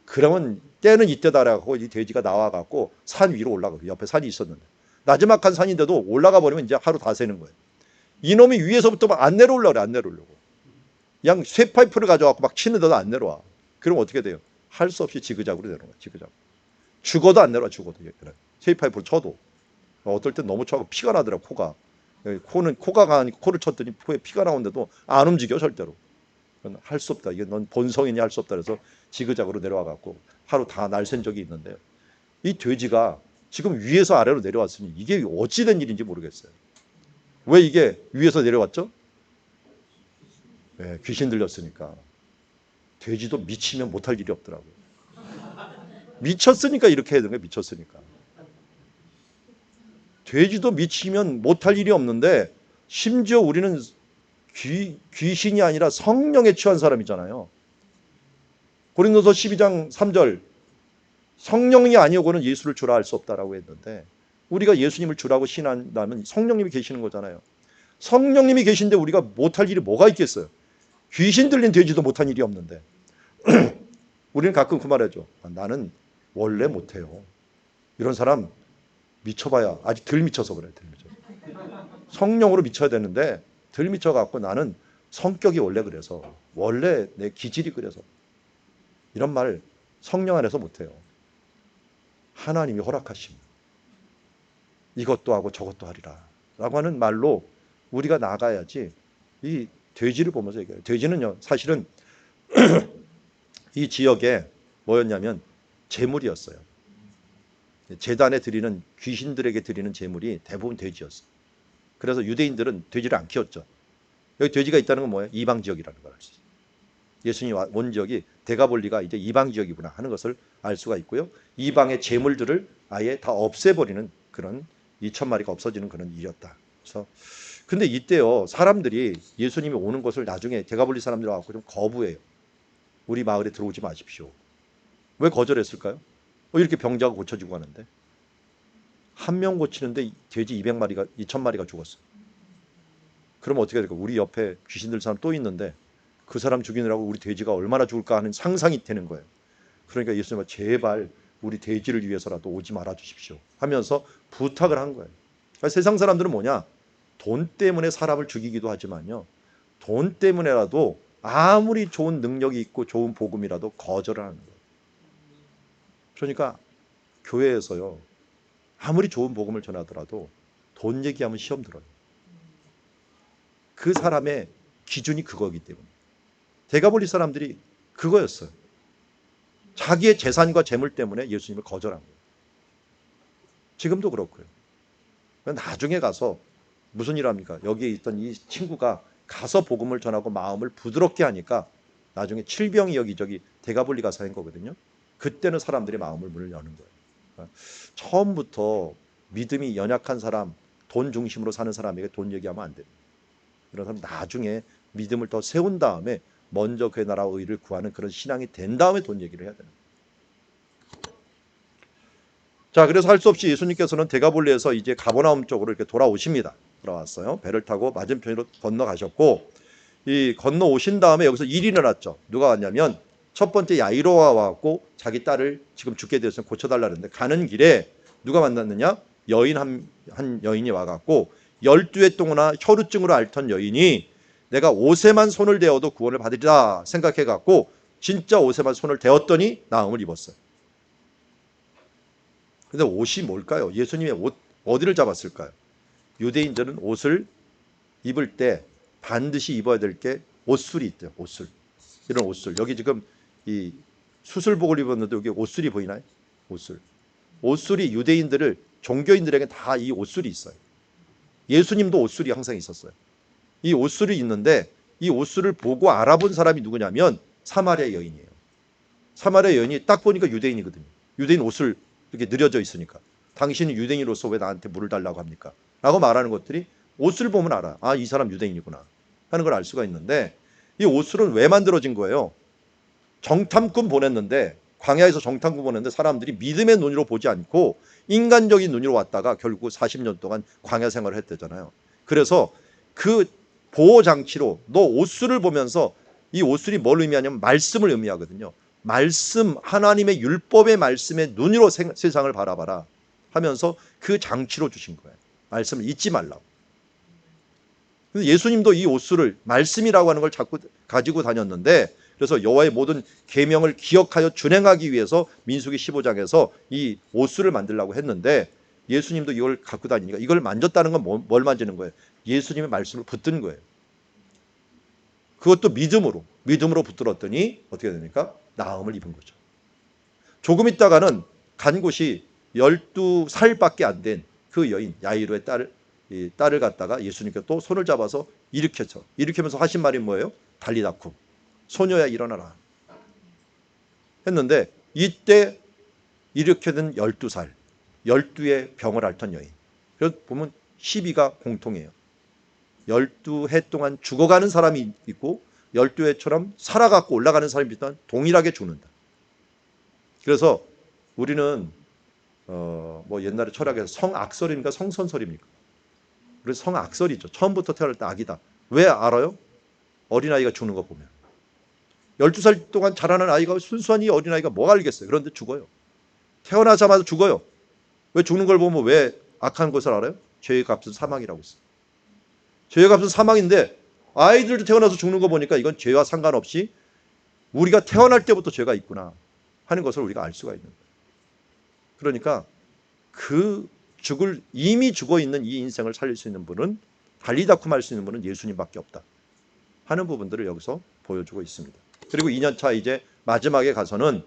그러면 때는 이때다라고 이 돼지가 나와갖고 산 위로 올라가요. 옆에 산이 있었는데 나지막한 산인데도 올라가 버리면 이제 하루 다 새는 거예요. 이놈이 위에서부터 막 안 내려오려고 그래. 안 내려오려고. 그냥 쇠파이프를 가져와갖고 막 치는데도 안 내려와. 그럼 어떻게 돼요? 할 수 없이 지그작으로 내려오는 거예요. 지그작. 죽어도 안 내려와. 죽어도. 쇠파이프를 쳐도. 어떨 땐 너무 쳐서 피가 나더라고. 코가 강하니까 코를 쳤더니 코에 피가 나오는데도 안 움직여 절대로. 할 수 없다. 이게 넌 본성이니 할 수 없다. 그래서 지그작으로 내려와갖고 하루 다 날샌 적이 있는데요. 이 돼지가 지금 위에서 아래로 내려왔으니 이게 어찌 된 일인지 모르겠어요. 왜 이게 위에서 내려왔죠? 네, 귀신 들렸으니까. 돼지도 미치면 못할 일이 없더라고요. 미쳤으니까 이렇게 해야 되는 거예요. 미쳤으니까. 돼지도 미치면 못할 일이 없는데 심지어 우리는 귀신이 아니라 성령에 취한 사람이잖아요. 고린도서 12장 3절 성령이 아니오고는 예수를 주라 할 수 없다라고 했는데 우리가 예수님을 주라고 신한다면 성령님이 계시는 거잖아요. 성령님이 계신데 우리가 못할 일이 뭐가 있겠어요. 귀신 들린 돼지도 못한 일이 없는데 우리는 가끔 그 말하죠. 나는 원래 못해요. 이런 사람 미쳐봐야 아직 덜 미쳐서 그래. 덜 미쳐서. 성령으로 미쳐야 되는데 덜 미쳐갖고 나는 성격이 원래 그래서 원래 내 기질이 그래서 이런 말 성령 안에서 못해요. 하나님이 허락하십니다. 이것도 하고 저것도 하리라 라고 하는 말로 우리가 나가야지. 이 돼지를 보면서 얘기해요. 돼지는요 사실은 이 지역에 뭐였냐면 제물이었어요. 제단에 드리는, 귀신들에게 드리는 제물이 대부분 돼지였어요. 그래서 유대인들은 돼지를 안 키웠죠. 여기 돼지가 있다는 건 뭐예요? 이방 지역이라는 걸 알 수 있어요. 예수님이 온 지역이 데가볼리가 이제 이방 지역이구나 하는 것을 알 수가 있고요. 이방의 제물들을 아예 다 없애버리는 그런 2,000마리가 없어지는 그런 일이었다. 그래서 근데 이때요 사람들이 예수님이 오는 것을 나중에 데가볼리 사람들이 와서 좀 거부해요. 우리 마을에 들어오지 마십시오. 왜 거절했을까요? 이렇게 병자가 고쳐지고 가는데 한 명 고치는데 돼지 200마리가 2,000마리가 죽었어요. 그러면 어떻게 될까? 우리 옆에 귀신 들 사람 또 있는데 그 사람 죽이느라고 우리 돼지가 얼마나 죽을까 하는 상상이 되는 거예요. 그러니까 예수님은 제발 우리 돼지를 위해서라도 오지 말아 주십시오 하면서 부탁을 한 거예요. 그러니까 세상 사람들은 뭐냐? 돈 때문에 사람을 죽이기도 하지만요. 돈 때문에라도 아무리 좋은 능력이 있고 좋은 복음이라도 거절을 하는 거예요. 그러니까 교회에서요. 아무리 좋은 복음을 전하더라도 돈 얘기하면 시험 들어요. 그 사람의 기준이 그거기 때문에. 데가볼리 사람들이 그거였어요. 자기의 재산과 재물 때문에 예수님을 거절한 거예요. 지금도 그렇고요. 나중에 가서 무슨 일 합니까? 여기에 있던 이 친구가 가서 복음을 전하고 마음을 부드럽게 하니까 나중에 칠병이 여기저기 데가볼리 가서 한 거거든요. 그때는 사람들이 마음을 문을 여는 거예요. 그러니까 처음부터 믿음이 연약한 사람, 돈 중심으로 사는 사람에게 돈 얘기하면 안 됩니다. 이런 사람 나중에 믿음을 더 세운 다음에 먼저 그의 나라와 의를 구하는 그런 신앙이 된 다음에 돈 얘기를 해야 되는 거예요. 자, 그래서 할 수 없이 예수님께서는 데가볼리에서 이제 가버나움 쪽으로 이렇게 돌아오십니다. 돌아왔어요. 배를 타고 맞은편으로 건너가셨고, 이 건너오신 다음에 여기서 일이 일어났죠. 누가 왔냐면 첫 번째 야이로가 와갖고 자기 딸을 지금 죽게 되었으면 고쳐달라는데 가는 길에 누가 만났느냐? 여인 한 여인이 와갖고 12해 동안 혈우증으로 앓던 여인이 내가 옷에만 손을 대어도 구원을 받으리라 생각해갖고 진짜 옷에만 손을 대었더니 나음을 입었어요. 근데 옷이 뭘까요? 예수님의 옷 어디를 잡았을까요? 유대인들은 옷을 입을 때 반드시 입어야 될 게 옷술이 있대요. 옷술. 이런 옷술. 여기 지금 이 수술복을 입었는데 여기 옷술이 보이나요? 옷술. 옷술이 유대인들을 종교인들에게 다 이 옷술이 있어요. 예수님도 옷술이 항상 있었어요. 이 옷술이 있는데 이 옷술을 보고 알아본 사람이 누구냐면 사마리아 여인이에요. 사마리아 여인이 딱 보니까 유대인이거든요. 유대인 옷을 이렇게 느려져 있으니까 당신은 유대인으로서 왜 나한테 물을 달라고 합니까? 라고 말하는 것들이 옷을 보면 알아. 아, 이 사람 유대인이구나 하는 걸 알 수가 있는데 이 옷술은 왜 만들어진 거예요? 정탐꾼 보냈는데 광야에서 정탐꾼 보냈는데 사람들이 믿음의 눈으로 보지 않고 인간적인 눈으로 왔다가 결국 40년 동안 광야 생활을 했대잖아요. 그래서 그 보호장치로 너 옷술을 보면서 이 옷술이 뭘 의미하냐면 말씀을 의미하거든요. 말씀, 하나님의 율법의 말씀의 눈으로 세상을 바라봐라 하면서 그 장치로 주신 거예요. 말씀을 잊지 말라고. 예수님도 이 옷술을 말씀이라고 하는 걸 자꾸 가지고 다녔는데 그래서 여호와의 모든 계명을 기억하여 준행하기 위해서 민수기 15장에서 이 옷술을 만들려고 했는데 예수님도 이걸 갖고 다니니까 이걸 만졌다는 건 뭘 만지는 거예요? 예수님의 말씀을 붙든 거예요. 그것도 믿음으로 붙들었더니 어떻게 됩니까? 나음을 입은 거죠. 조금 있다가는 간 곳이 12살밖에 안 된 그 여인 야이로의 딸을 갖다가 예수님께서 또 손을 잡아서 일으키면서 하신 말이 뭐예요? 달리다쿰 소녀야 일어나라 했는데 이때 일으켜든 12살 12의 병을 앓던 여인. 그래서 보면 12가 공통이에요. 12해 동안 죽어가는 사람이 있고 12해처럼 살아갖고 올라가는 사람이 있다면 동일하게 죽는다. 그래서 우리는 뭐 옛날에 철학에서 성악설입니까? 성선설입니까? 그래서 성악설이죠. 처음부터 태어날 때 악이다. 왜 알아요? 어린아이가 죽는 거 보면. 12살 동안 자라는 아이가 순수한 이 어린아이가 뭐 알겠어요. 그런데 죽어요. 태어나자마자 죽어요. 왜 죽는 걸 보면 왜 악한 것을 알아요? 죄의 값은 사망이라고 했어요. 죄의 값은 사망인데 아이들도 태어나서 죽는 거 보니까 이건 죄와 상관없이 우리가 태어날 때부터 죄가 있구나 하는 것을 우리가 알 수가 있는 거예요. 그러니까 그 이미 죽어 있는 이 인생을 살릴 수 있는 분은, 달리다쿰할 수 있는 분은 예수님밖에 없다 하는 부분들을 여기서 보여주고 있습니다. 그리고 2년차 이제 마지막에 가서는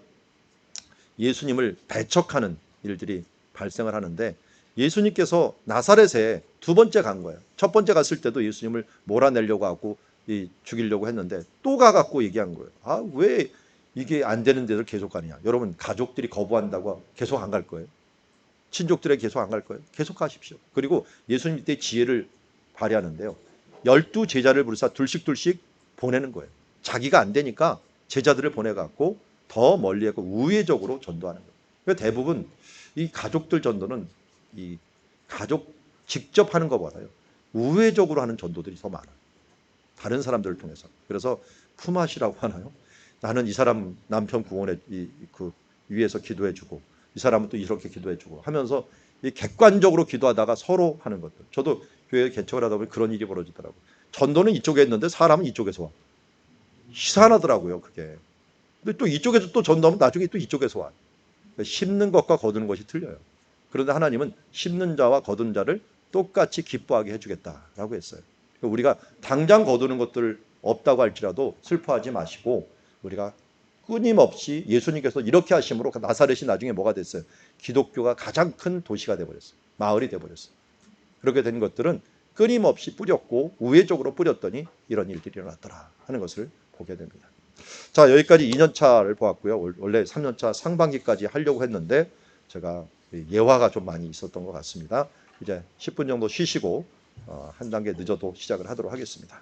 예수님을 배척하는 일들이 발생을 하는데, 예수님께서 나사렛에 두 번째 간 거예요. 첫 번째 갔을 때도 예수님을 몰아내려고 하고 죽이려고 했는데 또 가갖고 얘기한 거예요. 아, 왜 이게 안 되는 데를 계속 가느냐. 여러분, 가족들이 거부한다고 계속 안 갈 거예요? 친족들에게 계속 안 갈 거예요? 계속 가십시오. 그리고 예수님 때 지혜를 발휘하는데요. 12 제자를 부르사 둘씩 보내는 거예요. 자기가 안 되니까 제자들을 보내갖고 더 멀리 하고 우회적으로 전도하는 거예요. 그러니까 대부분 이 가족들 전도는 이 가족 직접 하는 것보다요, 우회적으로 하는 전도들이 더 많아요. 다른 사람들을 통해서. 그래서 품앗이라고 하나요? 나는 이 사람 남편 구원해 그 위해서 기도해주고, 이 사람은 또 이렇게 기도해주고 하면서 이 객관적으로 기도하다가 서로 하는 것들. 저도 교회 개척을 하다 보니 그런 일이 벌어지더라고요. 전도는 이쪽에 했는데 사람은 이쪽에서 와. 희한하더라고요, 그게. 근데 또 이쪽에서 또 전도하면 나중에 또 이쪽에서 와. 심는 것과 거두는 것이 틀려요. 그런데 하나님은 심는 자와 거둔 자를 똑같이 기뻐하게 해주겠다라고 했어요. 우리가 당장 거두는 것들 없다고 할지라도 슬퍼하지 마시고, 우리가 끊임없이 예수님께서 이렇게 하심으로 나사렛이 나중에 뭐가 됐어요? 기독교가 가장 큰 도시가 돼버렸어요. 마을이 돼버렸어요. 그렇게 된 것들은 끊임없이 뿌렸고 우회적으로 뿌렸더니 이런 일들이 일어났더라 하는 것을 보게 됩니다. 자, 여기까지 2년차를 보았고요. 원래 3년차 상반기까지 하려고 했는데 제가 예화가 좀 많이 있었던 것 같습니다. 이제 10분 정도 쉬시고 한 단계 늦어도 시작을 하도록 하겠습니다.